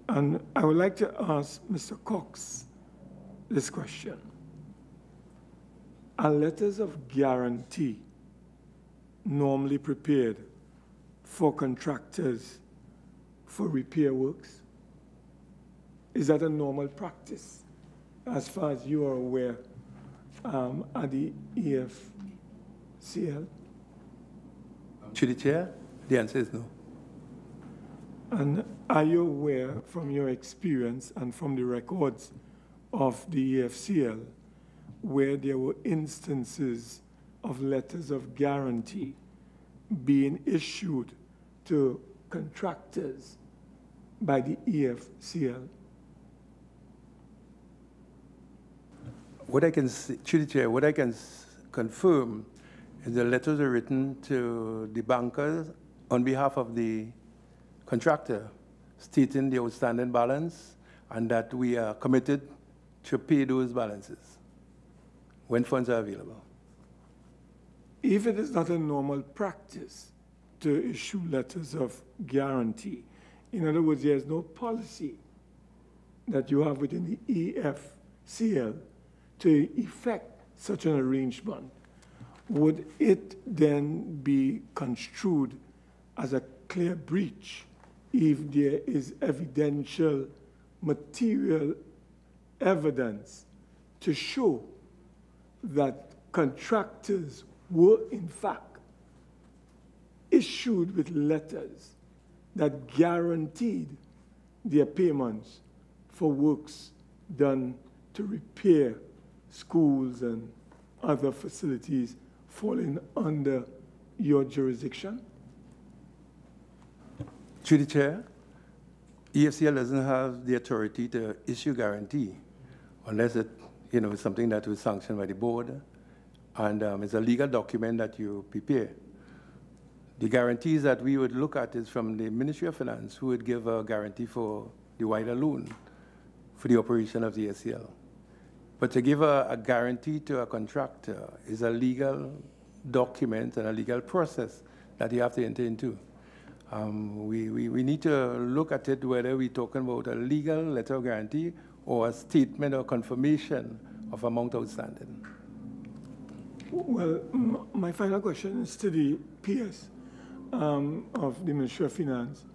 And I would like to ask Mr. Cox this question. Are letters of guarantee normally prepared for contractors for repair works? Is that a normal practice, as far as you are aware, at the EFCL? To the chair? The answer is no. And are you aware, from your experience and from the records of the EFCL, where there were instances of letters of guarantee being issued to contractors by the EFCL? What I can say, to the chair, what I can confirm is the letters are written to the bankers on behalf of the contractor, stating the outstanding balance and that we are committed to pay those balances when funds are available. If it is not a normal practice to issue letters of guarantee, in other words, there is no policy that you have within the EFCL to effect such an arrangement, would it then be construed as a clear breach if there is evidential material evidence to show that contractors were in fact issued with letters that guaranteed their payments for works done to repair schools and other facilities falling under your jurisdiction? To the chair, EFCL doesn't have the authority to issue guarantee unless it, is something that was sanctioned by the board, and it's a legal document that you prepare. The guarantees that we would look at is from the Ministry of Finance, who would give a guarantee for the wider loan for the operation of the EFCL. But to give a guarantee to a contractor is a legal document and a legal process that you have to enter into. We need to look at it whether we're talking about a legal letter of guarantee or a statement or confirmation of amount outstanding. Well, my final question is to the PS of the Ministry of Finance.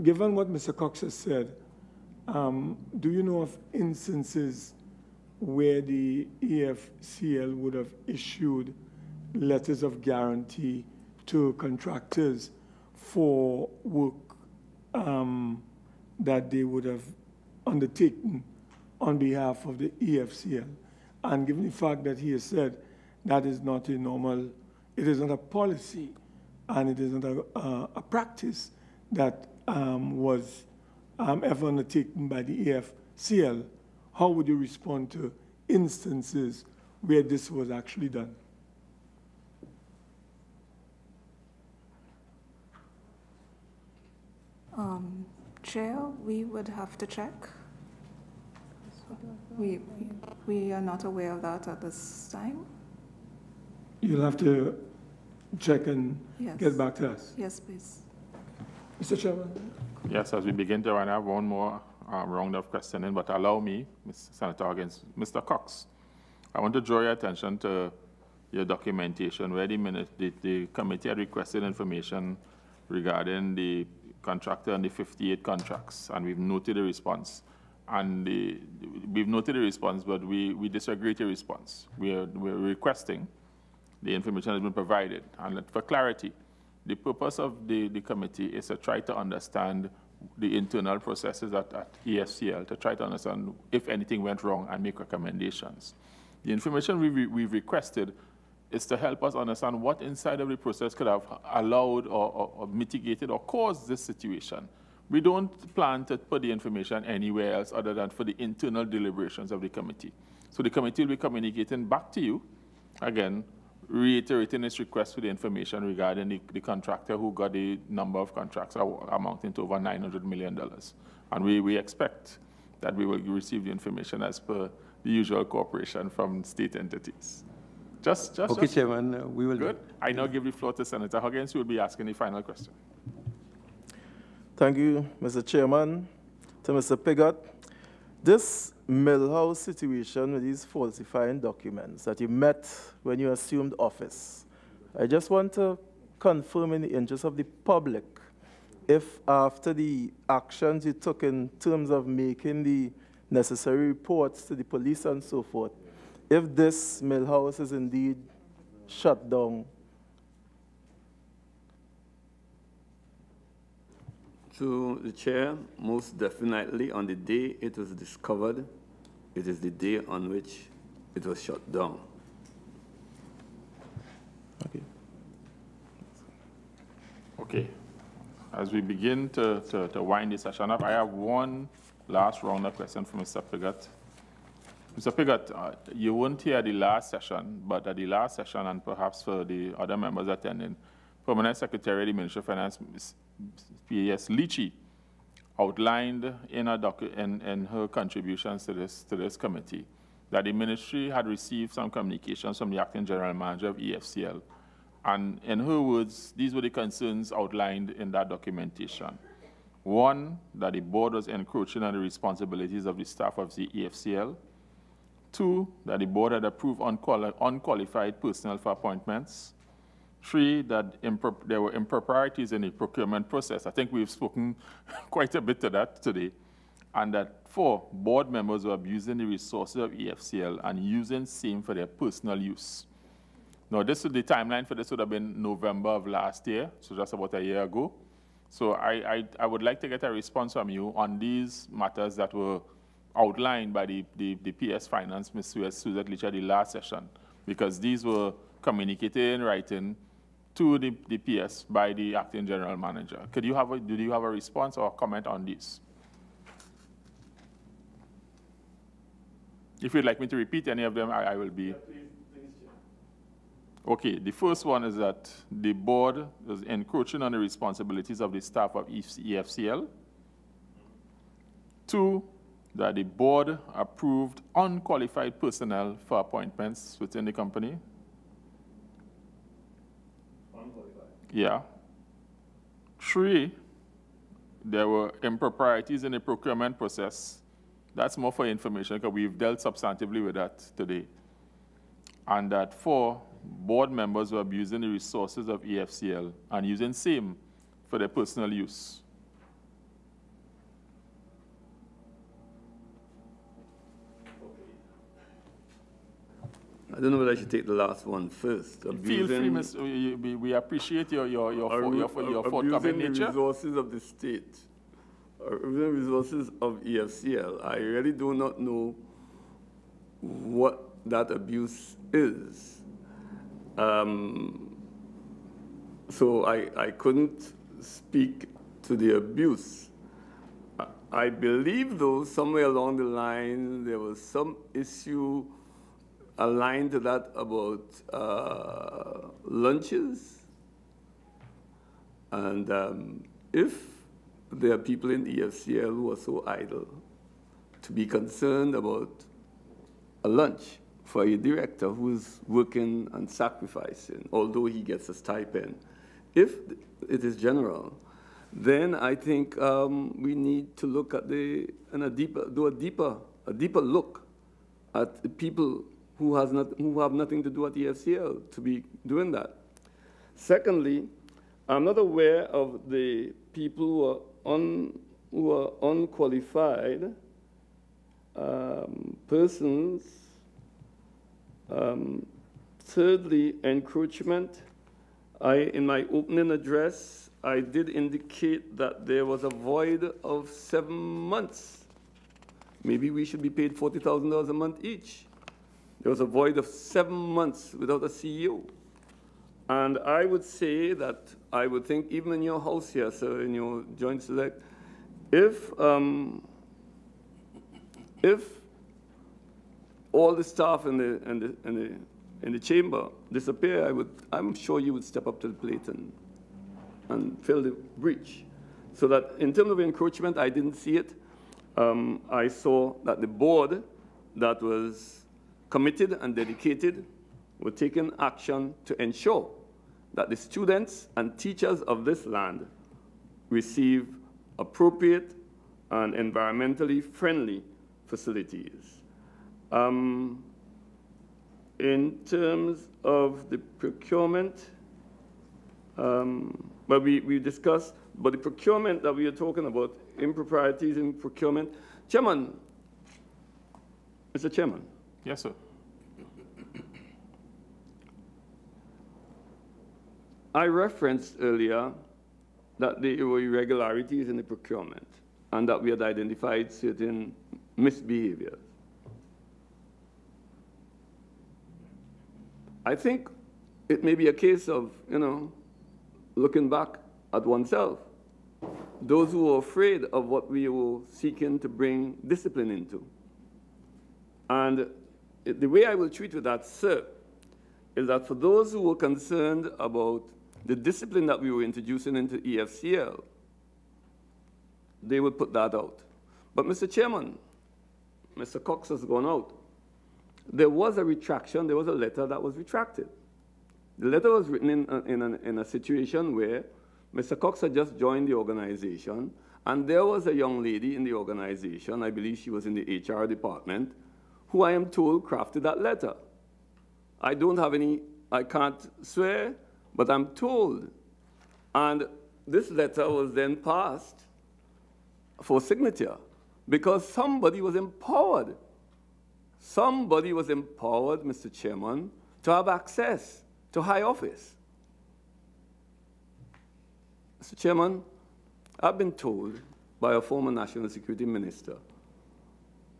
Given what Mr. Cox has said, do you know of instances where the EFCL would have issued letters of guarantee to contractors for work that they would have undertaken on behalf of the EFCL? And given the fact that he has said that is not a normal, it is not a policy, and it is not a practice that was ever undertaken by the EFCL, how would you respond to instances where this was actually done? Chair, we would have to check. We are not aware of that at this time. You'll have to check and get back to us. Yes, please. Mr. Chairman. Yes, as we begin to run, I have one more round of questioning, but allow me, Mr. Senator, against Mr. Cox. I want to draw your attention to your documentation where the committee had requested information regarding the contractor and the 58 contracts, and we've noted the response. And we've noted the response, but we disagree with the response. We're requesting the information has been provided. And for clarity, the purpose of the committee is to try to understand the internal processes at EFCL, to try to understand if anything went wrong and make recommendations. The information we've requested is to help us understand what inside of the process could have allowed or mitigated or caused this situation. We don't plan to put the information anywhere else other than for the internal deliberations of the committee. So the committee will be communicating back to you, again, reiterating its request for the information regarding the contractor who got the number of contracts amounting to over $900 million. And we expect that we will receive the information as per the usual cooperation from state entities. Okay, Chairman, we will. Good. I now give the floor to Senator Huggins, who will be asking the final question. Thank you, Mr. Chairman. To Mr. Pigott, this Millhouse situation with these falsifying documents that you met when you assumed office, I just want to confirm in the interest of the public, if after the actions you took in terms of making the necessary reports to the police and so forth, if this Millhouse is indeed shut down. To the Chair, most definitely on the day it was discovered, it is the day on which it was shut down. Okay. Okay. As we begin to wind this session up, I have one last round of questions for Mr. Pigott. Mr. Pigott, you weren't here at the last session, but at the last session, and perhaps for the other members attending, Permanent Secretary of the Ministry of Finance, P.S. Leachy, outlined in her contributions to this committee that the ministry had received some communications from the Acting General Manager of EFCL. And in her words, these were the concerns outlined in that documentation. One, that the board was encroaching on the responsibilities of the staff of the EFCL. Two, that the board had approved unqualified personnel for appointments. Three, that there were improprieties in the procurement process. I think we've spoken quite a bit to that today. And that four, board members were abusing the resources of EFCL and using same for their personal use. Now, the timeline for this would have been November of last year, so just about a year ago. So I would like to get a response from you on these matters that were outlined by the PS Finance, Ms. Suzette Leach, at the last session, because these were communicated in writing to the PS by the Acting General Manager. Did you have a response or comment on this? If you'd like me to repeat any of them, I will be. Okay, the first one is that the board was encroaching on the responsibilities of the staff of EFCL. Two, that the board approved unqualified personnel for appointments within the company. Unqualified. Yeah. Three, there were improprieties in the procurement process. That's more for information because we've dealt substantively with that today. And that four, board members were abusing the resources of EFCL and using same for their personal use. I don't know whether I should take the last one first. Feel free, we appreciate your forthcoming nature. Abusing the resources of the state, abusing the resources of EFCL. I really do not know what that abuse is. So I couldn't speak to the abuse. I believe, though, somewhere along the line, there was some issue aligned to that about lunches. And if there are people in EFCL who are so idle to be concerned about a lunch for a director who's working and sacrificing, although he gets a stipend, if it is general, then I think we need to look at do a deeper look at the people who have nothing to do at EFCL to be doing that. Secondly, I'm not aware of the people who are unqualified persons. Thirdly, encroachment. In my opening address, I did indicate that there was a void of 7 months. Maybe we should be paid $40,000 a month each. There was a void of 7 months without a CEO. And I would say that I would think even in your house here, sir, in your joint select, if all the staff in in the chamber disappear, I'm sure you would step up to the plate and fill the breach. So that in terms of encroachment, I didn't see it. I saw that the board that was committed and dedicated were taking action to ensure that the students and teachers of this land receive appropriate and environmentally friendly facilities. In terms of the procurement, well, we discussed, but the procurement that we are talking about, improprieties in procurement. Chairman, Mr. Chairman. Yes, sir. I referenced earlier that there were irregularities in the procurement and that we had identified certain misbehaviors. I think it may be a case of, looking back at oneself. Those who were afraid of what we were seeking to bring discipline into. And the way I will treat with that, sir, is that for those who were concerned about the discipline that we were introducing into EFCL, they would put that out. But Mr. Chairman, Mr. Cox has gone out. There was a retraction, there was a letter that was retracted. The letter was written in a situation where Mr. Cox had just joined the organization, and there was a young lady in the organization, I believe she was in the HR department, who I am told crafted that letter. I don't have any, I can't swear, but I'm told. And this letter was then passed for signature because somebody was empowered. Somebody was empowered, Mr. Chairman, to have access to high office. Mr. Chairman, I've been told by a former National Security Minister,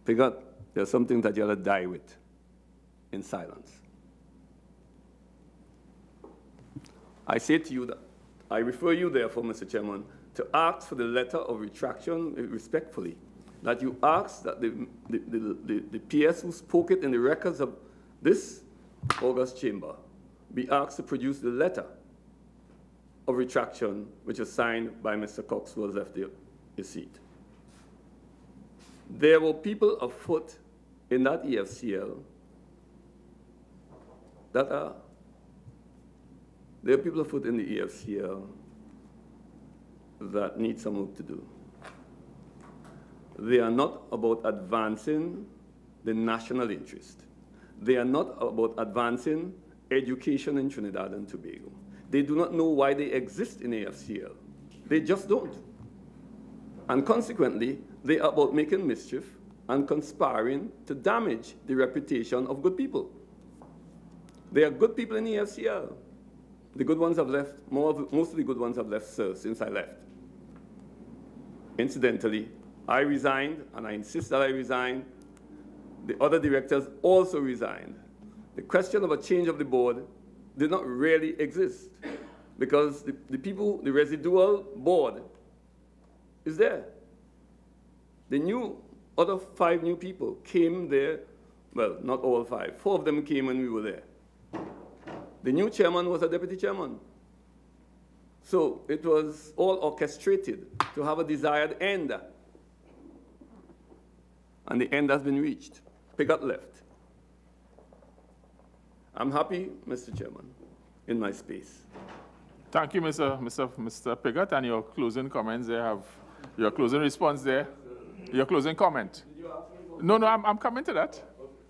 Pigot, there's something that you ought to die with in silence. I say to you that I refer you, therefore, Mr. Chairman, to ask for the letter of retraction respectfully, that you ask that the PS who spoke it in the records of this August chamber be asked to produce the letter of retraction which was signed by Mr. Cox, who has left his seat. There were people afoot in that EFCL there are people afoot in the EFCL that need some work to do. They are not about advancing the national interest. They are not about advancing education in Trinidad and Tobago. They do not know why they exist in AFCL. They just don't. And consequently, they are about making mischief and conspiring to damage the reputation of good people. There are good people in EFCL. The good ones have left, most of the good ones have left, sir, since I left. Incidentally, I resigned, and I insist that I resign. The other directors also resigned. The question of a change of the board did not really exist because the people, the residual board is there. The other 5 new people came there, well, not all 5, 4 of them came when we were there. The new chairman was a deputy chairman. So it was all orchestrated to have a desired end. And the end has been reached. Pigot left. I'm happy, Mr. Chairman, in my space. Thank you, Mr. Pigot, and your closing comments there have, your closing response there, your closing comment. Did you ask me for I'm coming to that.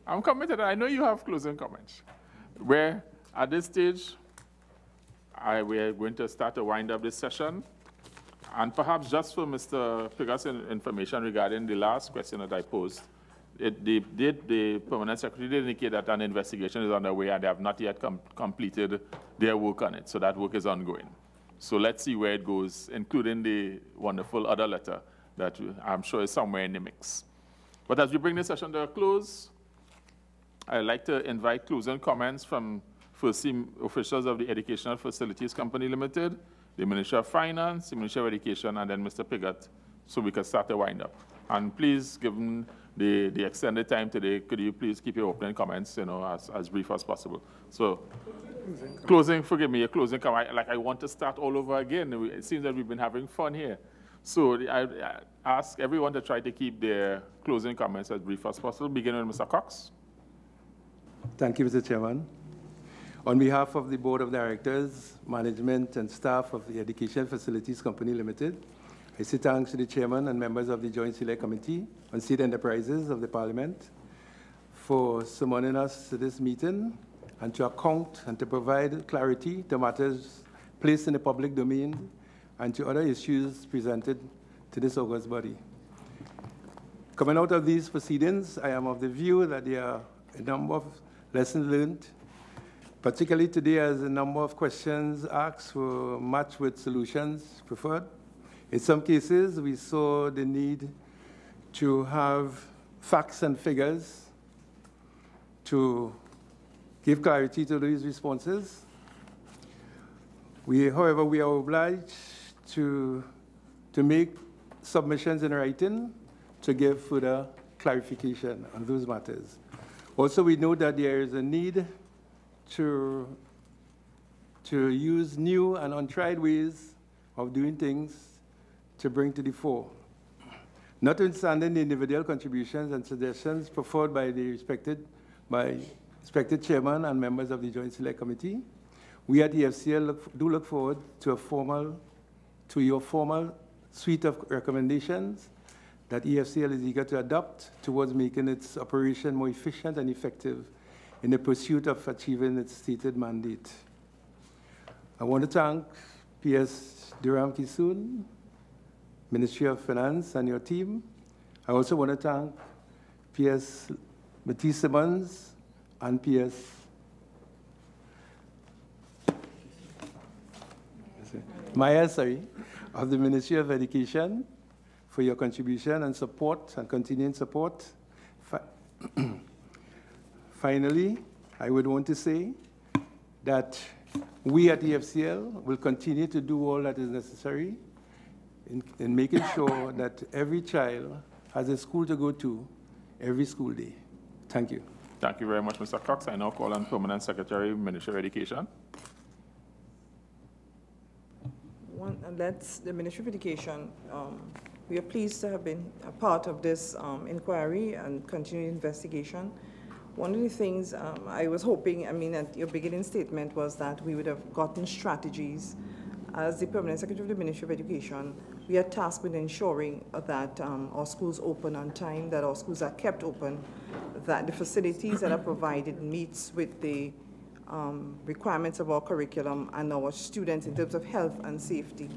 I'm coming to that. I know you have closing comments. Where, at this stage, we are going to start to wind up this session. And perhaps just for Mr. Pigot's information regarding the last question that I posed, the Permanent Secretary did indicate that an investigation is underway and they have not yet completed their work on it. So that work is ongoing. So let's see where it goes, including the wonderful other letter that I'm sure is somewhere in the mix. But as we bring this session to a close, I'd like to invite closing comments from first team officials of the Educational Facilities Company Limited, the Ministry of Finance, the Ministry of Education, and then Mr. Pigot, so we can start to wind up. And please, given the extended time today, could you please keep your opening comments, as brief as possible? So, closing, forgive me, a closing comment. Like I want to start all over again. It seems that we've been having fun here. So I ask everyone to try to keep their closing comments as brief as possible, beginning with Mr. Cox. Thank you, Mr. Chairman. On behalf of the Board of Directors, Management, and staff of the Education Facilities Company Limited, I say thanks to the Chairman and members of the Joint Select Committee on State Enterprises of the Parliament for summoning us to this meeting and to account and to provide clarity to matters placed in the public domain and to other issues presented to this august body. Coming out of these proceedings, I am of the view that there are a number of lessons learned, particularly today as a number of questions asked were matched with solutions preferred. In some cases, we saw the need to have facts and figures to give clarity to these responses. However, we are obliged to make submissions in writing to give further clarification on those matters. Also, we know that there is a need to use new and untried ways of doing things to bring to the fore. Notwithstanding the individual contributions and suggestions preferred by the respected chairman and members of the Joint Select Committee, we at EFCL do look forward to your formal suite of recommendations that EFCL is eager to adopt towards making its operation more efficient and effective in the pursuit of achieving its stated mandate. I want to thank PS Durham Kisoon, Ministry of Finance, and your team. I also want to thank PS Matisse Simmons and PS Maya, of the Ministry of Education for your contribution and support and continuing support. Finally, I would want to say that we at EFCL will continue to do all that is necessary in making sure that every child has a school to go to every school day. Thank you. Thank you very much, Mr. Cox. I now call on Permanent Secretary, Ministry of Education. And that's the Ministry of Education. We are pleased to have been a part of this inquiry and continued investigation. One of the things I was hoping, at your beginning statement was that we would have gotten strategies. As the Permanent Secretary of the Ministry of Education, we are tasked with ensuring that our schools open on time, that our schools are kept open, that the facilities that are provided meets with the requirements of our curriculum and our students in terms of health and safety.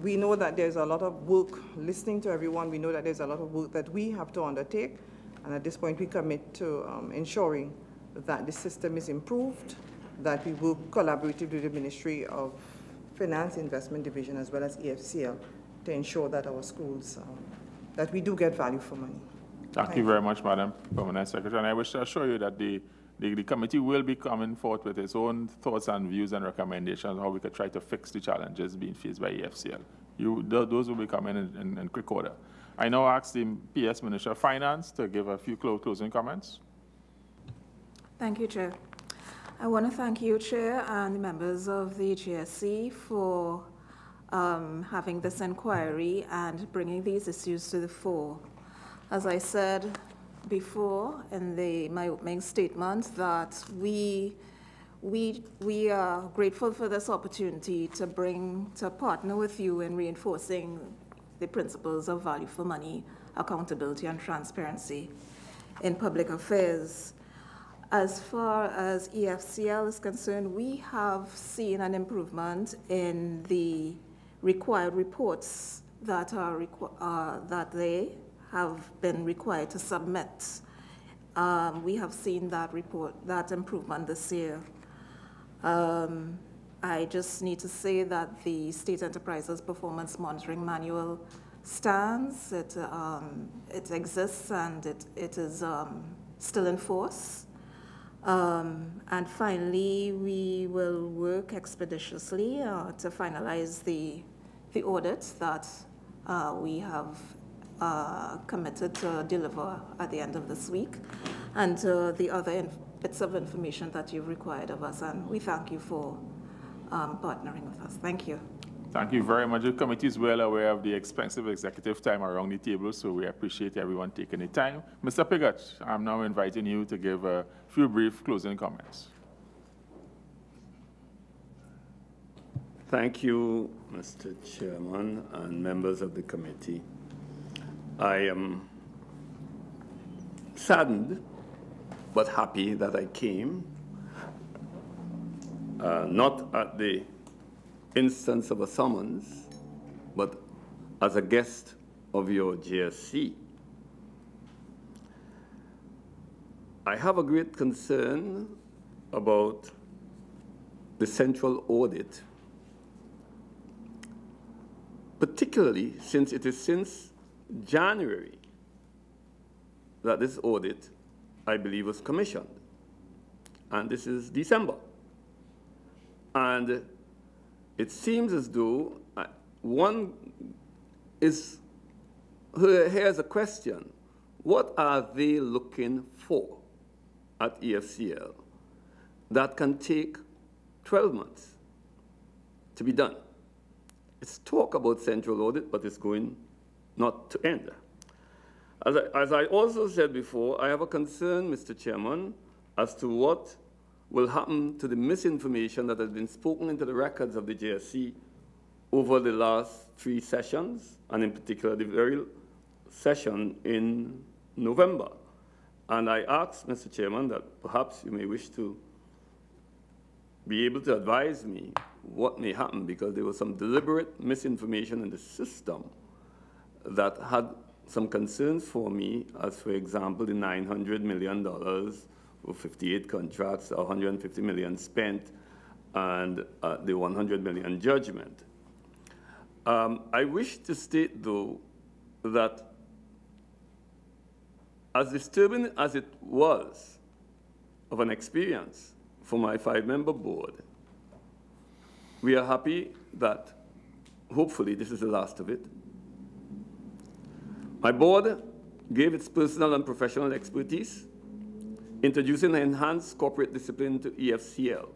We know that there's a lot of work, listening to everyone, we know that there's a lot of work that we have to undertake, and at this point we commit to ensuring that the system is improved, that we work collaboratively with the Ministry of Finance Investment Division as well as EFCL to ensure that our schools, that we do get value for money. Thank you very much, Madam Permanent Secretary. And I wish to assure you that the committee will be coming forth with its own thoughts and views and recommendations on how we could try to fix the challenges being faced by EFCL. Those will be coming in quick order. I now ask the PS Minister of Finance to give a few closing comments. Thank you, Chair. I want to thank you, Chair, and the members of the JSC for having this inquiry and bringing these issues to the fore. As I said before in my opening statement, that we are grateful for this opportunity to partner with you in reinforcing the principles of value for money, accountability, and transparency in public affairs. As far as EFCL is concerned, we have seen an improvement in the required reports that they have been required to submit. We have seen that improvement this year. I just need to say that the State Enterprises Performance Monitoring Manual stands. It exists and it is still in force. And finally, we will work expeditiously to finalize the audit that we have committed to deliver at the end of this week, and the other bits of information that you've required of us. And we thank you for partnering with us. Thank you. Thank you very much. The committee is well aware of the expensive executive time around the table, so we appreciate everyone taking the time. Mr. Piggott, I'm now inviting you to give a few brief closing comments. Thank you, Mr. Chairman and members of the committee. I am saddened but happy that I came, not at the instance of a summons, but as a guest of your JSC. I have a great concern about the central audit, particularly since it is since January that this audit, I believe, was commissioned. And this is December. And it seems as though one is, here's a question. What are they looking for at EFCL that can take 12 months to be done? It's talk about central audit, but it's going not to end. As I also said before, I have a concern, Mr. Chairman, as to what will happen to the misinformation that has been spoken into the records of the JSC over the last 3 sessions, and in particular the very session in November. And I ask, Mr. Chairman, that perhaps you may wish to be able to advise me what may happen, because there was some deliberate misinformation in the system that had some concerns for me, as for example, the $900 million for 58 contracts, 150 million spent, and the 100 million judgment. I wish to state, though, that as disturbing as it was of an experience for my 5-member board, we are happy that hopefully this is the last of it. My board gave its personal and professional expertise, introducing enhanced corporate discipline to EFCL,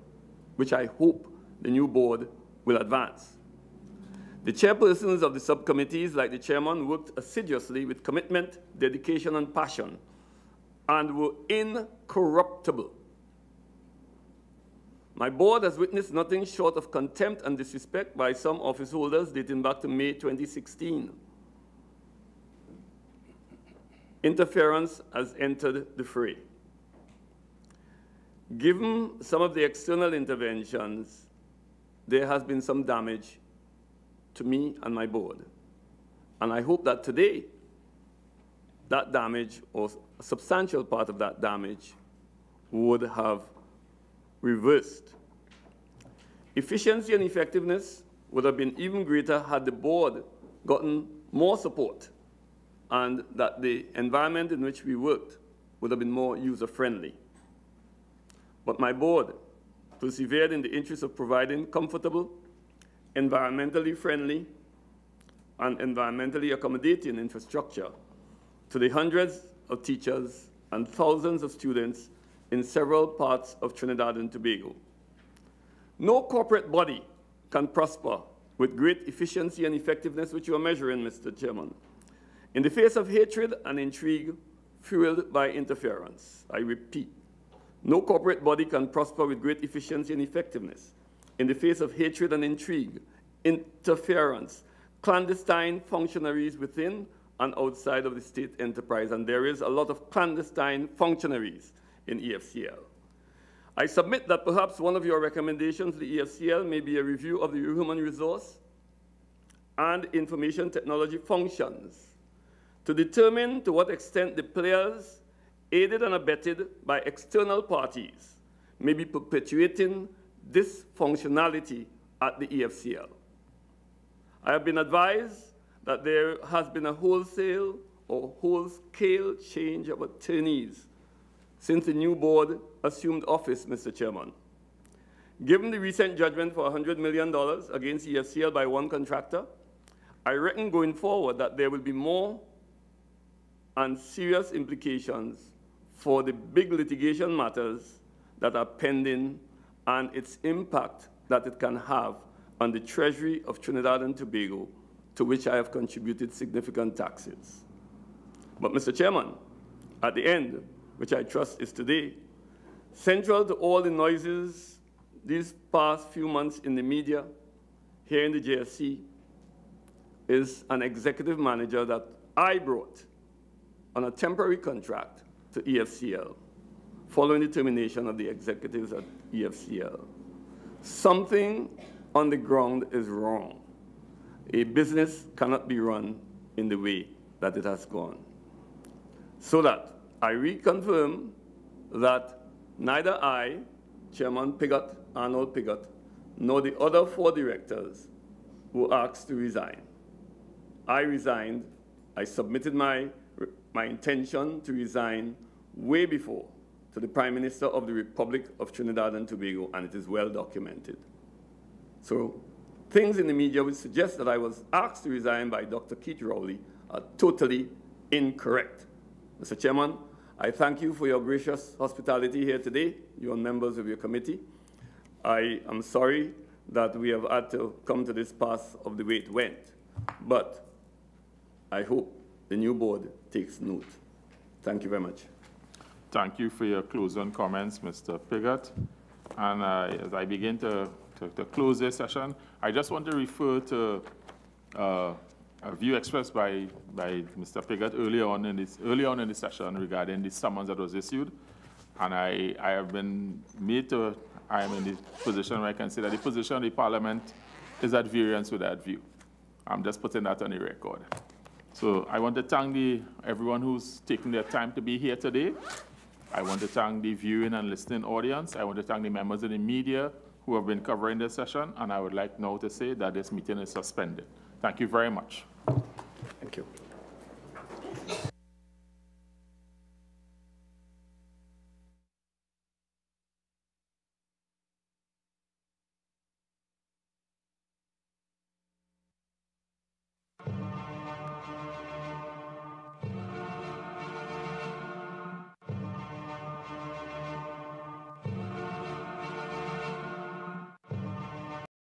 which I hope the new board will advance. The chairpersons of the subcommittees, like the chairman, worked assiduously with commitment, dedication, and passion, and were incorruptible. My board has witnessed nothing short of contempt and disrespect by some office holders dating back to May 2016. Interference has entered the fray. Given some of the external interventions, there has been some damage to me and my board. And I hope that today, that damage, or a substantial part of that damage, would have reversed. Efficiency and effectiveness would have been even greater had the board gotten more support, and that the environment in which we worked would have been more user-friendly. But my board persevered in the interest of providing comfortable, environmentally friendly, and environmentally accommodating infrastructure to the hundreds of teachers and thousands of students in several parts of Trinidad and Tobago. No corporate body can prosper with great efficiency and effectiveness, which you are measuring, Mr. Chairman, in the face of hatred and intrigue fueled by interference. I repeat, no corporate body can prosper with great efficiency and effectiveness in the face of hatred and intrigue, interference, clandestine functionaries within and outside of the state enterprise, and there is a lot of clandestine functionaries in EFCL. I submit that perhaps one of your recommendations to the EFCL may be a review of the human resource and information technology functions to determine to what extent the players aided and abetted by external parties may be perpetuating dysfunctionality at the EFCL. I have been advised that there has been a wholesale or whole-scale change of attorneys since the new board assumed office, Mr. Chairman. Given the recent judgment for $100 million against EFCL by one contractor, I reckon going forward that there will be more and serious implications for the big litigation matters that are pending and its impact that it can have on the Treasury of Trinidad and Tobago, to which I have contributed significant taxes. But, Mr. Chairman, at the end, which I trust is today, central to all the noises these past few months in the media, here in the JSC, is an executive manager that I brought on a temporary contract to EFCL, following the termination of the executives at EFCL. Something on the ground is wrong. A business cannot be run in the way that it has gone. So that I reconfirm that neither I, Chairman Piggott, Arnold Piggott, nor the other 4 directors were asked to resign. I resigned. I submitted my intention to resign way before to the Prime Minister of the Republic of Trinidad and Tobago, and it is well documented. So things in the media which suggest that I was asked to resign by Dr. Keith Rowley are totally incorrect. Mr. Chairman, I thank you for your gracious hospitality here today, you and members of your committee. I am sorry that we have had to come to this pass of the way it went, but I hope the new board takes note. Thank you very much. Thank you for your closing comments, Mr. Piggott. And as I begin to close this session, I just want to refer to a view expressed by Mr. Piggott early on in the session regarding the summons that was issued. And I have been made to, I am in the position where I can say that the position of the Parliament is at variance with that view. I'm just putting that on the record. So I want to thank everyone who's taken their time to be here today. I want to thank the viewing and listening audience. I want to thank the members of the media who have been covering this session. And I would like now to say that this meeting is suspended. Thank you very much. Thank you.